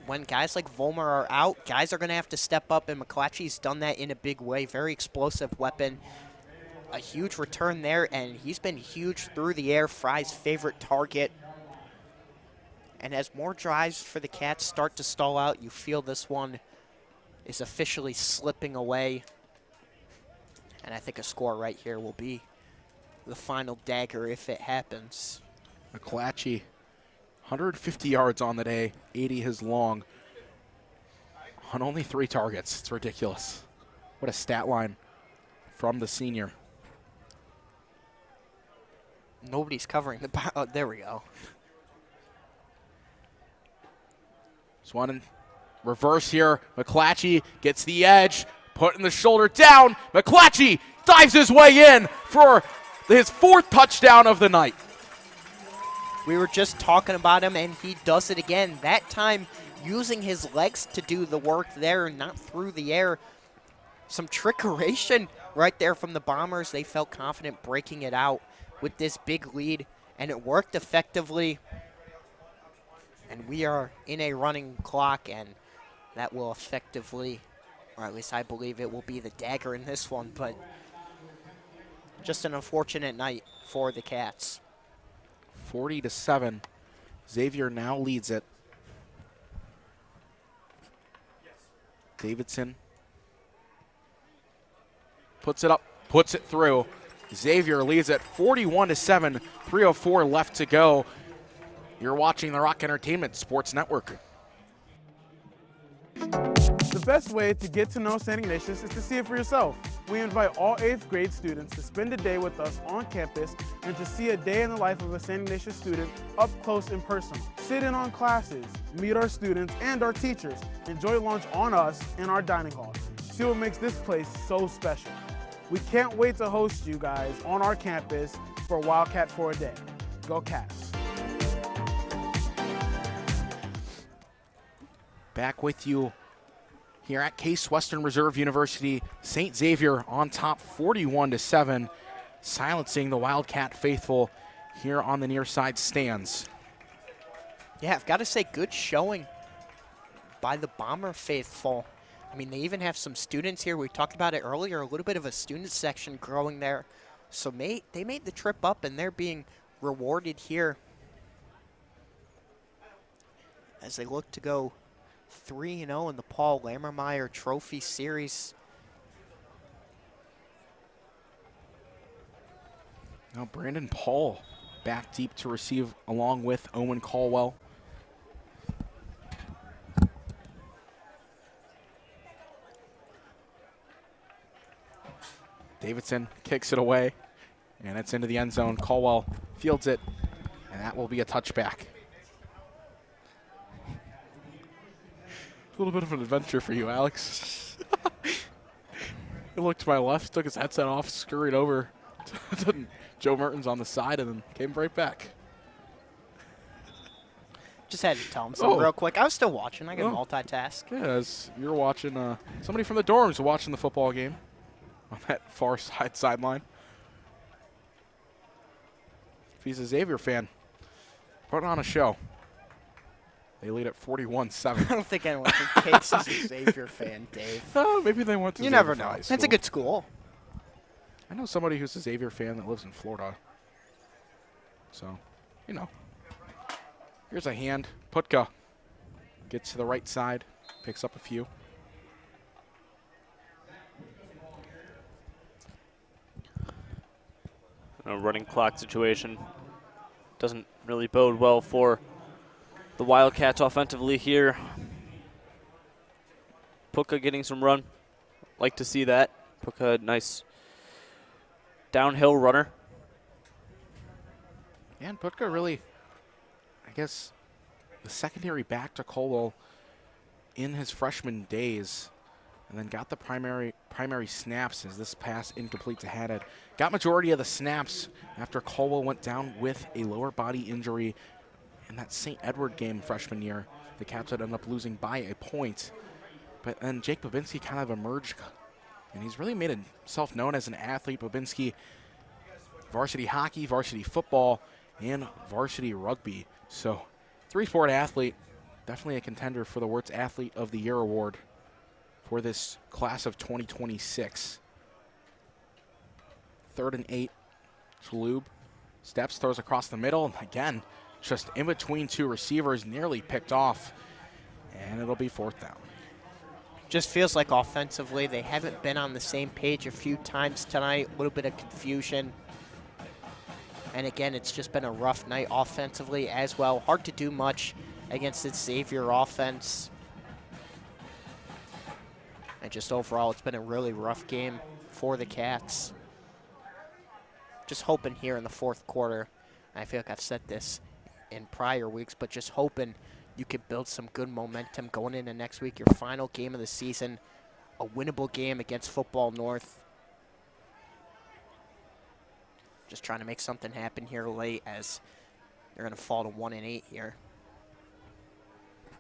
when guys like Vollmer are out, guys are going to have to step up, and McClatchy's done that in a big way. Very explosive weapon. A huge return there, and he's been huge through the air, Fry's favorite target. And as more drives for the Cats start to stall out, you feel this one is officially slipping away. And I think a score right here will be the final dagger if it happens. McClatchy, 150 yards on the day, 80 his long, on only 3 targets. It's ridiculous. What a stat line from the senior. Nobody's covering the oh, there we go. Swan reverse here. McClatchy gets the edge, putting the shoulder down. McClatchy dives his way in for his 4th touchdown of the night. We were just talking about him, and he does it again. That time, using his legs to do the work there, not through the air. Some trickeration right there from the Bombers. They felt confident breaking it out with this big lead, and it worked effectively. And we are in a running clock, and that will effectively, or at least I believe it will be the dagger in this one, but just an unfortunate night for the Cats. 40-7. Xavier now leads it. Davidson puts it up, puts it through. Xavier leads it 41-7. 3:04 left to go. You're watching the Rock Entertainment Sports Network. The best way to get to know St. Ignatius is to see it for yourself. We invite all 8th grade students to spend a day with us on campus and to see a day in the life of a St. Ignatius student up close and personal. Sit in on classes, meet our students and our teachers, enjoy lunch on us in our dining hall. See what makes this place so special. We can't wait to host you guys on our campus for Wildcat for a Day. Go Cats. Back with you here at Case Western Reserve University. St. Xavier on top 41-7, silencing the Wildcat faithful here on the near side stands. Yeah, I've got to say, good showing by the Bomber faithful. I mean, they even have some students here. We talked about it earlier, a little bit of a student section growing there. So they made the trip up, and they're being rewarded here as they look to go 3-0 in the Paul Lammermeyer Trophy Series. Now Brandon Paul back deep to receive along with Owen Caldwell. Davidson kicks it away, and it's into the end zone. Caldwell fields it, and that will be a touchback. A little bit of an adventure for you, Alex. He looked to my left, took his headset off, scurried over to Joe Mertens on the side, and then came right back. Just had to tell him something real quick. I was still watching. I can multitask. Yeah, as you're watching, somebody from the dorms watching the football game on that far sideline. If he's a Xavier fan, putting on a show. They lead at 41-7. I don't think anyone from Case is a Xavier fan, Dave. Maybe they went to You Xavier never know. High It's a School. good school. I know somebody who's a Xavier fan that lives in Florida. So, you know. Here's a hand. Putka gets to the right side, picks up a few. A running clock situation doesn't really bode well for the Wildcats offensively here. Puka getting some run. Like to see that. Puka, nice downhill runner. And Putka really, I guess, the secondary back to Colo in his freshman days, and then got the primary snaps as this pass incomplete to Haddad. Got majority of the snaps after Colwell went down with a lower body injury in that St. Edward game freshman year. The Caps would end up losing by a point. But then Jake Babinski kind of emerged, and he's really made himself known as an athlete. Babinski, varsity hockey, varsity football, and varsity rugby. So, 3-sport athlete, definitely a contender for the Wirtz Athlete of the Year award for this class of 2026. 3rd and 8. Chalub steps, throws across the middle, and again, just in between two receivers, nearly picked off, and it'll be 4th down. Just feels like offensively they haven't been on the same page a few times tonight. A little bit of confusion. And again, it's just been a rough night offensively as well. Hard to do much against this Xavier offense. And just overall, it's been a really rough game for the Cats. Just hoping here in the 4th quarter, I feel like I've said this in prior weeks, but just hoping you could build some good momentum going into next week, your final game of the season, a winnable game against Football North. Just trying to make something happen here late as they're going to fall to 1 and 8 here.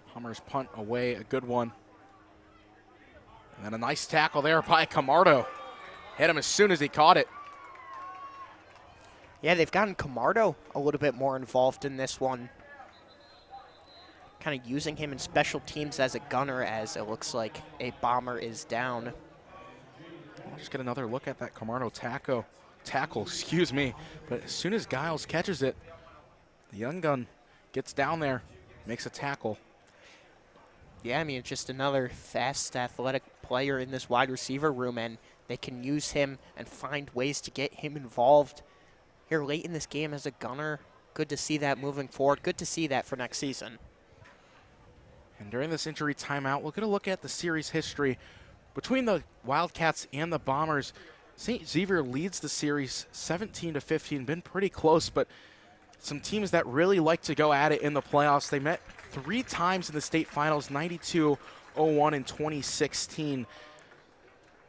Hummers punt away, a good one. And then a nice tackle there by Camardo. Hit him as soon as he caught it. Yeah, they've gotten Camardo a little bit more involved in this one. Kind of using him in special teams as a gunner, as it looks like a bomber is down. I'll just get another look at that Camardo tackle, excuse me. But as soon as Giles catches it, the young gun gets down there, makes a tackle. Yeah, I mean, it's just another fast, athletic player in this wide receiver room, and they can use him and find ways to get him involved here late in this game as a gunner. Good to see that moving forward. Good to see that for next season. And during this injury timeout, we're going to look at the series history between the Wildcats and the Bombers. St. Xavier leads the series 17-15, been pretty close, but some teams that really like to go at it in the playoffs. They met 3 times in the state finals, 92-01 in 2016.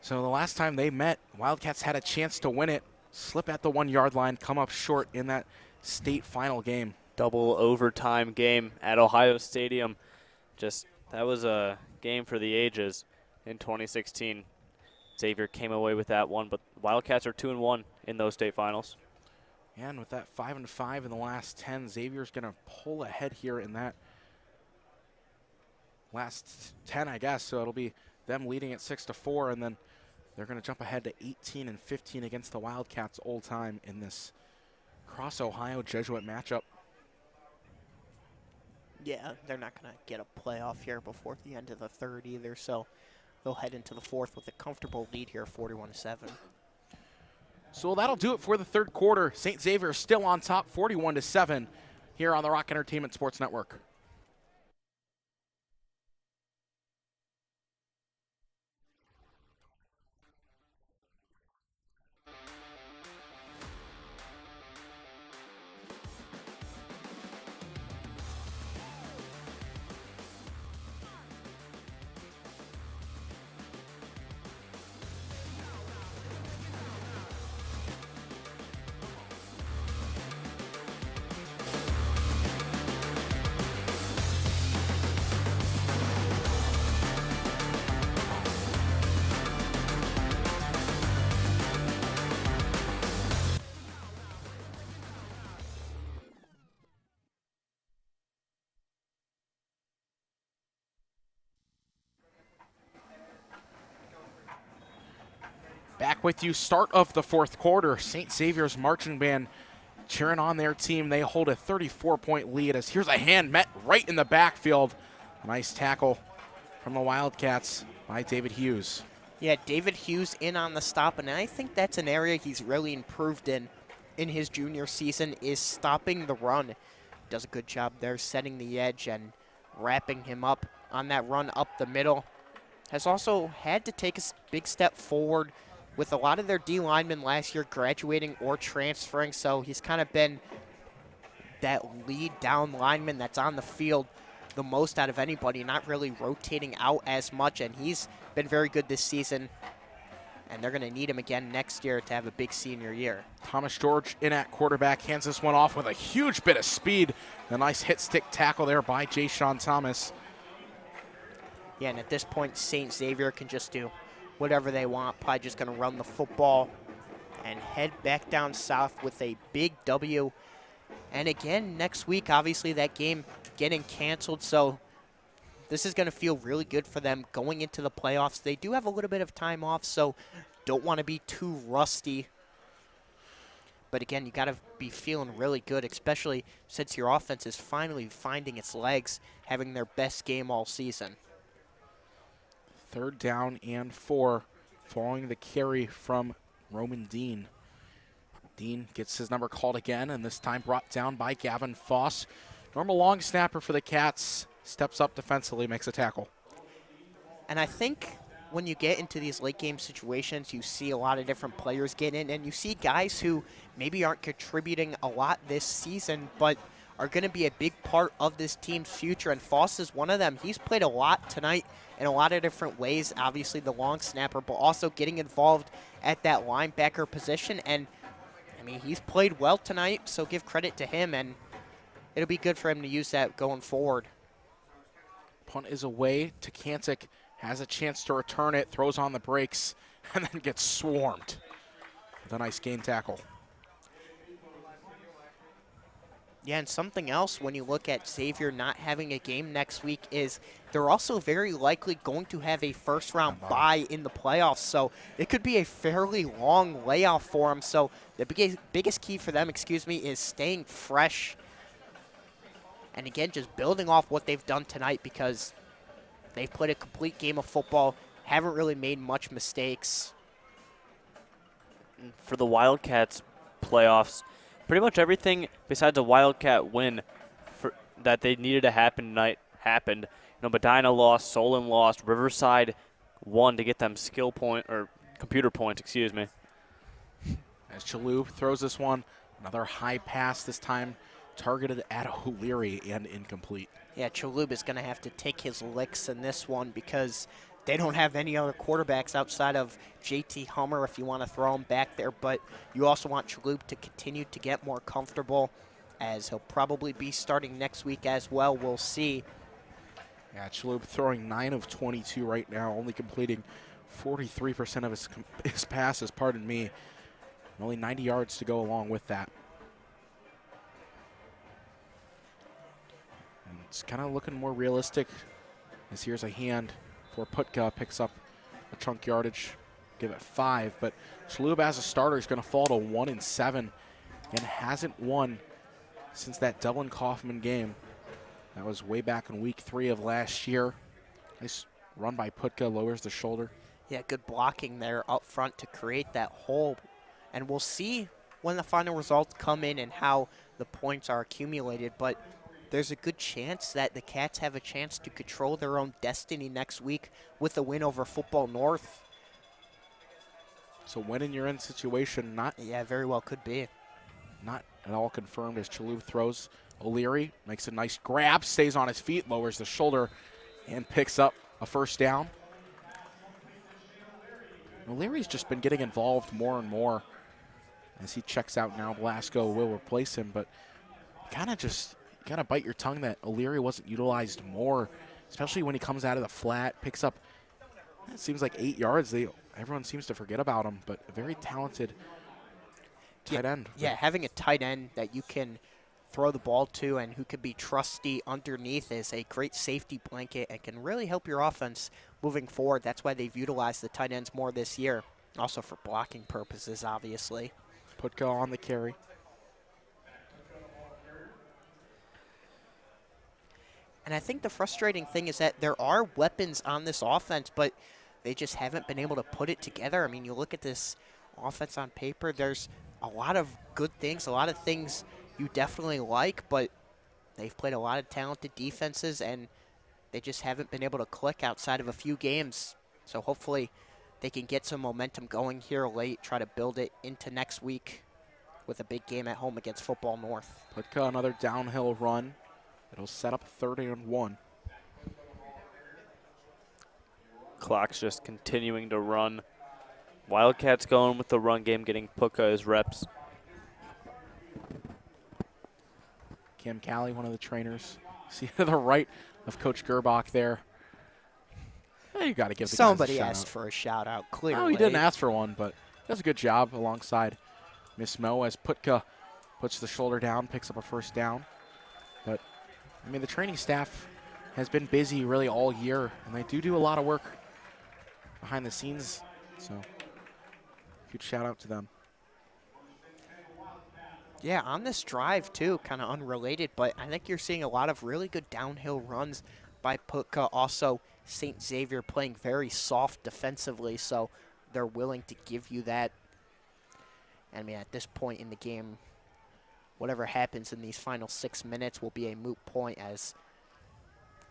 So the last time they met, Wildcats had a chance to win it, slip at the 1-yard line, come up short in that state final game. Double overtime game at Ohio Stadium. That was a game for the ages in 2016. Xavier came away with that one, but Wildcats are 2-1 in those state finals. And with that 5-5 in the last 10, Xavier's going to pull ahead here in that last 10, I guess. So it'll be them leading at 6-4, and then they're going to jump ahead to 18-15 against the Wildcats all time in this cross-Ohio Jesuit matchup. Yeah, they're not going to get a playoff here before the end of the 3rd either, so they'll head into the 4th with a comfortable lead here, 41-7. So that'll do it for the 3rd quarter. St. Xavier still on top, 41-7, here on the Rock Entertainment Sports Network. Back with you, start of the 4th quarter. St. Xavier's marching band cheering on their team. They hold a 34-point lead as here's a hand met right in the backfield. A nice tackle from the Wildcats by David Hughes. Yeah, David Hughes in on the stop, and I think that's an area he's really improved in his junior season, is stopping the run. Does a good job there setting the edge and wrapping him up on that run up the middle. Has also had to take a big step forward with a lot of their D linemen last year graduating or transferring, so he's kind of been that lead down lineman that's on the field the most out of anybody, not really rotating out as much, and he's been very good this season, and they're going to need him again next year to have a big senior year. Thomas George in at quarterback, hands this one off with a huge bit of speed. A nice hit stick tackle there by Jay Sean Thomas. Yeah, and at this point, St. Xavier can just do whatever they want, probably just going to run the football and head back down south with a big W. And again, next week, obviously that game getting canceled, so this is going to feel really good for them going into the playoffs. They do have a little bit of time off, so don't want to be too rusty. But again, you got to be feeling really good, especially since your offense is finally finding its legs, having their best game all season. 3rd down and 4, following the carry from Roman Dean. Dean gets his number called again, and this time brought down by Gavin Foss. Normal long snapper for the Cats. Steps up defensively, makes a tackle. And I think when you get into these late game situations, you see a lot of different players get in, and you see guys who maybe aren't contributing a lot this season, but are going to be a big part of this team's future, and Foss is one of them. He's played a lot tonight in a lot of different ways, obviously the long snapper, but also getting involved at that linebacker position, and I mean, he's played well tonight, so give credit to him, and it'll be good for him to use that going forward. Punt is away. Takancic has a chance to return it, throws on the brakes, and then gets swarmed with a nice gain tackle. Yeah, and something else when you look at Xavier not having a game next week is they're also very likely going to have a first-round bye in the playoffs, so it could be a fairly long layoff for them. So the biggest key for them, is staying fresh. And again, just building off what they've done tonight, because they've played a complete game of football, haven't really made much mistakes. For the Wildcats playoffs, pretty much everything besides a Wildcat win that they needed to happen tonight happened. Medina lost, Solon lost, Riverside won to get them computer points, As Chalhoub throws this one, another high pass, this time targeted at O'Leary and incomplete. Yeah, Chalhoub is going to have to take his licks in this one because they don't have any other quarterbacks outside of JT Hummer if you want to throw him back there, but you also want Chalhoub to continue to get more comfortable, as he'll probably be starting next week as well. We'll see. Yeah, Chalhoub throwing 9 of 22 right now, only completing 43% of his passes, pardon me. And only 90 yards to go along with that. And it's kind of looking more realistic, as here's a hand for Putka, picks up a chunk yardage, give it 5. But Chalhoub as a starter is going to fall to 1-7 and hasn't won since that Dublin Kaufman game. That was way back in week 3 of last year. Nice run by Putka, lowers the shoulder. Yeah, good blocking there up front to create that hole. And we'll see when the final results come in and how the points are accumulated. But there's a good chance that the Cats have a chance to control their own destiny next week with a win over Football North. So when in your end situation, very well could be. Not at all confirmed as Chalhoub throws. O'Leary makes a nice grab, stays on his feet, lowers the shoulder, and picks up a first down. O'Leary's just been getting involved more and more as he checks out now. Blasco will replace him, but kind of just got to bite your tongue that O'Leary wasn't utilized more, especially when he comes out of the flat, picks up, it seems like 8 yards. Everyone seems to forget about him, but a very talented tight end. Yeah, having a tight end that you can throw the ball to and who could be trusty underneath is a great safety blanket and can really help your offense moving forward. That's why they've utilized the tight ends more this year, also for blocking purposes, obviously. Putka on the carry. And I think the frustrating thing is that there are weapons on this offense, but they just haven't been able to put it together. I mean, you look at this offense on paper, there's a lot of good things, a lot of things you definitely like, but they've played a lot of talented defenses, and they just haven't been able to click outside of a few games. So hopefully they can get some momentum going here late, try to build it into next week with a big game at home against Football North. Putka, another downhill run. It'll set up 3rd and 1. Clock's just continuing to run. Wildcats going with the run game, getting Putka his reps. Cam Callie, one of the trainers. See to the right of Coach Gerbach there. You got to give the somebody guys a asked for a shout out. Clearly, no, he didn't ask for one, but does a good job alongside Miss Mo as Putka puts the shoulder down, picks up a first down. But I mean, the training staff has been busy really all year, and they do a lot of work behind the scenes. So huge shout out to them. Yeah, on this drive too, kind of unrelated, but I think you're seeing a lot of really good downhill runs by Putka. Also, St. Xavier playing very soft defensively, so they're willing to give you that. I mean, at this point in the game, whatever happens in these final 6 minutes will be a moot point, as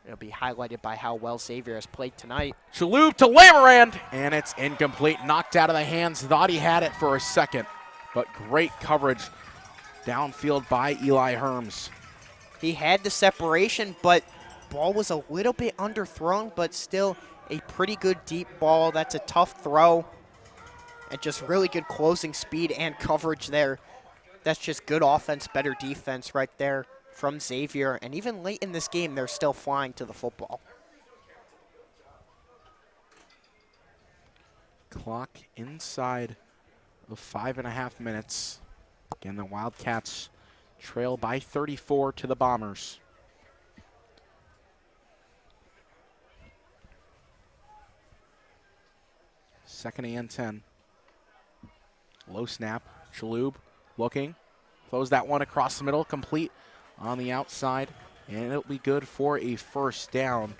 it'll be highlighted by how well Xavier has played tonight. Shalhoub to Lamarand, and it's incomplete. Knocked out of the hands. Thought he had it for a second, but great coverage downfield by Eli Herms. He had the separation, but ball was a little bit underthrown, but still a pretty good deep ball. That's a tough throw, and just really good closing speed and coverage there. That's just good offense, better defense right there from Xavier. And even late in this game, they're still flying to the football. Clock inside of 5.5 minutes. Again, the Wildcats trail by 34 to the Bombers. Second and 10. Low snap. Shalhoub looking. Throws that one across the middle. Complete on the outside. And it'll be good for a first down.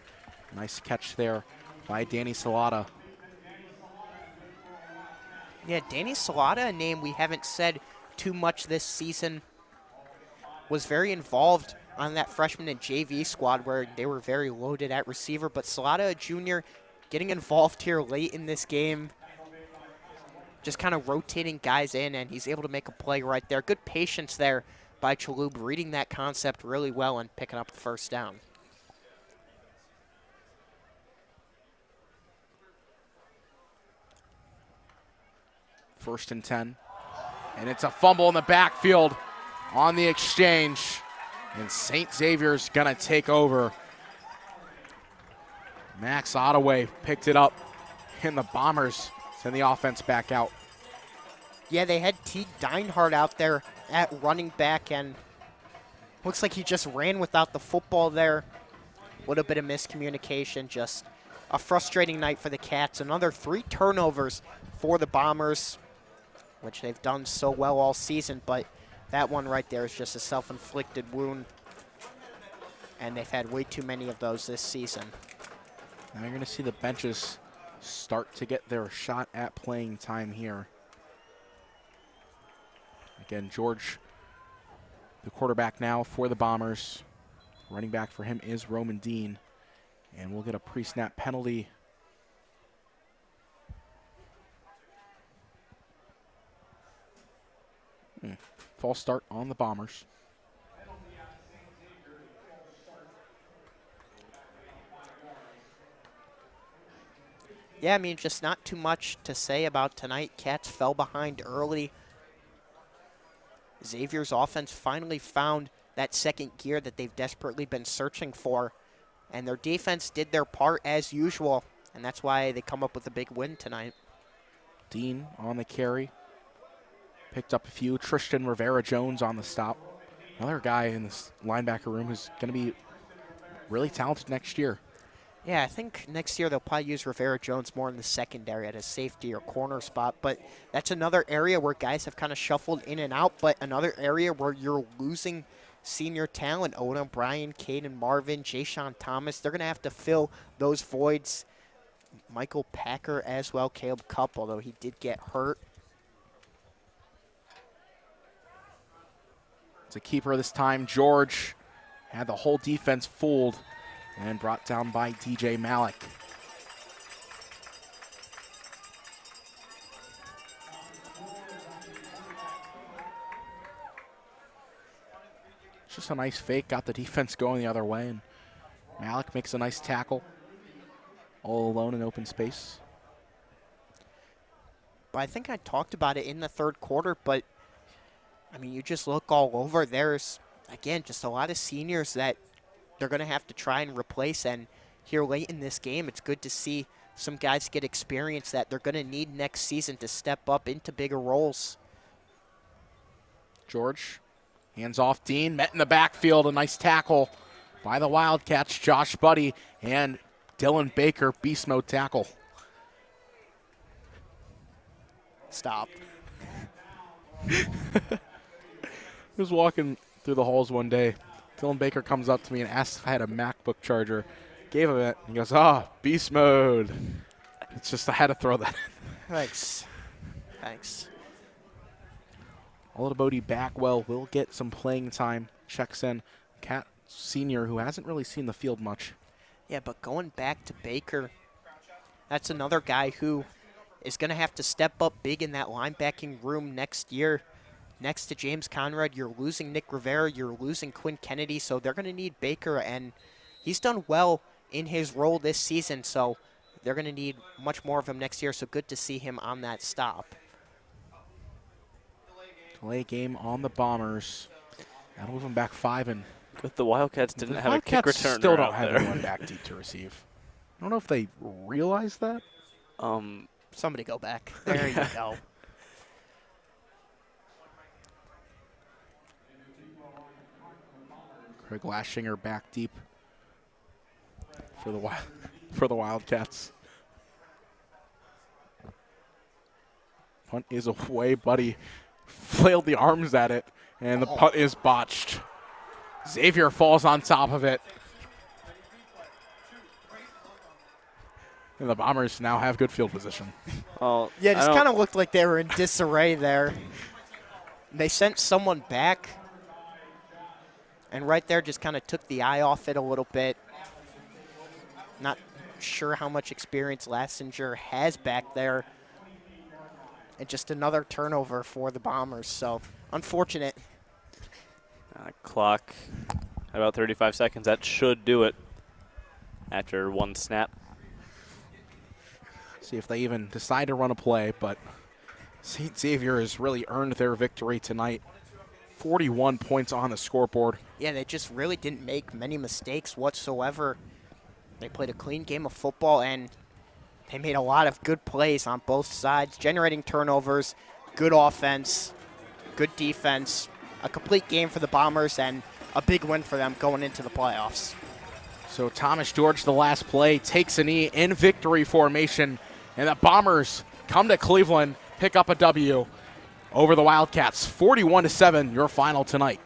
Nice catch there by Danny Salata. Yeah, Danny Salata, a name we haven't said too much this season, was very involved on that freshman and JV squad where they were very loaded at receiver. But Salata, a junior, getting involved here late in this game, just kind of rotating guys in, and he's able to make a play right there. Good patience there by Shalhoub, reading that concept really well and picking up the first down. First and 10. And it's a fumble in the backfield on the exchange. And St. Xavier's going to take over. Max Ottaway picked it up, and the Bombers send the offense back out. Yeah, they had Teague Deinhardt out there at running back, and looks like he just ran without the football there. A little bit of miscommunication, just a frustrating night for the Cats. Another 3 turnovers for the Bombers, which they've done so well all season, but that one right there is just a self-inflicted wound, and they've had way too many of those this season. Now you're going to see the benches start to get their shot at playing time here. Again, George, the quarterback now for the Bombers. Running back for him is Roman Dean, and we'll get a pre-snap penalty. False start on the Bombers. Yeah, I mean, just not too much to say about tonight. Cats fell behind early. Xavier's offense finally found that second gear that they've desperately been searching for, and their defense did their part as usual, and that's why they come up with a big win tonight. Dean on the carry. Picked up a few. Tristan Rivera-Jones on the stop. Another guy in this linebacker room who's going to be really talented next year. Yeah, I think next year they'll probably use Rivera-Jones more in the secondary at a safety or corner spot, but that's another area where guys have kind of shuffled in and out, but another area where you're losing senior talent. Owen O'Brien, Caden Marvin, Jay-Sean Thomas, they're going to have to fill those voids. Michael Packer as well, Caleb Cupp, although he did get hurt. It's a keeper this time. George had the whole defense fooled and brought down by DJ Malik. Just a nice fake, got the defense going the other way, and Malik makes a nice tackle. All alone in open space. But I think I talked about it in the third quarter, but I mean, you just look all over. There's, again, just a lot of seniors that they're going to have to try and replace. And here late in this game, it's good to see some guys get experience that they're going to need next season to step up into bigger roles. George, hands off Dean, met in the backfield. A nice tackle by the Wildcats. Josh Buddy and Dylan Baker, beast mode tackle. Stop. I was walking through the halls one day. Dylan Baker comes up to me and asks if I had a MacBook charger. Gave him it. He goes, beast mode. It's just I had to throw that in. Thanks. Olabode Backwell will get some playing time. Checks in. Cat Senior, who hasn't really seen the field much. Yeah, but going back to Baker, that's another guy who is going to have to step up big in that linebacking room next year. Next to James Conrad, you're losing Nick Rivera, you're losing Quinn Kennedy, so they're going to need Baker, and he's done well in his role this season, so they're going to need much more of him next year, so good to see him on that stop. Delay game on the Bombers. That'll move them back 5. And but the Wildcats didn't have Wildcats a kick returner still don't out have there. anyone back deep to receive. I don't know if they realize that. Somebody go back. There you go. Craig Lashinger back deep for the Wildcats. Punt is away, Buddy flailed the arms at it, and the punt is botched. Xavier falls on top of it. And the Bombers now have good field position. Oh, yeah, it just kind of looked like they were in disarray there. They sent someone back, and right there just kind of took the eye off it a little bit. Not sure how much experience Lassinger has back there. And just another turnover for the Bombers, so unfortunate. Clock at about 35 seconds. That should do it after one snap. See if they even decide to run a play, but St. Xavier has really earned their victory tonight. 41 points on the scoreboard. Yeah, they just really didn't make many mistakes whatsoever. They played a clean game of football, and they made a lot of good plays on both sides, generating turnovers, good offense, good defense, a complete game for the Bombers, and a big win for them going into the playoffs. So Thomas George, the last play, takes a knee in victory formation, and the Bombers come to Cleveland, pick up a W over the Wildcats. 41-7, your final tonight.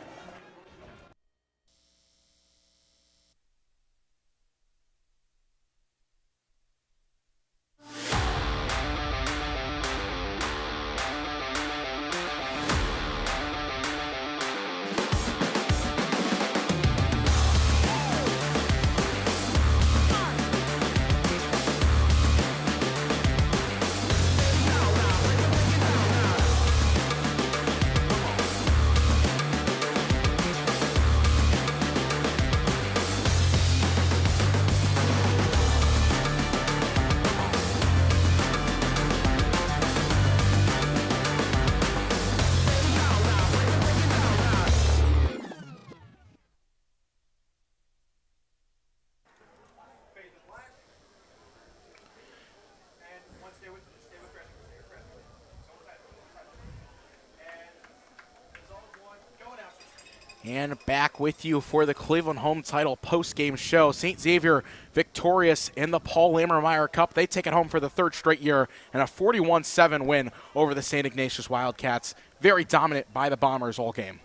And back with you for the Cleveland home title post-game show. St. Xavier victorious in the Paul Lammermeyer Cup. They take it home for the third straight year and a 41-7 win over the St. Ignatius Wildcats. Very dominant by the Bombers all game.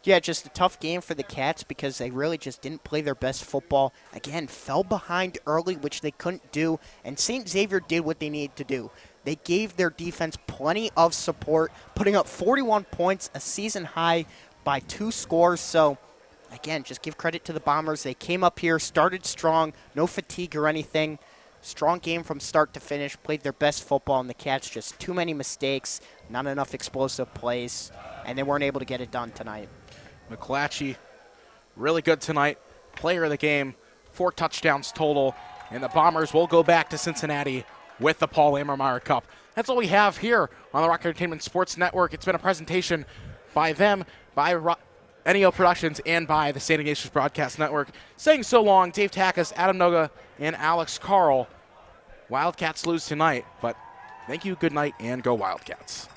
Yeah, just a tough game for the Cats because they really just didn't play their best football. Again, fell behind early, which they couldn't do, and St. Xavier did what they needed to do. They gave their defense plenty of support, putting up 41 points, a season high by 2 scores. So, again, just give credit to the Bombers. They came up here, started strong, no fatigue or anything. Strong game from start to finish, played their best football, and the Cats just too many mistakes, not enough explosive plays, and they weren't able to get it done tonight. McClatchy, really good tonight. Player of the game, 4 touchdowns total, and the Bombers will go back to Cincinnati with the Paul Lammermeyer Cup. That's all we have here on the Rock Entertainment Sports Network. It's been a presentation by them, by NEO Productions, and by the St. Ignatius Broadcast Network. Saying so long, Dave Takacs, Adam Noga, and Alex Carl. Wildcats lose tonight, but thank you, good night, and go Wildcats.